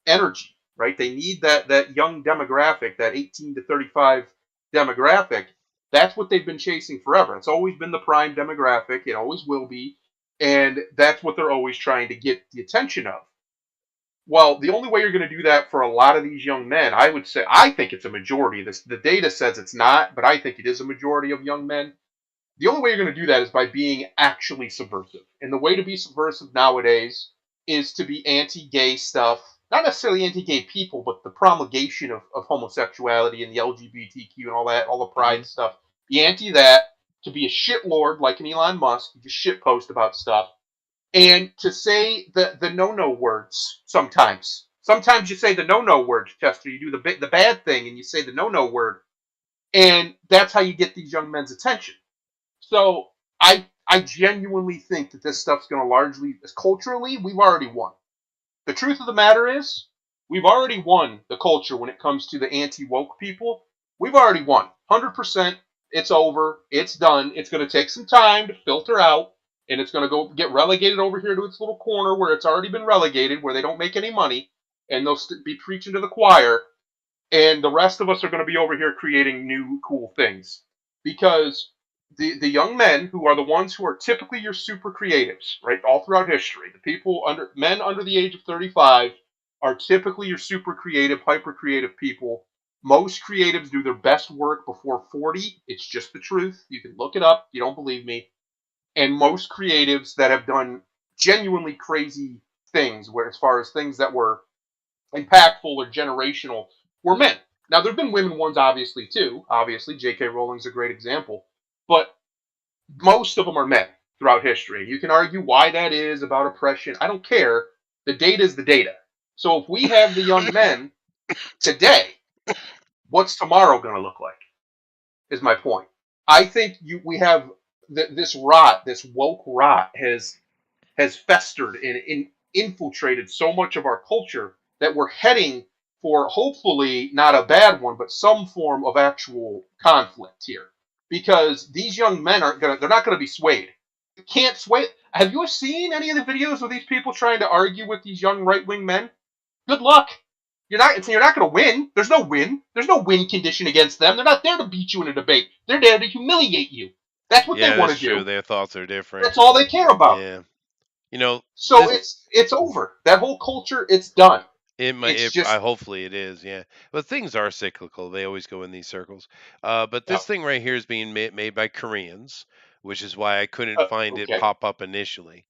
energy, right? They need that young demographic, that 18 to 35 demographic. That's what they've been chasing forever. It's always been the prime demographic. It always will be, and that's what they're always trying to get the attention of. Well, the only way you're going to do that for a lot of these young men, I would say, I think it's a majority. The data says it's not, but I think it is a majority of young men. The only way you're going to do that is by being actually subversive. And the way to be subversive nowadays is to be anti-gay stuff, not necessarily anti-gay people, but the promulgation of homosexuality and the LGBTQ and all that, all the Hmm. pride stuff. Be anti that, to be a shitlord like an Elon Musk, just shit post about stuff, and to say the no words sometimes. Sometimes you say the no words, Chester. You do the bad thing and you say the no word, and that's how you get these young men's attention. So I genuinely think that this stuff's going to largely, culturally, we've already won. The truth of the matter is, we've already won the culture when it comes to the anti woke people. We've already won. 100%. It's over. It's done. It's going to take some time to filter out, and it's going to go get relegated over here to its little corner where it's already been relegated, where they don't make any money, and they'll be preaching to the choir. And the rest of us are going to be over here creating new cool things because the young men who are the ones who are typically your super creatives, right, all throughout history, the people under men under the age of 35 are typically your super creative, hyper creative people. Most creatives do their best work before 40. It's just the truth. You can look it up. You don't believe me. And most creatives that have done genuinely crazy things, where as far as things that were impactful or generational, were men. Now there have been women ones obviously too. Obviously, J.K. Rowling's a great example, but most of them are men throughout history. You can argue why that is about oppression. I don't care. The data is the data. So if we have the young men today, what's tomorrow going to look like? Is my point. I think we have this rot, this woke rot, has festered and infiltrated so much of our culture that we're heading for hopefully not a bad one, but some form of actual conflict here. Because these young men they're not gonna be swayed. You can't sway. Have you seen any of the videos of these people trying to argue with these young right wing men? Good luck. You're not going to win. There's no win. There's no win condition against them. They're not there to beat you in a debate. They're there to humiliate you. That's what they Yeah, want that's to true. do. Their thoughts are different. That's all they care about. Yeah. You know, So this it's over. That whole culture, it's done. it might. It's just Hopefully it is. Yeah. But things are cyclical. They always go in these circles. But yeah, this thing right here is being made by Koreans, which is why I couldn't find it okay. pop up initially.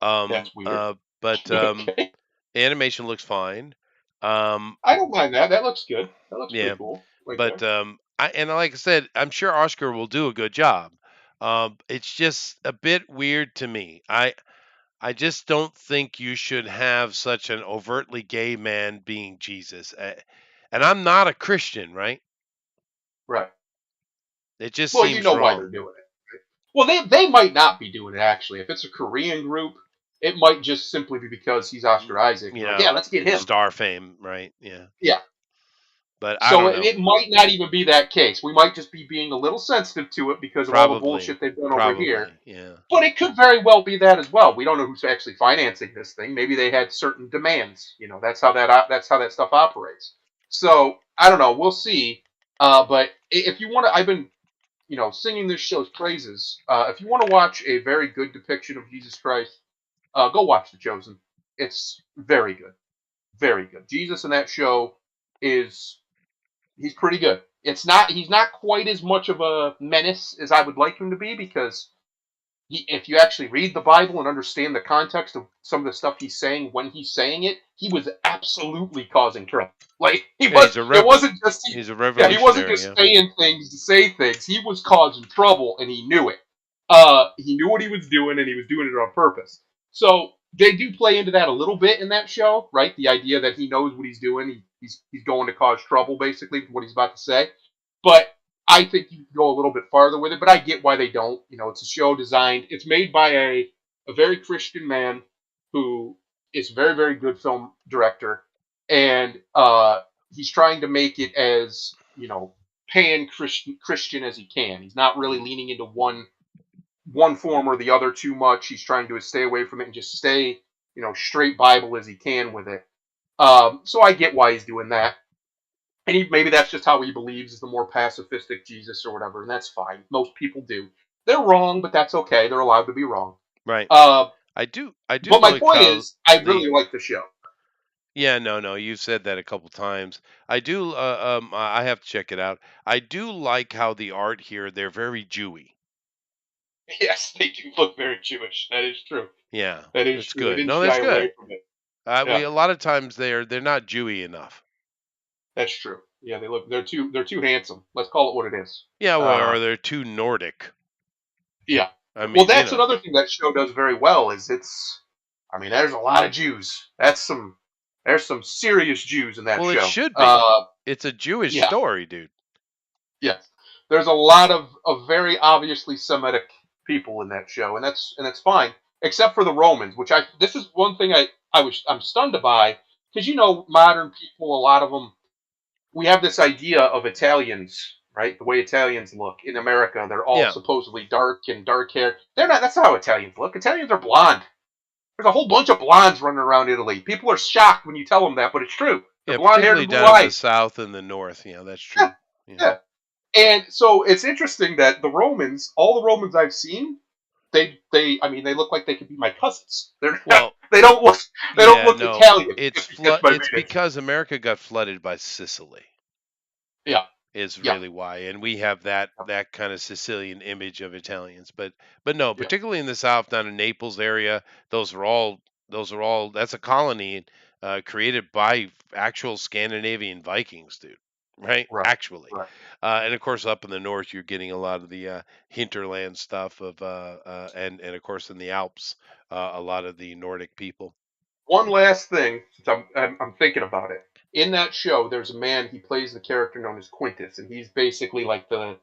Um. That's weird. But Okay. the animation looks fine. Um. I don't mind that. That looks good. That looks Yeah. pretty cool. Right But there. like I said, I'm sure Oscar will do a good job. It's just a bit weird to me. I just don't think you should have such an overtly gay man being Jesus. And I'm not a Christian, right? Right. It just Well, you seems know why wrong. they're doing it. Well, they might not be doing it actually. If it's a Korean group, it might just simply be because he's Oscar Isaac. You Like, know, yeah, let's get him. star fame, right? Yeah. Yeah. But I So don't know. it might not even be that case. We might just be being a little sensitive to it because of all the Probably. bullshit they've done over here. Yeah. But it could very well be that as well. We don't know who's actually financing this thing. Maybe they had certain demands. You know, that's how that stuff operates. So I don't know. We'll see. But if you want to, I've been singing this show's praises. If you want to watch a very good depiction of Jesus Christ, go watch The Chosen. It's very good, very good. Jesus in that show he's pretty good. He's not quite as much of a menace as I would like him to be because if you actually read the Bible and understand the context of some of the stuff he's saying when he's saying it, he was absolutely causing trouble. Like he's a rebel. It wasn't just he's a yeah, revolutionary. he wasn't just saying things to say things. He was causing trouble, and he knew it. He knew what he was doing, and he was doing it on purpose. So they do play into that a little bit in that show, right? The idea that he knows what he's doing. He's going to cause trouble, basically, what he's about to say. But I think you can go a little bit farther with it, but I get why they don't. It's a show designed. It's made by a very Christian man who is a very, very good film director, and he's trying to make it as pan Christian as he can. He's not really leaning into one form or the other too much. He's trying to stay away from it and just stay straight Bible as he can with it. So I get why he's doing that. And maybe that's just how he believes is the more pacifistic Jesus or whatever, and that's fine. Most people do. They're wrong, but that's okay. They're allowed to be wrong. Right. I do. But my point is, I really like the show. Yeah, no, you've said that a couple times. I do. I have to check it out. I do like how the art here. They're very Jewy. Yes, they do look very Jewish. That is true. Yeah, that is true. Good. They didn't no, that's good. Away from it. A lot of times they're not Jewy enough. That's true. Yeah, they're too handsome. Let's call it what it is. Yeah, well, or they're too Nordic. Yeah. I mean, well, that's another thing that show does very well. There's a lot of Jews. There's some serious Jews in that show. Well, it should be. It's a Jewish story, dude. Yes. There's a lot of very obviously Semitic people in that show, and that's fine, except for the Romans, which this is one thing I'm stunned by, because modern people, a lot of them, we have this idea of Italians, right? The way Italians look in America, they're all supposedly dark and dark hair. They're not. That's not how Italians look. Italians are blonde. There's a whole bunch of blondes running around Italy. People are shocked when you tell them that, but it's true. Yeah, particularly down in the south and the north. Yeah, that's true. Yeah. And so it's interesting that all the Romans I've seen, they look like they could be my cousins. They don't look Italian. It's because America got flooded by Sicily. Yeah. Is really why, and we have that kind of Sicilian image of Italians, but no, particularly in the south, down in Naples area, those are all. That's a colony created by actual Scandinavian Vikings, dude. Right? Actually, and of course, up in the north, you're getting a lot of the hinterland stuff of, and of course, in the Alps, a lot of the Nordic people. One last thing, since I'm thinking about it. In that show, there's a man, he plays the character known as Quintus, and he's basically like the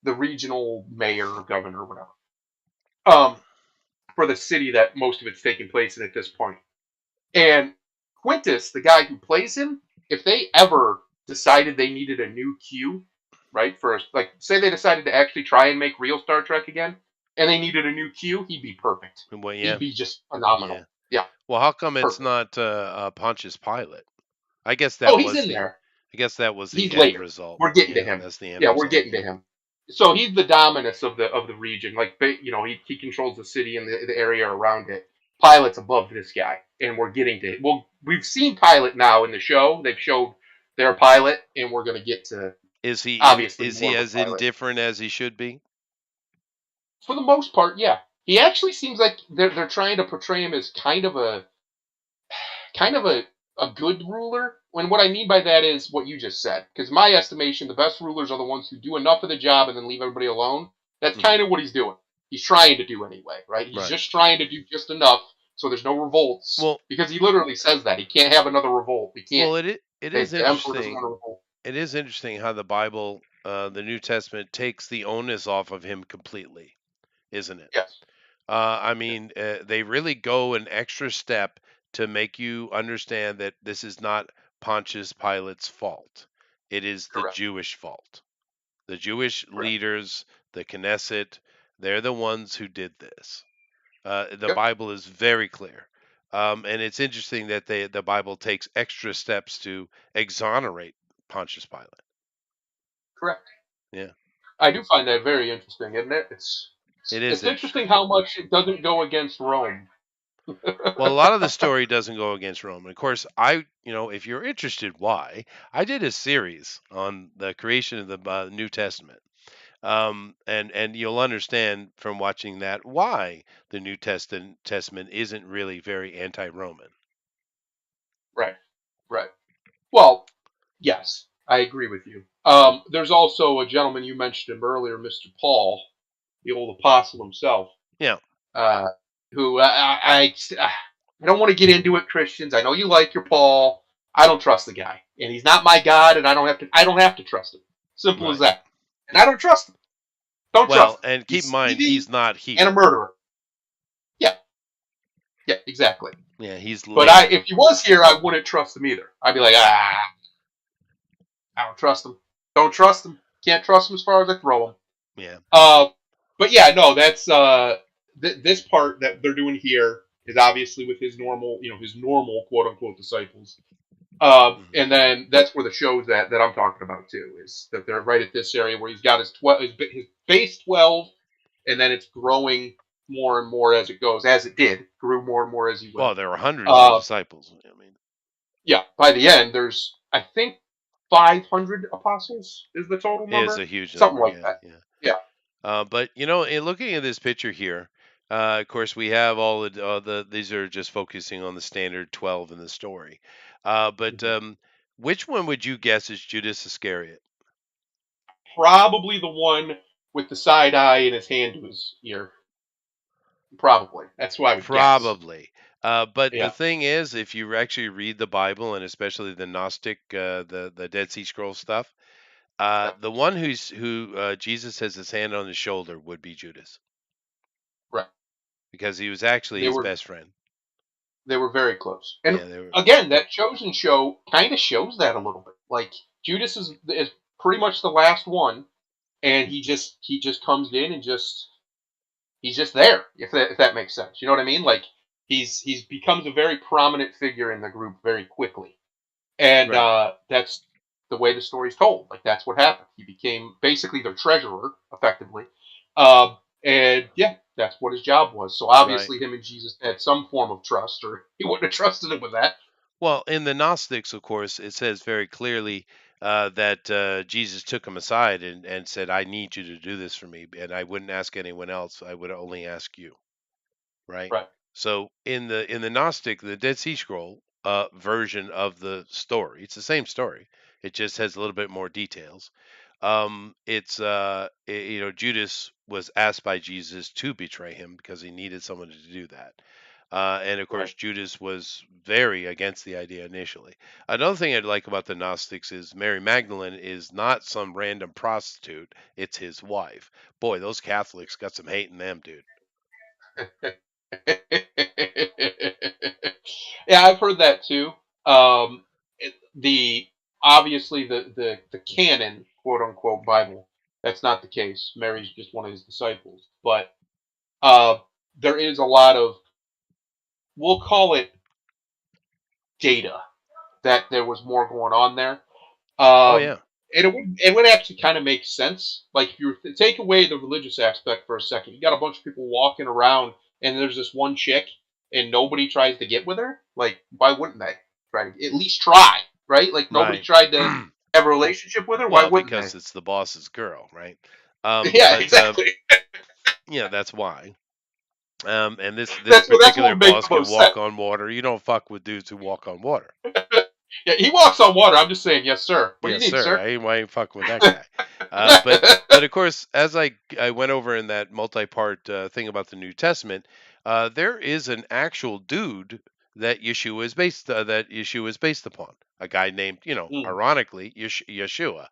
regional mayor or governor or whatever, for the city that most of it's taking place in at this point. And Quintus, the guy who plays him, if they ever decided they needed a new Q, right, say they decided to actually try and make real Star Trek again, and they needed a new Q, he'd be perfect. Well, yeah. He'd be just phenomenal. Yeah. Well, how come it's not Pontius Pilate? I guess Oh, that he's was in the. there. I guess that was the He's end later. result. We're getting to Yeah, him. that's the end Yeah, we're result. getting to him. So he's the dominus of the region. Like, he controls the city and the area around it. Pilate's above this guy, and we're getting to it. Well, we've seen Pilate now in the show. They've showed their Pilate, and we're going to get to obviously Is more he of a as Pilate. indifferent as he should be? For the most part, yeah. He actually seems like they're trying to portray him as kind of a good ruler. When what I mean by that is what you just said. Because my estimation, the best rulers are the ones who do enough of the job and then leave everybody alone. That's Mhm. kind of what he's doing. He's trying to do anyway, right? He's Right. just trying to do just enough so there's no revolts. Well, Because he literally says that he can't have another revolt. We can't. well, it is The emperor doesn't interesting. want to revolt. It is interesting how the Bible, the New Testament, takes the onus off of him completely, isn't it? Yes, I mean, they really go an extra step to make you understand that this is not Pontius Pilate's fault. It is the correct, Jewish fault. The Jewish correct. leaders, the Knesset, they're the ones who did this. The Yep, Bible is very clear. And it's interesting that the Bible takes extra steps to exonerate Pontius Pilate. correct. Yeah, I do find that very interesting, isn't it? It's it is it's interesting. interesting how much it doesn't go against Rome. Well, a lot of the story doesn't go against Rome. And of course, if you're interested, why, I did a series on the creation of the New Testament. And you'll understand from watching that why the New Testament isn't really very anti-Roman. Right, right. Well, yes, I agree with you. There's also a gentleman you mentioned him earlier, Mr. Paul, the old apostle himself, Yeah. uh, who I don't want to get into it, Christians. I know you like your Paul. I don't trust the guy, and he's not my God, and I don't have to trust him. Simple as Right. that. And I don't trust him. Don't Well, trust him. and keep in He's mind, thieving he's not and a here. murderer. Yeah, yeah, exactly. Yeah, he's But later. if he was here, I wouldn't trust him either. I'd be like, I don't trust him. Don't trust him. Can't trust him as far as I throw him. Yeah. But yeah, no, that's this part that they're doing here is obviously with his normal quote unquote disciples. Mhm. And then that's where the show's that I'm talking about too is that they're right at this area where he's got his base 12, and then it's growing more and more as it goes, as it grew more and more as he went. Well, there were hundreds of disciples. I mean, Yeah, by the end, there's I think 500 apostles is the total it is number, a huge something number. like Yeah, that. yeah. But in looking at this picture here, of course, we have all the these are just focusing on the standard 12 in the story. But Yeah. which one would you guess is Judas Iscariot? Probably the one with the side eye and his hand to his ear. Probably. That's what I would guess. Probably. But the Yeah. thing is, if you actually read the Bible and especially the Gnostic, the Dead Sea Scrolls stuff, Yeah. the one who Jesus has his hand on his shoulder would be Judas Right. because he was actually They his were best friend. they were very close. And Yeah, they were. again, that Chosen show kind of shows that a little bit. Like Judas is pretty much the last one, and he just comes in and he's just there. If that makes sense, you know what I mean? Like he's becomes a very prominent figure in the group very quickly. And Right. that's the way the story's told. Like that's what happened. He became basically their treasurer, effectively. And yeah, that's what his job was. So Right. obviously, him and Jesus had some form of trust, or he wouldn't have trusted him with that. Well, in the Gnostics, of course, it says very clearly that Jesus took him aside and said, "I need you to do this for me, and I wouldn't ask anyone else. I would only ask you." Right. Right. So in the Gnostic, the Dead Sea Scroll version of the story, it's the same story. It just has a little bit more details. It's Judas was asked by Jesus to betray him because he needed someone to do that. And of Right. course, Judas was very against the idea initially. Another thing I'd like about the Gnostics is Mary Magdalene is not some random prostitute, it's his wife. Boy, those Catholics got some hate in them, dude. Yeah, I've heard that too. The obviously the canon quote unquote Bible. That's not the case. Mary's just one of his disciples, but uh, there is a lot of, we'll call it, data that there was more going on there. Oh Um, yeah. and it would actually kind of make sense. Like if you take away the religious aspect for a second, you got a bunch of people walking around, and there's this one chick, and nobody tries to get with her. Like, why wouldn't they try to at least try? Right? Like nobody Right. tried to have a relationship with her. Why Well, wouldn't they? because it's the boss's girl, right? Yeah, But exactly. yeah, that's why. And this That's what particular would make boss the can most sense. walk on water. You don't fuck with dudes who walk on water. Yeah, he walks on water. I'm just saying, yes, sir. What do you Yes, need, sir. sir? I ain't fucking with that guy. But of course, as I went over in that multi-part thing about the New Testament, there is an actual dude that Yeshua is based upon. A guy named, Mm, ironically, Yeshua.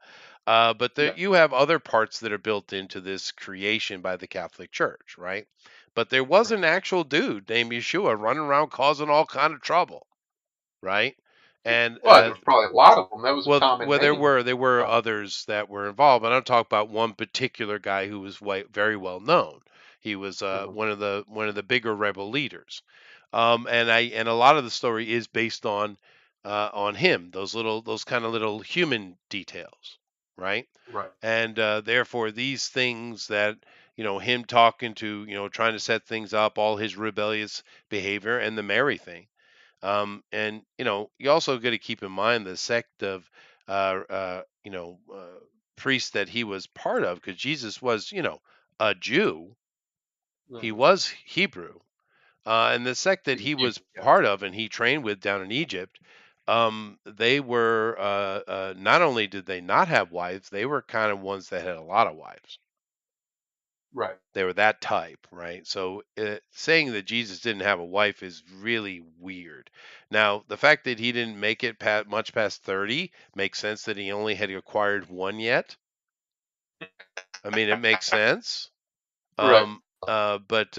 But yeah, you have other parts that are built into this creation by the Catholic Church, right? But there was right. an actual dude named Yeshua running around causing all kind of trouble, right? And Well, there's probably a lot of them. That was a common well, there name. were others that were involved, but I'm talking about one particular guy who was very well known. He was Mhm. one of the bigger rebel leaders, and a lot of the story is based on him. Those kind of little human details, right? Right. And therefore, these things that him talking to trying to set things up, all his rebellious behavior, and the Mary thing. And you also got to keep in mind the sect of priests that he was part of, because Jesus was, a Jew. He Mhm. was Hebrew, and the sect that He was he huge. was Yeah. part of and he trained with down in Egypt. They were not only did they not have wives, they were kind of ones that had a lot of wives. Right. They were that type, right? So saying that Jesus didn't have a wife is really weird. Now, the fact that he didn't make it much past 30 makes sense that he only had acquired one yet. I mean, it makes sense. Right. But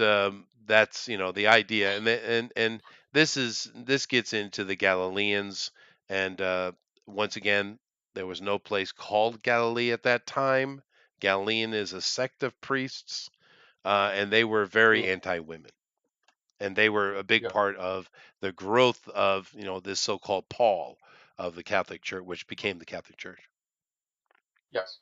that's the idea, and this gets into the Galileans, and once again, there was no place called Galilee at that time. Galilean is a sect of priests, and they were very Mm, anti-women, and they were a big yeah. part of the growth of this so-called Paul of the Catholic Church, which became the Catholic Church. Yes.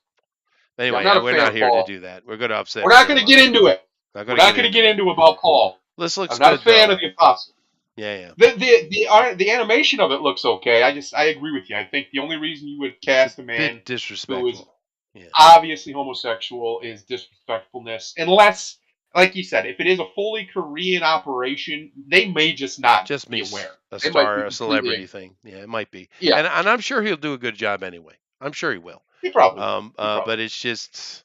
Yeah. I'm Anyway, not a we're fan not of here to Paul. do that. We're going to We're upset not going to get Bill. into it. Not We're going to not get going to into get it. into about Paul. This looks I'm not a good fan though. of the apostle. Yeah, yeah. The animation of it looks okay. I agree with you. I think the only reason you would It's a cast a bit man who is disrespectful. Yeah. obviously homosexual is disrespectfulness. Unless, like you said, if it is a fully Korean operation, they may just not Just be me, aware. a They might be star, a completely celebrity ignorant. thing. Yeah, it might be. Yeah, And I'm sure he'll do a good job anyway. I'm sure he will. he probably will. He probably But it's just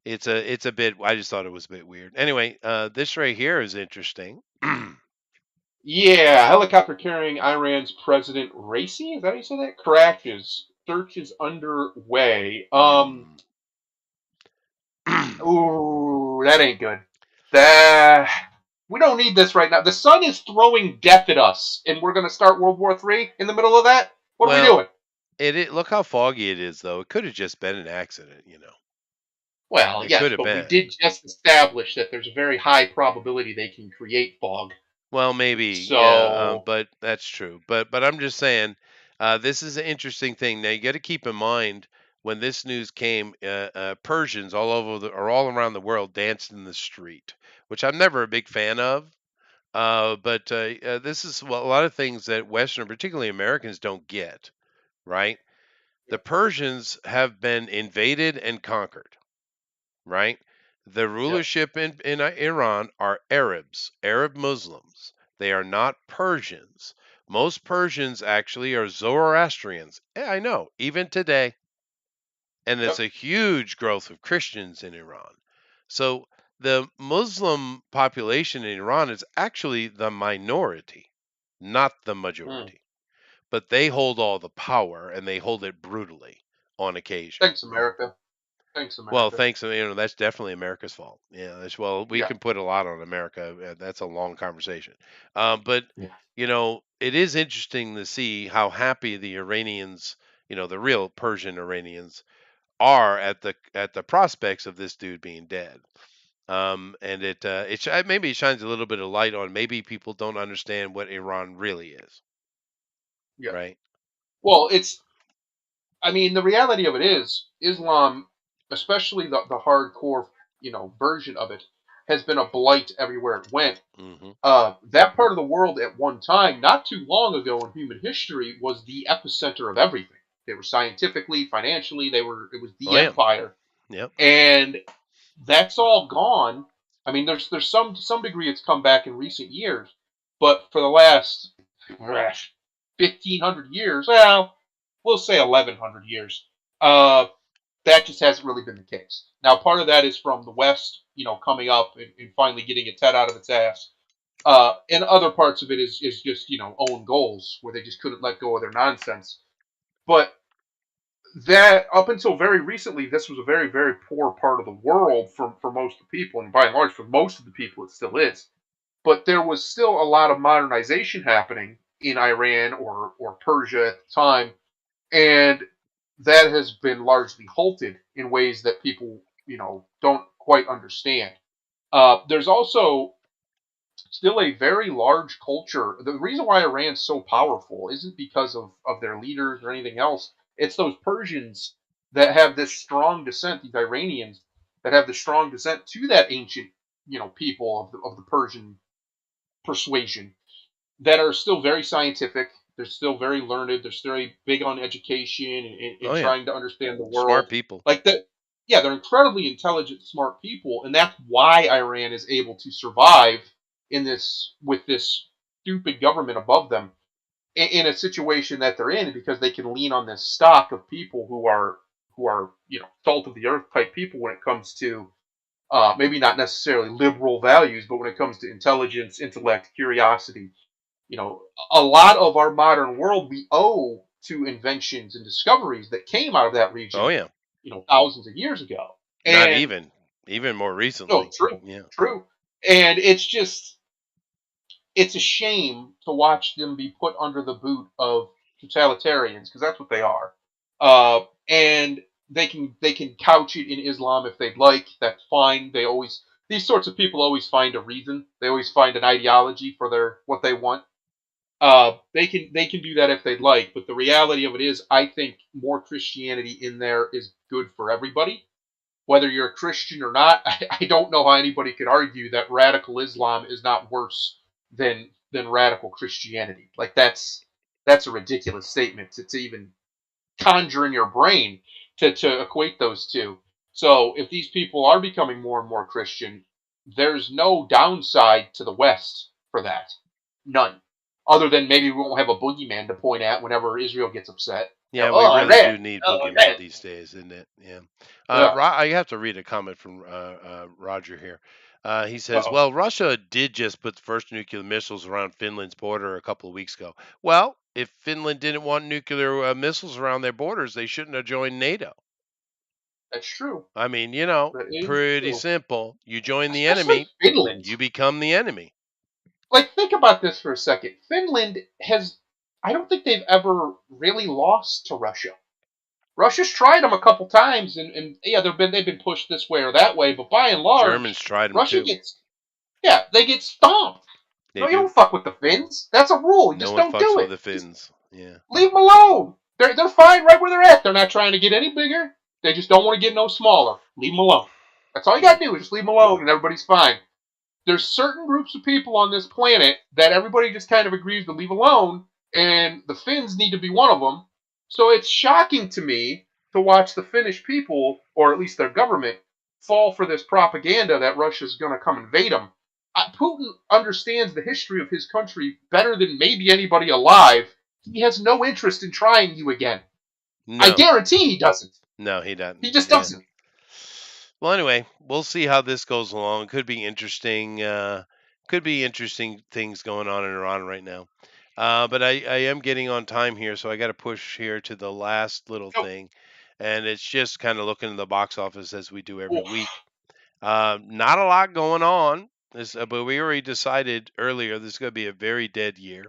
it's a bit, I just thought it was a bit weird. Anyway, this right here is interesting. Yeah, helicopter carrying Iran's President Raisi, is that how you say that? Crashes. Search is underway. Hmm. Ooh, that ain't good. That we don't need this right now. The sun is throwing death at us, and we're gonna start World War III in the middle of that. What are we Well, doing? look how foggy it is though. It could have just been an accident. Well, It yes, could have but we been. did just establish that there's a very high probability they can create fog. Well, maybe, yeah, So, but that's true. But I'm just saying, this is an interesting thing. Now you got to keep in mind when this news came, Persians all over or all around the world danced in the street, which I'm never a big fan of. But this is a lot of things that Western, particularly Americans, don't get. Right? The Persians have been invaded and conquered. Right? The yeah, rulership in Iran are Arabs, Arab Muslims. They are not Persians. Most Persians actually are Zoroastrians. Yeah, I know, even today. And there's yep, a huge growth of Christians in Iran. So the Muslim population in Iran is actually the minority, not the mm. majority. But they hold all the power and they hold it brutally on occasion. Thanks, America. Thanks, Well, America. thanks. That's definitely America's fault. Yeah, well, we Yeah, can put a lot on America. That's a long conversation. But yeah, it is interesting to see how happy the Iranians, the real Persian Iranians, are at the prospects of this dude being dead. And maybe it shines a little bit of light on maybe people don't understand what Iran really is, yeah. right? Well, I mean, the reality of it is Islam, especially the hardcore, version of it, has been a blight everywhere it went. Hmm. That part of the world at one time, not too long ago in human history, was the epicenter of everything. They were scientifically, financially, it was Oh the yeah. empire. Yep. And that's all gone. I mean, there's some to some degree it's come back in recent years, but for the last 1,500 years, well, we'll say 1,100 years, that just hasn't really been the case. Now, part of that is from the West, coming up and finally getting its head out of its ass. And other parts of it is just own goals where they just couldn't let go of their nonsense. But that up until very recently, this was a very, very poor part of the world for most of the people, and by and large, for most of the people, it still is. But there was still a lot of modernization happening in Iran or Persia at the time, and that has been largely halted in ways that people, don't quite understand. There's also still a very large culture. The reason why Iran's so powerful isn't because of their leaders or anything else. It's those Persians that have this strong descent, these Iranians that have the strong descent to that ancient, people of the Persian persuasion that are still very scientific. They're still very learned. They're still very big on education and Oh yeah. trying to understand the Smart world. people. Like that, yeah, they're incredibly intelligent, smart people, and that's why Iran is able to survive in this with this stupid government above them in a situation that they're in because they can lean on this stock of people who are salt of the earth type people when it comes to maybe not necessarily liberal values, but when it comes to intelligence, intellect, curiosity, a lot of our modern world we owe to inventions and discoveries that came out of that Oh region, yeah. thousands of years ago. Not And even more no, recently. true, Yeah. true. And it's a shame to watch them be put under the boot of totalitarians because that's what they are. And they can couch it in Islam if they'd like. That's fine. These sorts of people always find a reason. They always find an ideology for their what they want. They can do that if they'd like, but the reality of it is, I think more Christianity in there is good for everybody. Whether you're a Christian or not, I don't know how anybody could argue that radical Islam is not worse than radical Christianity. Like that's a ridiculous statement to even conjure in your brain to equate those two. So if these people are becoming more and more Christian, there's no downside to the West for that. None. Other than maybe we won't have a boogeyman to point at whenever Israel gets upset. Yeah, we Oh, really Iran. do need Oh, boogeyman Iran. these days, isn't it? Yeah. Yeah. I have to read a comment from Roger here. He says, Uh-oh. "Well, Russia did just put the first nuclear missiles around Finland's border a couple of weeks ago. Well, if Finland didn't want nuclear missiles around their borders, they shouldn't have joined NATO. That's true. I mean, That is pretty true. simple. You join the Especially enemy, Finland. you become the enemy. Like, think about this for a second. Finland has, I don't think they've ever really lost to Russia. Russia's tried them a couple times, and yeah, they've been pushed this way or that way, but by and large, Germans tried them Russia too. gets yeah, they get stomped. They No, you do. don't fuck with the Finns. That's a rule. You No just one don't fucks do with it. the Just Finns. Yeah. leave them alone. They're fine right where they're at. They're not trying to get any bigger. They just don't want to get no smaller. Leave them alone. That's all you got Yeah. to do is just leave them alone, and everybody's fine. There's certain groups of people on this planet that everybody just kind of agrees to leave alone, and the Finns need to be one of them. So it's shocking to me to watch the Finnish people, or at least their government, fall for this propaganda that Russia's going to come invade them. Putin understands the history of his country better than maybe anybody alive. He has no interest in trying you again. I No. guarantee he doesn't. No, he He doesn't. just Yeah. doesn't. Well, anyway, we'll see how this goes along. Could be interesting. Could be interesting things going on in Iran right now. But I am getting on time here, so I got to push here to the last little No. thing, and it's just kind of looking at the box office as we do every Oof. week. Not a lot going on, but we already decided earlier this is going to be a very dead year.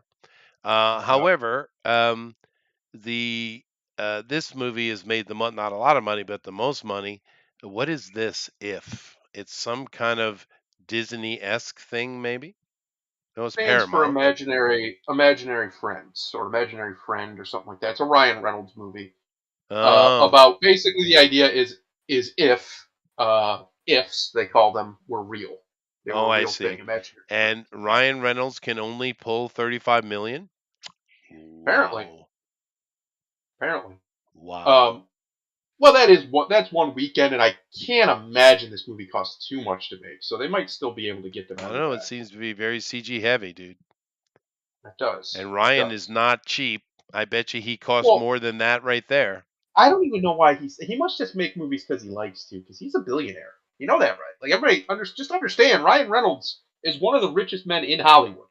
Yep. However, the this movie has made not a lot of money, but the most money. What is this? If it's some kind of Disney-esque thing, maybe? No, it's Stands for Paramount. imaginary friends or imaginary friend or something like that. It's a Ryan Reynolds movie. Oh, About basically the idea is if ifs they call them were real, they oh, were a I real see. thing, imaginary And friends. Yeah, Ryan Reynolds can only pull 35 million. apparently, Wow, apparently. wow. Um, well, that's one weekend, and I can't imagine this movie costs too much to make, so they might still be able to get their I don't money know. It back. seems to be very CG heavy, dude. It does, And it Ryan is does. not cheap. I bet you he costs Well, more than that right there. I don't even know why he must just make movies because he likes to, because he's a billionaire. You know that, right? Like everybody just understand, Ryan Reynolds is one of the richest men in Hollywood.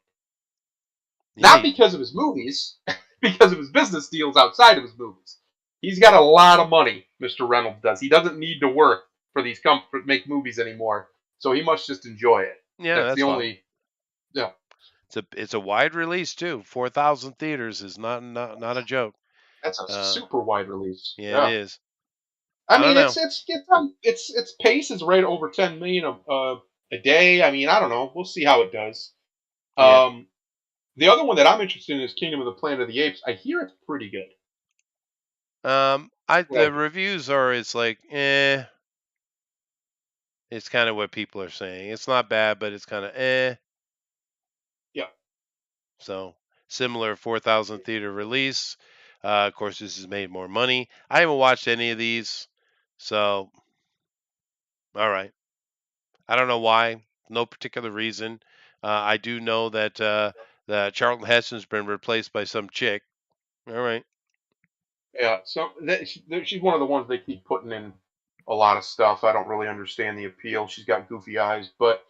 Yeah, Not because of his movies, because of his business deals outside of his movies. He's got a lot of money, Mr. Reynolds does. He doesn't need to work for these make movies anymore, so he must just enjoy it. yeah, That's the that's fine. only. Yeah, It's a wide release too. 4,000 theaters is not a joke. that's a Uh, super wide release. yeah, it Yeah, is. I I don't mean know. its pace is right over 10 million a day. I mean, I don't know. We'll see how it does. Yeah. Um, the other one that I'm interested in is Kingdom of the Planet of the Apes. I hear it's pretty good. I What I the hear. reviews are it's like it's kind of what people are saying. It's not bad, but it's kind of Yeah. So similar 4,000 theater release. Of course, this has made more money. I haven't watched any of these, so all right. I don't know why. No particular reason. I do know that Charlton Heston's been replaced by some chick. All right. Yeah, so she's one of the ones they keep putting in a lot of stuff. I don't really understand the appeal. She's got goofy eyes, but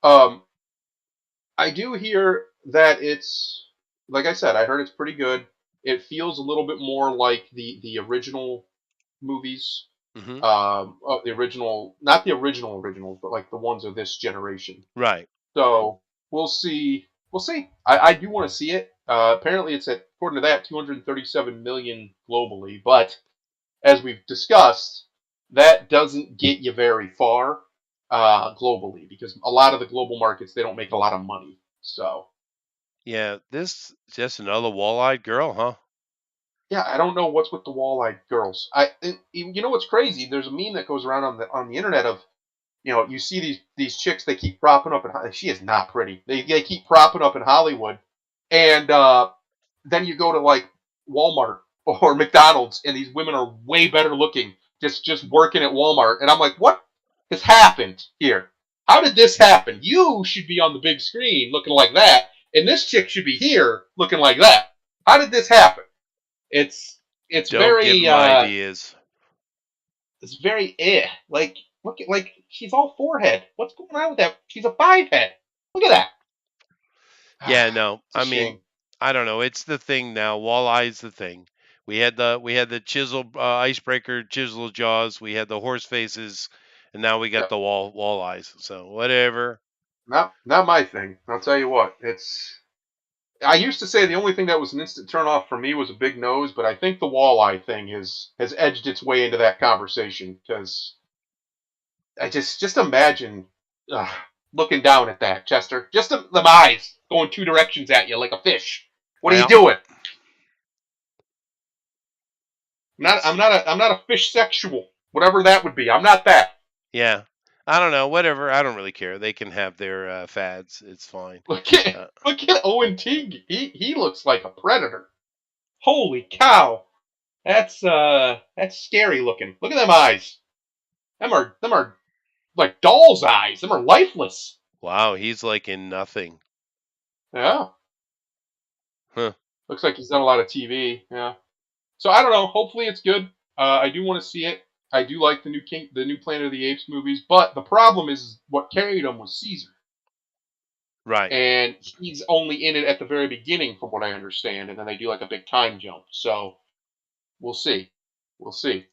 um, I do hear that it's like I said. I heard it's pretty good. It feels a little bit more like the original movies, Hmm. of the original, not the original originals, but like the ones of this generation. Right. So we'll see. We'll see. I do want to see it. Apparently, it's at according to that 237 million globally, but as we've discussed, that doesn't get you very far globally because a lot of the global markets they don't make a lot of money. So Yeah. This just another wall-eyed girl, huh? yeah, I don't know what's with the wall-eyed girls. You know what's crazy? There's a meme that goes around on the internet of you see these chicks they keep propping up and she is not pretty. They keep propping up in Hollywood, and then you go to like Walmart or McDonald's, and these women are way better looking just working at Walmart, and I'm like, what has happened here? How did this happen? You should be on the big screen looking like that, and this chick should be here looking like that. How did this happen? It's it's Don't give very him ideas. it's very like look at like she's all forehead. What's going on with that? She's a five head. Look at that. Yeah, no. It's a I mean, shame. I don't know. It's the thing now. Walleye's the thing. We had the chisel icebreaker chisel jaws. We had the horse faces, and now we got Yep. the walleyes. So whatever. Not my thing. I'll tell you what. It's I used to say the only thing that was an instant turn off for me was a big nose, but I think the walleye thing has edged its way into that conversation because I just imagine looking down at that, Chester. Just the eyes going two directions at you like a fish. What are I you al- doing? it's I'm not a fish sexual. Whatever that would be. I'm not that. yeah. I don't know. Whatever. I don't really care. They can have their fads. It's fine. Uh, Look at Owen Teague. He looks like a predator. Holy cow. That's scary looking. Look at them eyes. Them are like doll's eyes. Them are lifeless. wow, he's like in nothing. Yeah. Huh. Looks like he's done a lot of TV. Yeah. So I don't know. Hopefully it's good. I do want to see it. I do like the new Planet of the Apes movies, but the problem is what carried them was Caesar, Right. and he's only in it at the very beginning, from what I understand, and then they do like a big time jump. So we'll see. We'll see.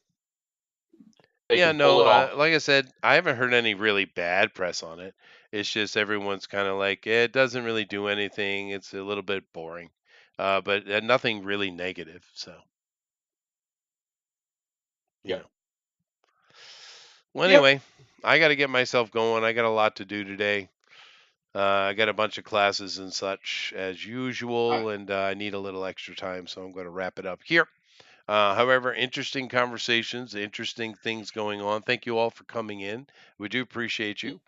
They Yeah, can pull no, it off. like I said, I haven't heard any really bad press on it. It's just everyone's kind of like, it doesn't really do anything. It's a little bit boring, but nothing really negative. So, you Yep. know. Well, Yep. anyway, I got to get myself going. I got a lot to do today. I got a bunch of classes and such as usual, and I need a little extra time, so I'm going to wrap it up here. However, interesting conversations, interesting things going on. Thank you all for coming in. We do appreciate you.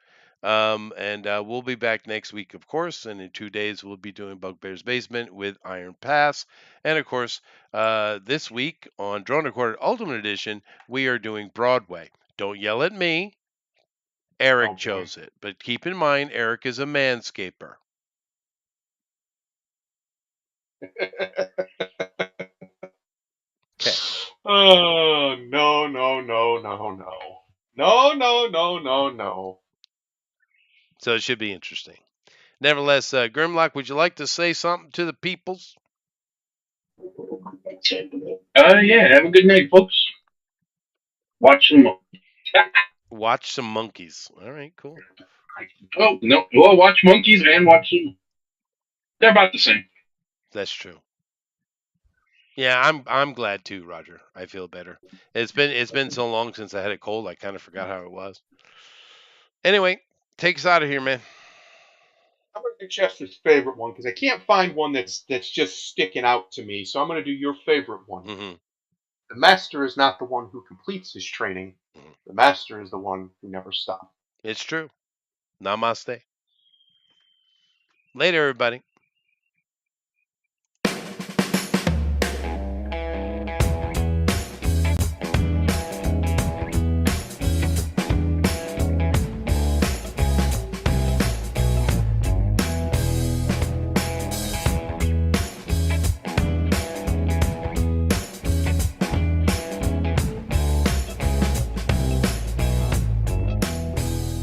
And we'll be back next week, of course. And in 2 days, we'll be doing Bugbear's Basement with Iron Pass. And of course, this week on Drone Recorded Ultimate Edition, we are doing Broadway. Don't yell at me. Eric Oh, boy. chose it. But keep in mind, Eric is a manscaper. Okay. Oh, no, no, no, no, no. No, no, no, no, no. So it should be interesting. Nevertheless, Grimlock, would you like to say something to the peoples? Yeah, have a good night, folks. Watch them. Watch some monkeys. All right, cool. Oh, no. Well, watch monkeys and watch them. They're about the same. That's true. Yeah, I'm glad too, Roger. I feel better. It's been so long since I had a cold, I kind of forgot how it was. Anyway, take us out of here, man. I'm going to do Chester's favorite one because I can't find one that's just sticking out to me. So I'm going to do your favorite one. Mm-hmm. The master is not the one who completes his training. Mhm. The master is the one who never stops. It's true. Namaste. Later, everybody.